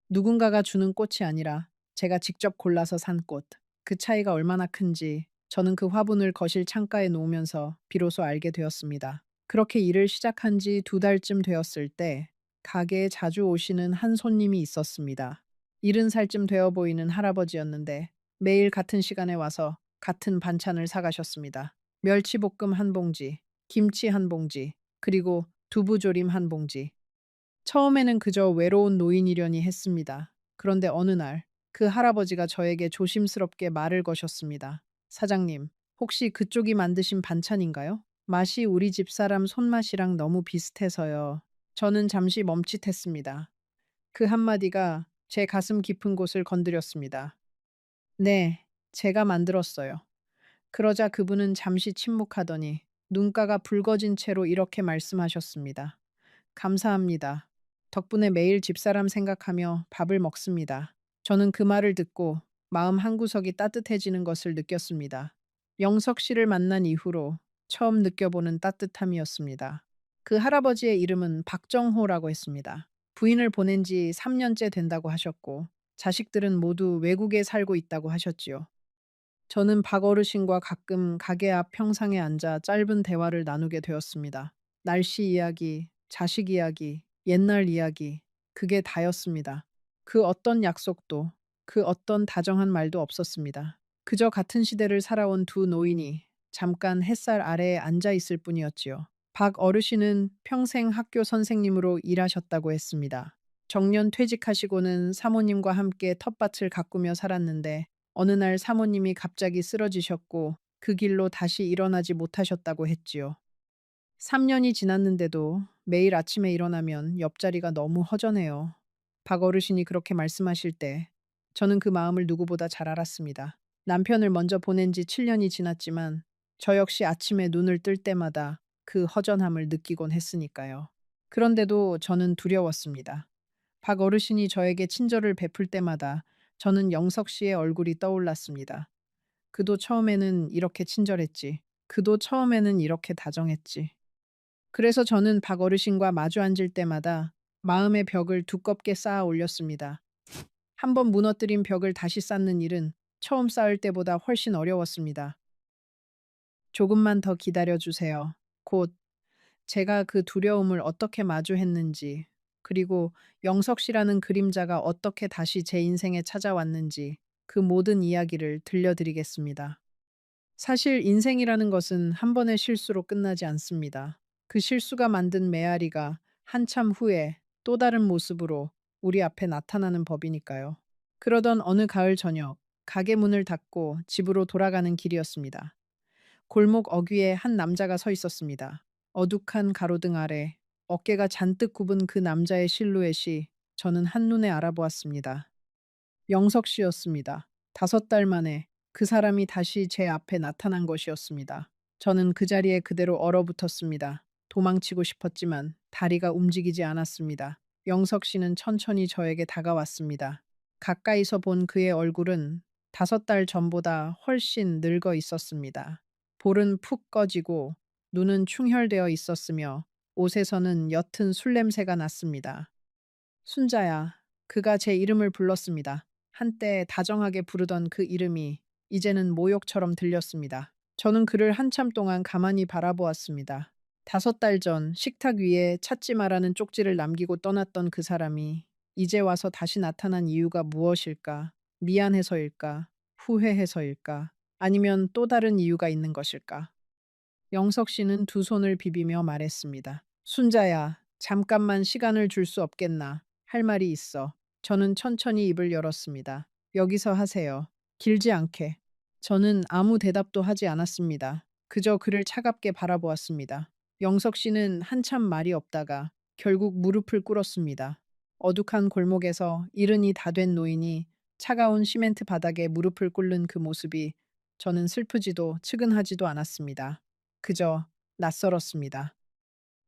누군가가 주는 꽃이 아니라 제가 직접 골라서 산 꽃. 그 차이가 얼마나 큰지 저는 그 화분을 거실 창가에 놓으면서 비로소 알게 되었습니다. 그렇게 일을 시작한 지 2달쯤 되었을 때 가게에 자주 오시는 한 손님이 있었습니다. 70살쯤 되어 보이는 할아버지였는데 매일 같은 시간에 와서 같은 반찬을 사가셨습니다. 멸치볶음 한 봉지, 김치 한 봉지, 그리고 두부조림 한 봉지. 처음에는 그저 외로운 노인이려니 했습니다. 그런데 어느 날 그 할아버지가 저에게 조심스럽게 말을 거셨습니다. 사장님, 혹시 그쪽이 만드신 반찬인가요? 맛이 우리 집사람 손맛이랑 너무 비슷해서요. 저는 잠시 멈칫했습니다. 그 한마디가 제 가슴 깊은 곳을 건드렸습니다. 네, 제가 만들었어요. 그러자 그분은 잠시 침묵하더니 눈가가 붉어진 채로 이렇게 말씀하셨습니다. 감사합니다. 덕분에 매일 집사람 생각하며 밥을 먹습니다. 저는 그 말을 듣고 마음 한구석이 따뜻해지는 것을 느꼈습니다. 영석 씨를 만난 이후로 처음 느껴보는 따뜻함이었습니다. 그 할아버지의 이름은 박정호라고 했습니다. 부인을 보낸 지 3년째 된다고 하셨고, 자식들은 모두 외국에 살고 있다고 하셨지요. 저는 박 어르신과 가끔 가게 앞 평상에 앉아 짧은 대화를 나누게 되었습니다. 날씨 이야기, 자식 이야기, 옛날 이야기, 그게 다였습니다. 그 어떤 약속도, 그 어떤 다정한 말도 없었습니다. 그저 같은 시대를 살아온 두 노인이 잠깐 햇살 아래에 앉아 있을 뿐이었지요. 박 어르신은 평생 학교 선생님으로 일하셨다고 했습니다. 정년 퇴직하시고는 사모님과 함께 텃밭을 가꾸며 살았는데 어느 날 사모님이 갑자기 쓰러지셨고 그 길로 다시 일어나지 못하셨다고 했지요. 3년이 지났는데도 매일 아침에 일어나면 옆자리가 너무 허전해요. 박 어르신이 그렇게 말씀하실 때 저는 그 마음을 누구보다 잘 알았습니다. 남편을 먼저 보낸 지 7년이 지났지만 저 역시 아침에 눈을 뜰 때마다 그 허전함을 느끼곤 했으니까요. 그런데도 저는 두려웠습니다. 박 어르신이 저에게 친절을 베풀 때마다 저는 영석 씨의 얼굴이 떠올랐습니다. 그도 처음에는 이렇게 친절했지. 그도 처음에는 이렇게 다정했지. 그래서 저는 박 어르신과 마주 앉을 때마다 마음의 벽을 두껍게 쌓아 올렸습니다. 한 번 무너뜨린 벽을 다시 쌓는 일은 처음 쌓을 때보다 훨씬 어려웠습니다. 조금만 더 기다려 주세요. 곧 제가 그 두려움을 어떻게 마주했는지, 그리고 영석 씨라는 그림자가 어떻게 다시 제 인생에 찾아왔는지 그 모든 이야기를 들려드리겠습니다. 사실 인생이라는 것은 한 번의 실수로 끝나지 않습니다. 그 실수가 만든 메아리가 한참 후에 또 다른 모습으로 우리 앞에 나타나는 법이니까요. 그러던 어느 가을 저녁, 가게 문을 닫고 집으로 돌아가는 길이었습니다. 골목 어귀에 한 남자가 서 있었습니다. 어둑한 가로등 아래 어깨가 잔뜩 굽은 그 남자의 실루엣이 저는 한눈에 알아보았습니다. 영석 씨였습니다. 5달 만에 그 사람이 다시 제 앞에 나타난 것이었습니다. 저는 그 자리에 그대로 얼어붙었습니다. 도망치고 싶었지만 다리가 움직이지 않았습니다. 영석 씨는 천천히 저에게 다가왔습니다. 가까이서 본 그의 얼굴은 5달 전보다 훨씬 늙어 있었습니다. 볼은 푹 꺼지고 눈은 충혈되어 있었으며 옷에서는 옅은 술 냄새가 났습니다. 순자야, 그가 제 이름을 불렀습니다. 한때 다정하게 부르던 그 이름이 이제는 모욕처럼 들렸습니다. 저는 그를 한참 동안 가만히 바라보았습니다. 5달 전 식탁 위에 찾지 마라는 쪽지를 남기고 떠났던 그 사람이 이제 와서 다시 나타난 이유가 무엇일까? 미안해서일까? 후회해서일까? 아니면 또 다른 이유가 있는 것일까? 영석 씨는 두 손을 비비며 말했습니다. 순자야, 잠깐만 시간을 줄 수 없겠나? 할 말이 있어. 저는 천천히 입을 열었습니다. 여기서 하세요. 길지 않게. 저는 아무 대답도 하지 않았습니다. 그저 그를 차갑게 바라보았습니다. 영석 씨는 한참 말이 없다가 결국 무릎을 꿇었습니다. 어둑한 골목에서 이른이 다 된 노인이 차가운 시멘트 바닥에 무릎을 꿇는 그 모습이 저는 슬프지도 측은하지도 않았습니다. 그저 낯설었습니다.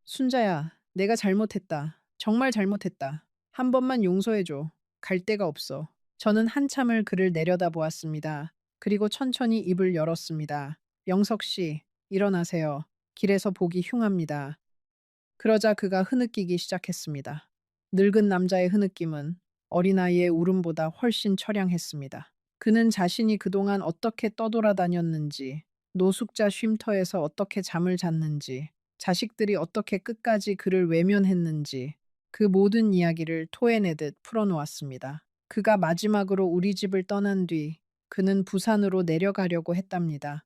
순자야, 내가 잘못했다. 정말 잘못했다. 한 번만 용서해줘. 갈 데가 없어. 저는 한참을 그를 내려다보았습니다. 그리고 천천히 입을 열었습니다. 영석 씨, 일어나세요. 길에서 보기 흉합니다. 그러자 그가 흐느끼기 시작했습니다. 늙은 남자의 흐느낌은 어린아이의 울음보다 훨씬 처량했습니다. 그는 자신이 그동안 어떻게 떠돌아다녔는지, 노숙자 쉼터에서 어떻게 잠을 잤는지, 자식들이 어떻게 끝까지 그를 외면했는지, 그 모든 이야기를 토해내듯 풀어놓았습니다. 그가 마지막으로 우리 집을 떠난 뒤 그는 부산으로 내려가려고 했답니다.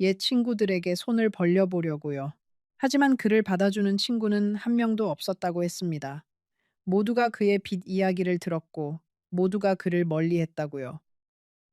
옛 친구들에게 손을 벌려보려고요. 하지만 그를 받아주는 친구는 한 명도 없었다고 했습니다. 모두가 그의 빚 이야기를 들었고 모두가 그를 멀리했다고요.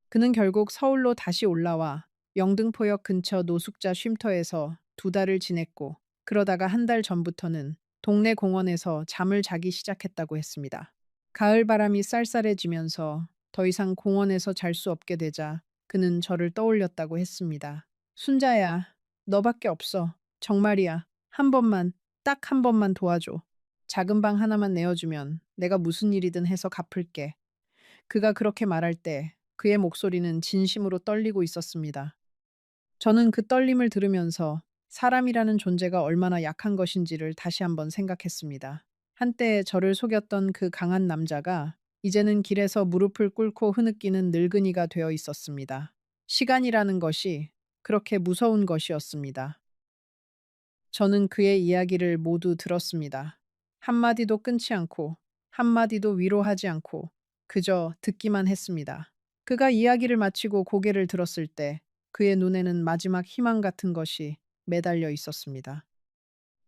그는 결국 서울로 다시 올라와 영등포역 근처 노숙자 쉼터에서 2달을 지냈고 그러다가 한 달 전부터는 동네 공원에서 잠을 자기 시작했다고 했습니다. 가을 바람이 쌀쌀해지면서 더 이상 공원에서 잘 수 없게 되자 그는 저를 떠올렸다고 했습니다. 순자야, 너밖에 없어. 정말이야. 한 번만, 딱 한 번만 도와줘. 작은 방 하나만 내어주면 내가 무슨 일이든 해서 갚을게. 그가 그렇게 말할 때 그의 목소리는 진심으로 떨리고 있었습니다. 저는 그 떨림을 들으면서 사람이라는 존재가 얼마나 약한 것인지를 다시 한번 생각했습니다. 한때 저를 속였던 그 강한 남자가 이제는 길에서 무릎을 꿇고 흐느끼는 늙은이가 되어 있었습니다. 시간이라는 것이 그렇게 무서운 것이었습니다. 저는 그의 이야기를 모두 들었습니다. 한마디도 끊지 않고, 한마디도 위로하지 않고, 그저 듣기만 했습니다. 그가 이야기를 마치고 고개를 들었을 때 그의 눈에는 마지막 희망 같은 것이 매달려 있었습니다.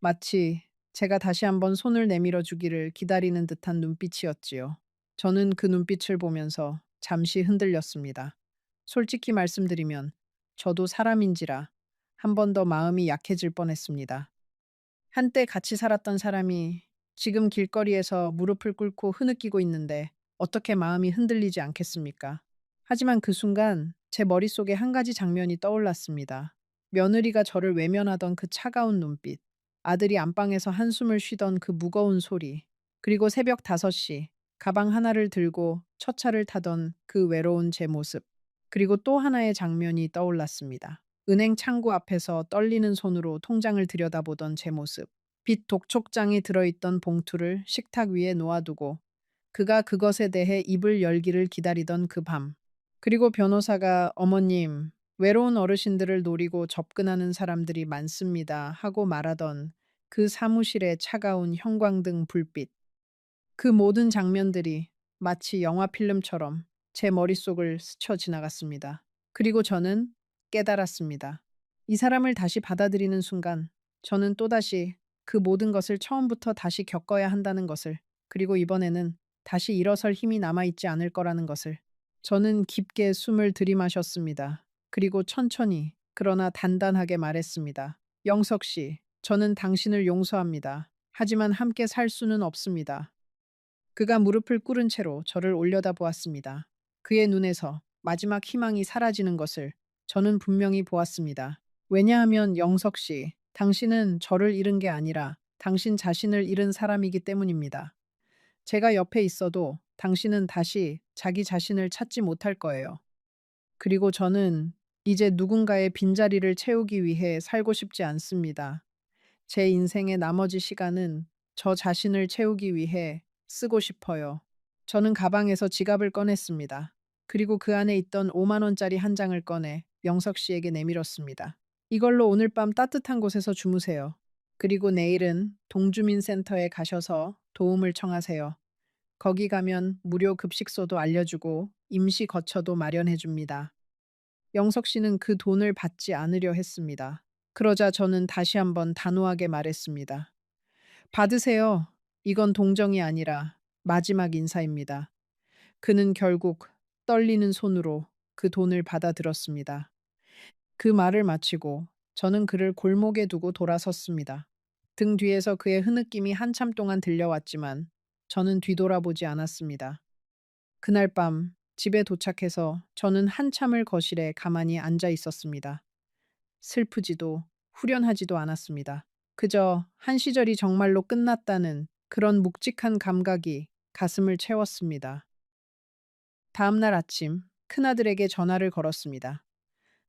마치 제가 다시 한번 손을 내밀어 주기를 기다리는 듯한 눈빛이었지요. 저는 그 눈빛을 보면서 잠시 흔들렸습니다. 솔직히 말씀드리면 저도 사람인지라 한 번 더 마음이 약해질 뻔했습니다. 한때 같이 살았던 사람이 지금 길거리에서 무릎을 꿇고 흐느끼고 있는데 어떻게 마음이 흔들리지 않겠습니까? 하지만 그 순간 제 머릿속에 한 가지 장면이 떠올랐습니다. 며느리가 저를 외면하던 그 차가운 눈빛, 아들이 안방에서 한숨을 쉬던 그 무거운 소리, 그리고 새벽 5시 가방 하나를 들고 첫 차를 타던 그 외로운 제 모습, 그리고 또 하나의 장면이 떠올랐습니다. 은행 창구 앞에서 떨리는 손으로 통장을 들여다보던 제 모습. 빚 독촉장이 들어있던 봉투를 식탁 위에 놓아두고 그가 그것에 대해 입을 열기를 기다리던 그 밤. 그리고 변호사가 어머님, 외로운 어르신들을 노리고 접근하는 사람들이 많습니다 하고 말하던 그 사무실의 차가운 형광등 불빛. 그 모든 장면들이 마치 영화 필름처럼 제 머릿속을 스쳐 지나갔습니다. 그리고 저는 깨달았습니다. 이 사람을 다시 받아들이는 순간 저는 또다시 그 모든 것을 처음부터 다시 겪어야 한다는 것을, 그리고 이번에는 다시 일어설 힘이 남아있지 않을 거라는 것을. 저는 깊게 숨을 들이마셨습니다. 그리고 천천히, 그러나 단단하게 말했습니다. 영석 씨, 저는 당신을 용서합니다. 하지만 함께 살 수는 없습니다. 그가 무릎을 꿇은 채로 저를 올려다보았습니다. 그의 눈에서 마지막 희망이 사라지는 것을 저는 분명히 보았습니다. 왜냐하면 영석 씨, 당신은 저를 잃은 게 아니라 당신 자신을 잃은 사람이기 때문입니다. 제가 옆에 있어도 당신은 다시 자기 자신을 찾지 못할 거예요. 그리고 저는 이제 누군가의 빈자리를 채우기 위해 살고 싶지 않습니다. 제 인생의 나머지 시간은 저 자신을 채우기 위해 쓰고 싶어요. 저는 가방에서 지갑을 꺼냈습니다. 그리고 그 안에 있던 5만 원짜리 한 장을 꺼내 영석 씨에게 내밀었습니다. 이걸로 오늘 밤 따뜻한 곳에서 주무세요. 그리고 내일은 동주민센터에 가셔서 도움을 청하세요. 거기 가면 무료 급식소도 알려주고 임시 거처도 마련해 줍니다. 영석 씨는 그 돈을 받지 않으려 했습니다. 그러자 저는 다시 한번 단호하게 말했습니다. 받으세요. 이건 동정이 아니라 마지막 인사입니다. 그는 결국 떨리는 손으로 그 돈을 받아들었습니다. 그 말을 마치고 저는 그를 골목에 두고 돌아섰습니다. 등 뒤에서 그의 흐느낌이 한참 동안 들려왔지만 저는 뒤돌아보지 않았습니다. 그날 밤 집에 도착해서 저는 한참을 거실에 가만히 앉아 있었습니다. 슬프지도 후련하지도 않았습니다. 그저 한 시절이 정말로 끝났다는 그런 묵직한 감각이 가슴을 채웠습니다. 다음 날 아침 큰아들에게 전화를 걸었습니다.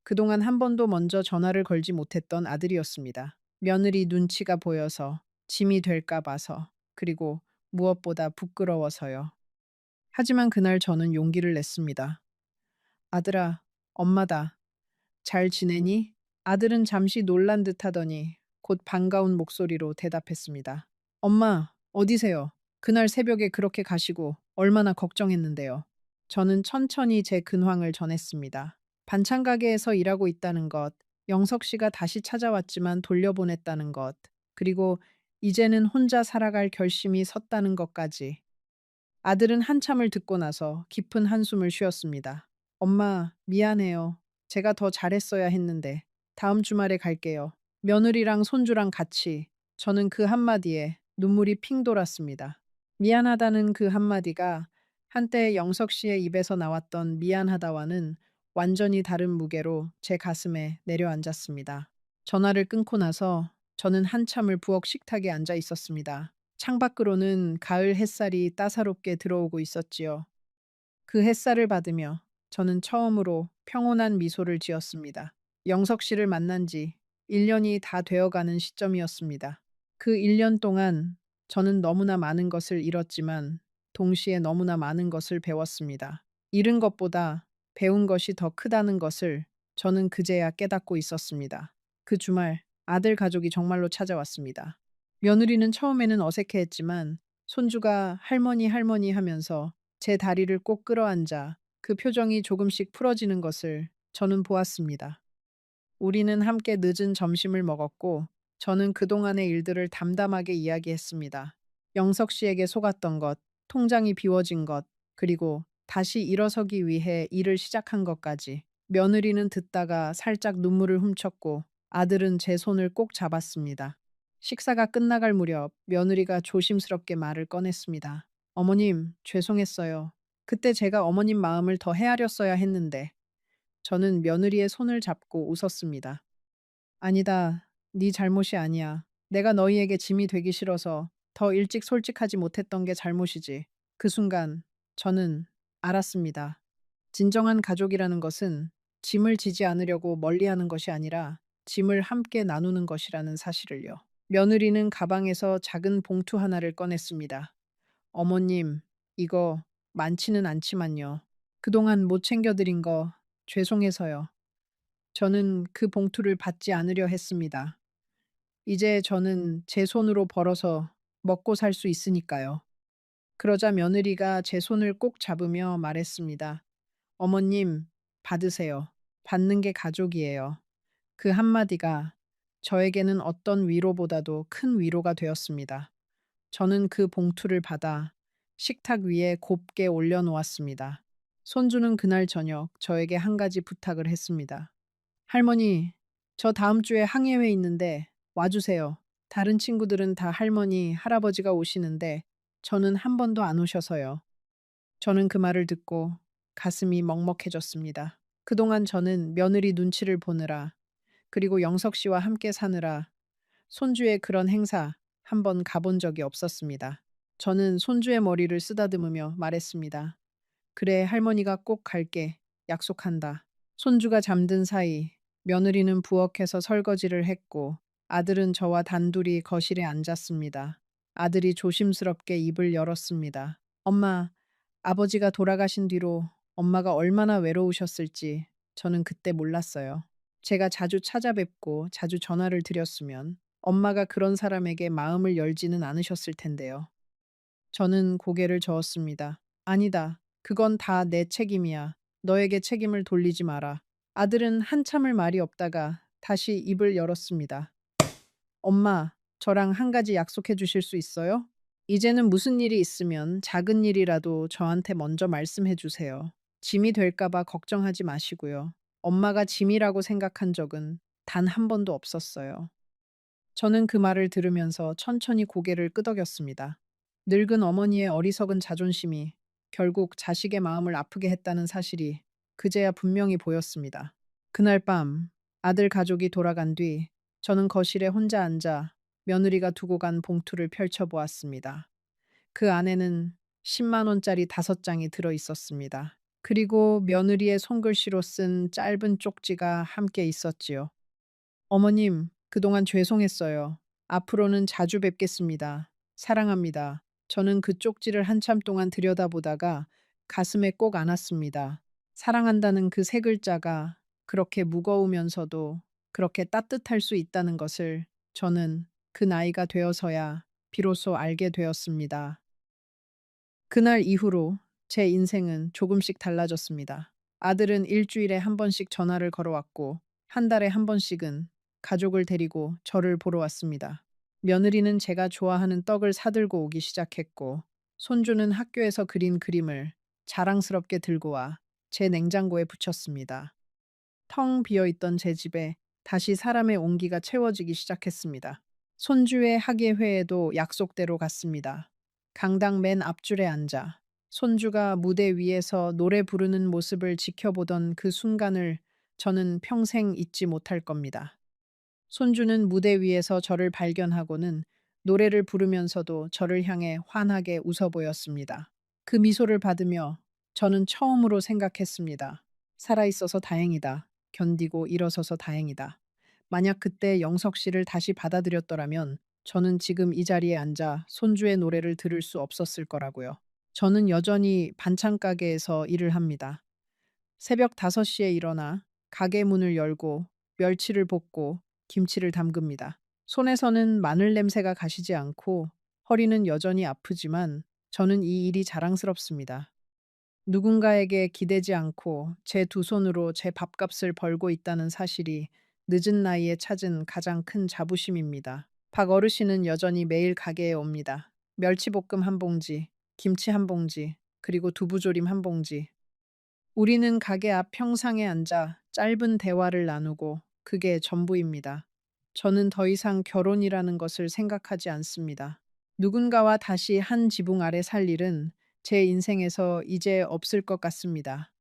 그동안 한 번도 먼저 전화를 걸지 못했던 아들이었습니다. 며느리 눈치가 보여서, 짐이 될까 봐서, 그리고 무엇보다 부끄러워서요. 하지만 그날 저는 용기를 냈습니다. 아들아, 엄마다. 잘 지내니? 아들은 잠시 놀란 듯하더니 곧 반가운 목소리로 대답했습니다. 엄마, 어디세요? 그날 새벽에 그렇게 가시고 얼마나 걱정했는데요. 저는 천천히 제 근황을 전했습니다. 반찬 가게에서 일하고 있다는 것, 영석 씨가 다시 찾아왔지만 돌려보냈다는 것, 그리고 이제는 혼자 살아갈 결심이 섰다는 것까지. 아들은 한참을 듣고 나서 깊은 한숨을 쉬었습니다. 엄마, 미안해요. 제가 더 잘했어야 했는데. 다음 주말에 갈게요. 며느리랑 손주랑 같이. 저는 그 한마디에 눈물이 핑 돌았습니다. 미안하다는 그 한마디가 한때 영석 씨의 입에서 나왔던 미안하다와는 완전히 다른 무게로 제 가슴에 내려앉았습니다. 전화를 끊고 나서 저는 한참을 부엌 식탁에 앉아 있었습니다. 창밖으로는 가을 햇살이 따사롭게 들어오고 있었지요. 그 햇살을 받으며 저는 처음으로 평온한 미소를 지었습니다. 영석 씨를 만난 지 1년이 다 되어가는 시점이었습니다. 그 1년 동안 저는 너무나 많은 것을 잃었지만 동시에 너무나 많은 것을 배웠습니다. 잃은 것보다 배운 것이 더 크다는 것을 저는 그제야 깨닫고 있었습니다. 그 주말 아들 가족이 정말로 찾아왔습니다. 며느리는 처음에는 어색해했지만 손주가 할머니 할머니 하면서 제 다리를 꼭 끌어안자 그 표정이 조금씩 풀어지는 것을 저는 보았습니다. 우리는 함께 늦은 점심을 먹었고 저는 그동안의 일들을 담담하게 이야기했습니다. 영석 씨에게 속았던 것, 통장이 비워진 것, 그리고 다시 일어서기 위해 일을 시작한 것까지. 며느리는 듣다가 살짝 눈물을 훔쳤고 아들은 제 손을 꼭 잡았습니다. 식사가 끝나갈 무렵 며느리가 조심스럽게 말을 꺼냈습니다. 어머님, 죄송했어요. 그때 제가 어머님 마음을 더 헤아렸어야 했는데. 저는 며느리의 손을 잡고 웃었습니다. 아니다. 네 잘못이 아니야. 내가 너희에게 짐이 되기 싫어서 더 일찍 솔직하지 못했던 게 잘못이지. 그 순간 저는 알았습니다. 진정한 가족이라는 것은 짐을 지지 않으려고 멀리하는 것이 아니라 짐을 함께 나누는 것이라는 사실을요. 며느리는 가방에서 작은 봉투 하나를 꺼냈습니다. 어머님, 이거 많지는 않지만요. 그동안 못 챙겨드린 거 죄송해서요. 저는 그 봉투를 받지 않으려 했습니다. 이제 저는 제 손으로 벌어서 먹고 살 수 있으니까요. 그러자 며느리가 제 손을 꼭 잡으며 말했습니다. 어머님, 받으세요. 받는 게 가족이에요. 그 한마디가 저에게는 어떤 위로보다도 큰 위로가 되었습니다. 저는 그 봉투를 받아 식탁 위에 곱게 올려놓았습니다. 손주는 그날 저녁 저에게 한 가지 부탁을 했습니다. 할머니, 저 다음 주에 항해회 있는데 와주세요. 다른 친구들은 다 할머니, 할아버지가 오시는데 저는 한 번도 안 오셔서요. 저는 그 말을 듣고 가슴이 먹먹해졌습니다. 그동안 저는 며느리 눈치를 보느라 그리고 영석 씨와 함께 사느라 손주의 그런 행사 한 번 가본 적이 없었습니다. 저는 손주의 머리를 쓰다듬으며 말했습니다. 그래, 할머니가 꼭 갈게. 약속한다. 손주가 잠든 사이 며느리는 부엌에서 설거지를 했고 아들은 저와 단둘이 거실에 앉았습니다. 아들이 조심스럽게 입을 열었습니다. 엄마, 아버지가 돌아가신 뒤로 엄마가 얼마나 외로우셨을지 저는 그때 몰랐어요. 제가 자주 찾아뵙고 자주 전화를 드렸으면 엄마가 그런 사람에게 마음을 열지는 않으셨을 텐데요. 저는 고개를 저었습니다. 아니다. 그건 다 내 책임이야. 너에게 책임을 돌리지 마라. 아들은 한참을 말이 없다가 다시 입을 열었습니다. 엄마, 저랑 한 가지 약속해 주실 수 있어요? 이제는 무슨 일이 있으면 작은 일이라도 저한테 먼저 말씀해 주세요. 짐이 될까봐 걱정하지 마시고요. 엄마가 짐이라고 생각한 적은 단 한 번도 없었어요. 저는 그 말을 들으면서 천천히 고개를 끄덕였습니다. 늙은 어머니의 어리석은 자존심이 결국 자식의 마음을 아프게 했다는 사실이 그제야 분명히 보였습니다. 그날 밤 아들 가족이 돌아간 뒤 저는 거실에 혼자 앉아 며느리가 두고 간 봉투를 펼쳐보았습니다. 그 안에는 10만 원짜리 5장이 들어 있었습니다. 그리고 며느리의 손글씨로 쓴 짧은 쪽지가 함께 있었지요. 어머님, 그동안 죄송했어요. 앞으로는 자주 뵙겠습니다. 사랑합니다. 저는 그 쪽지를 한참 동안 들여다보다가 가슴에 꼭 안았습니다. 사랑한다는 그 세 글자가 그렇게 무거우면서도 그렇게 따뜻할 수 있다는 것을 저는 그 나이가 되어서야 비로소 알게 되었습니다. 그날 이후로 제 인생은 조금씩 달라졌습니다. 아들은 일주일에 한 번씩 전화를 걸어왔고, 한 달에 한 번씩은 가족을 데리고 저를 보러 왔습니다. 며느리는 제가 좋아하는 떡을 사들고 오기 시작했고, 손주는 학교에서 그린 그림을 자랑스럽게 들고 와 제 냉장고에 붙였습니다. 텅 비어 있던 제 집에 다시 사람의 온기가 채워지기 시작했습니다. 손주의 학예회에도 약속대로 갔습니다. 강당 맨 앞줄에 앉아 손주가 무대 위에서 노래 부르는 모습을 지켜보던 그 순간을 저는 평생 잊지 못할 겁니다. 손주는 무대 위에서 저를 발견하고는 노래를 부르면서도 저를 향해 환하게 웃어 보였습니다. 그 미소를 받으며 저는 처음으로 생각했습니다. 살아있어서 다행이다. 견디고 일어서서 다행이다. 만약 그때 영석 씨를 다시 받아들였더라면 저는 지금 이 자리에 앉아 손주의 노래를 들을 수 없었을 거라고요. 저는 여전히 반찬 가게에서 일을 합니다. 새벽 5시에 일어나 가게 문을 열고 멸치를 볶고 김치를 담급니다. 손에서는 마늘 냄새가 가시지 않고 허리는 여전히 아프지만 저는 이 일이 자랑스럽습니다. 누군가에게 기대지 않고 제 두 손으로 제 밥값을 벌고 있다는 사실이 늦은 나이에 찾은 가장 큰 자부심입니다. 박 어르신은 여전히 매일 가게에 옵니다. 멸치볶음 한 봉지, 김치 한 봉지, 그리고 두부조림 한 봉지. 우리는 가게 앞 평상에 앉아 짧은 대화를 나누고 그게 전부입니다. 저는 더 이상 결혼이라는 것을 생각하지 않습니다. 누군가와 다시 한 지붕 아래 살 일은 제 인생에서 이제 없을 것 같습니다.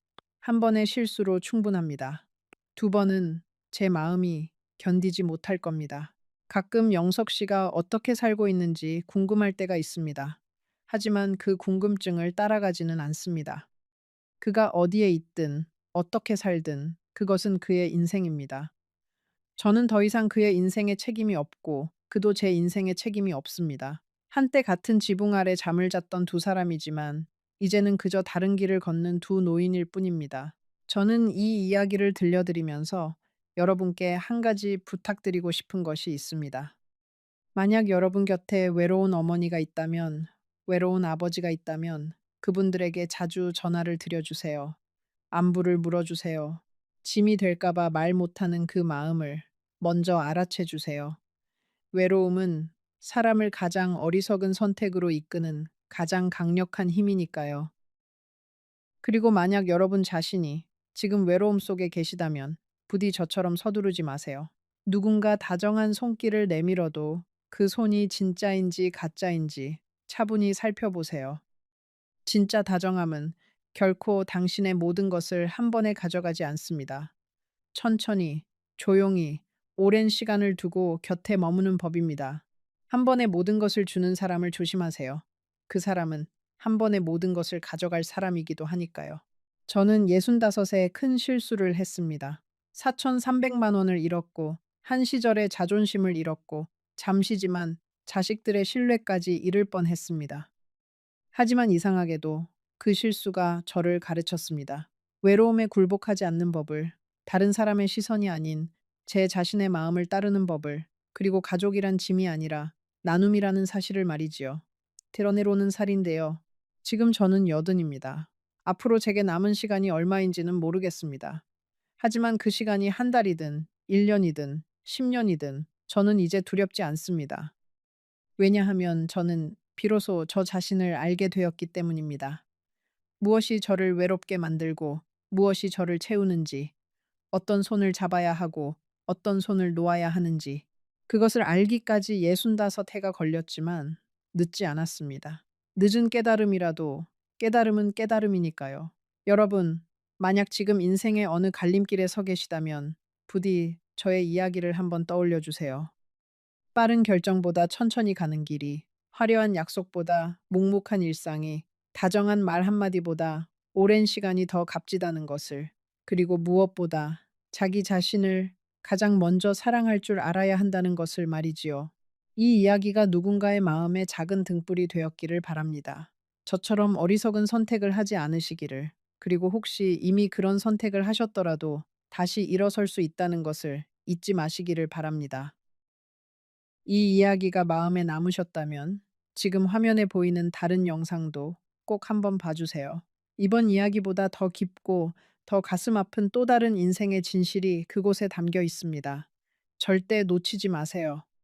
한 번의 실수로 충분합니다. 두 번은 제 마음이 견디지 못할 겁니다. 가끔 영석 씨가 어떻게 살고 있는지 궁금할 때가 있습니다. 하지만 그 궁금증을 따라가지는 않습니다. 그가 어디에 있든 어떻게 살든 그것은 그의 인생입니다. 저는 더 이상 그의 인생에 책임이 없고 그도 제 인생에 책임이 없습니다. 한때 같은 지붕 아래 잠을 잤던 두 사람이지만 이제는 그저 다른 길을 걷는 두 노인일 뿐입니다. 저는 이 이야기를 들려드리면서 여러분께 한 가지 부탁드리고 싶은 것이 있습니다. 만약 여러분 곁에 외로운 어머니가 있다면, 외로운 아버지가 있다면 그분들에게 자주 전화를 드려주세요. 안부를 물어주세요. 짐이 될까봐 말 못하는 그 마음을 먼저 알아채 주세요. 외로움은 사람을 가장 어리석은 선택으로 이끄는 가장 강력한 힘이니까요. 그리고 만약 여러분 자신이 지금 외로움 속에 계시다면 부디 저처럼 서두르지 마세요. 누군가 다정한 손길을 내밀어도 그 손이 진짜인지 가짜인지 차분히 살펴보세요. 진짜 다정함은 결코 당신의 모든 것을 한 번에 가져가지 않습니다. 천천히, 조용히, 오랜 시간을 두고 곁에 머무는 법입니다. 한 번에 모든 것을 주는 사람을 조심하세요. 그 사람은 한 번에 모든 것을 가져갈 사람이기도 하니까요. 저는 65에 큰 실수를 했습니다. 4,300만 원을 잃었고, 한 시절의 자존심을 잃었고, 잠시지만 자식들의 신뢰까지 잃을 뻔했습니다. 하지만 이상하게도 그 실수가 저를 가르쳤습니다. 외로움에 굴복하지 않는 법을, 다른 사람의 시선이 아닌 제 자신의 마음을 따르는 법을, 그리고 가족이란 짐이 아니라 나눔이라는 사실을 말이지요. 드러내로는 살인데요. 지금 저는 80입니다. 앞으로 제게 남은 시간이 얼마인지는 모르겠습니다. 하지만 그 시간이 한 달이든 1년이든 10년이든 저는 이제 두렵지 않습니다. 왜냐하면 저는 비로소 저 자신을 알게 되었기 때문입니다. 무엇이 저를 외롭게 만들고 무엇이 저를 채우는지, 어떤 손을 잡아야 하고 어떤 손을 놓아야 하는지, 그것을 알기까지 65해가 걸렸지만 늦지 않았습니다. 늦은 깨달음이라도 깨달음은 깨달음이니까요. 여러분, 만약 지금 인생의 어느 갈림길에 서 계시다면 부디 저의 이야기를 한번 떠올려 주세요. 빠른 결정보다 천천히 가는 길이, 화려한 약속보다 묵묵한 일상이, 다정한 말 한마디보다 오랜 시간이 더 값지다는 것을, 그리고 무엇보다 자기 자신을 가장 먼저 사랑할 줄 알아야 한다는 것을 말이지요. 이 이야기가 누군가의 마음에 작은 등불이 되었기를 바랍니다. 저처럼 어리석은 선택을 하지 않으시기를, 그리고 혹시 이미 그런 선택을 하셨더라도 다시 일어설 수 있다는 것을 잊지 마시기를 바랍니다. 이 이야기가 마음에 남으셨다면 지금 화면에 보이는 다른 영상도 꼭 한번 봐주세요. 이번 이야기보다 더 깊고 더 가슴 아픈 또 다른 인생의 진실이 그곳에 담겨 있습니다. 절대 놓치지 마세요.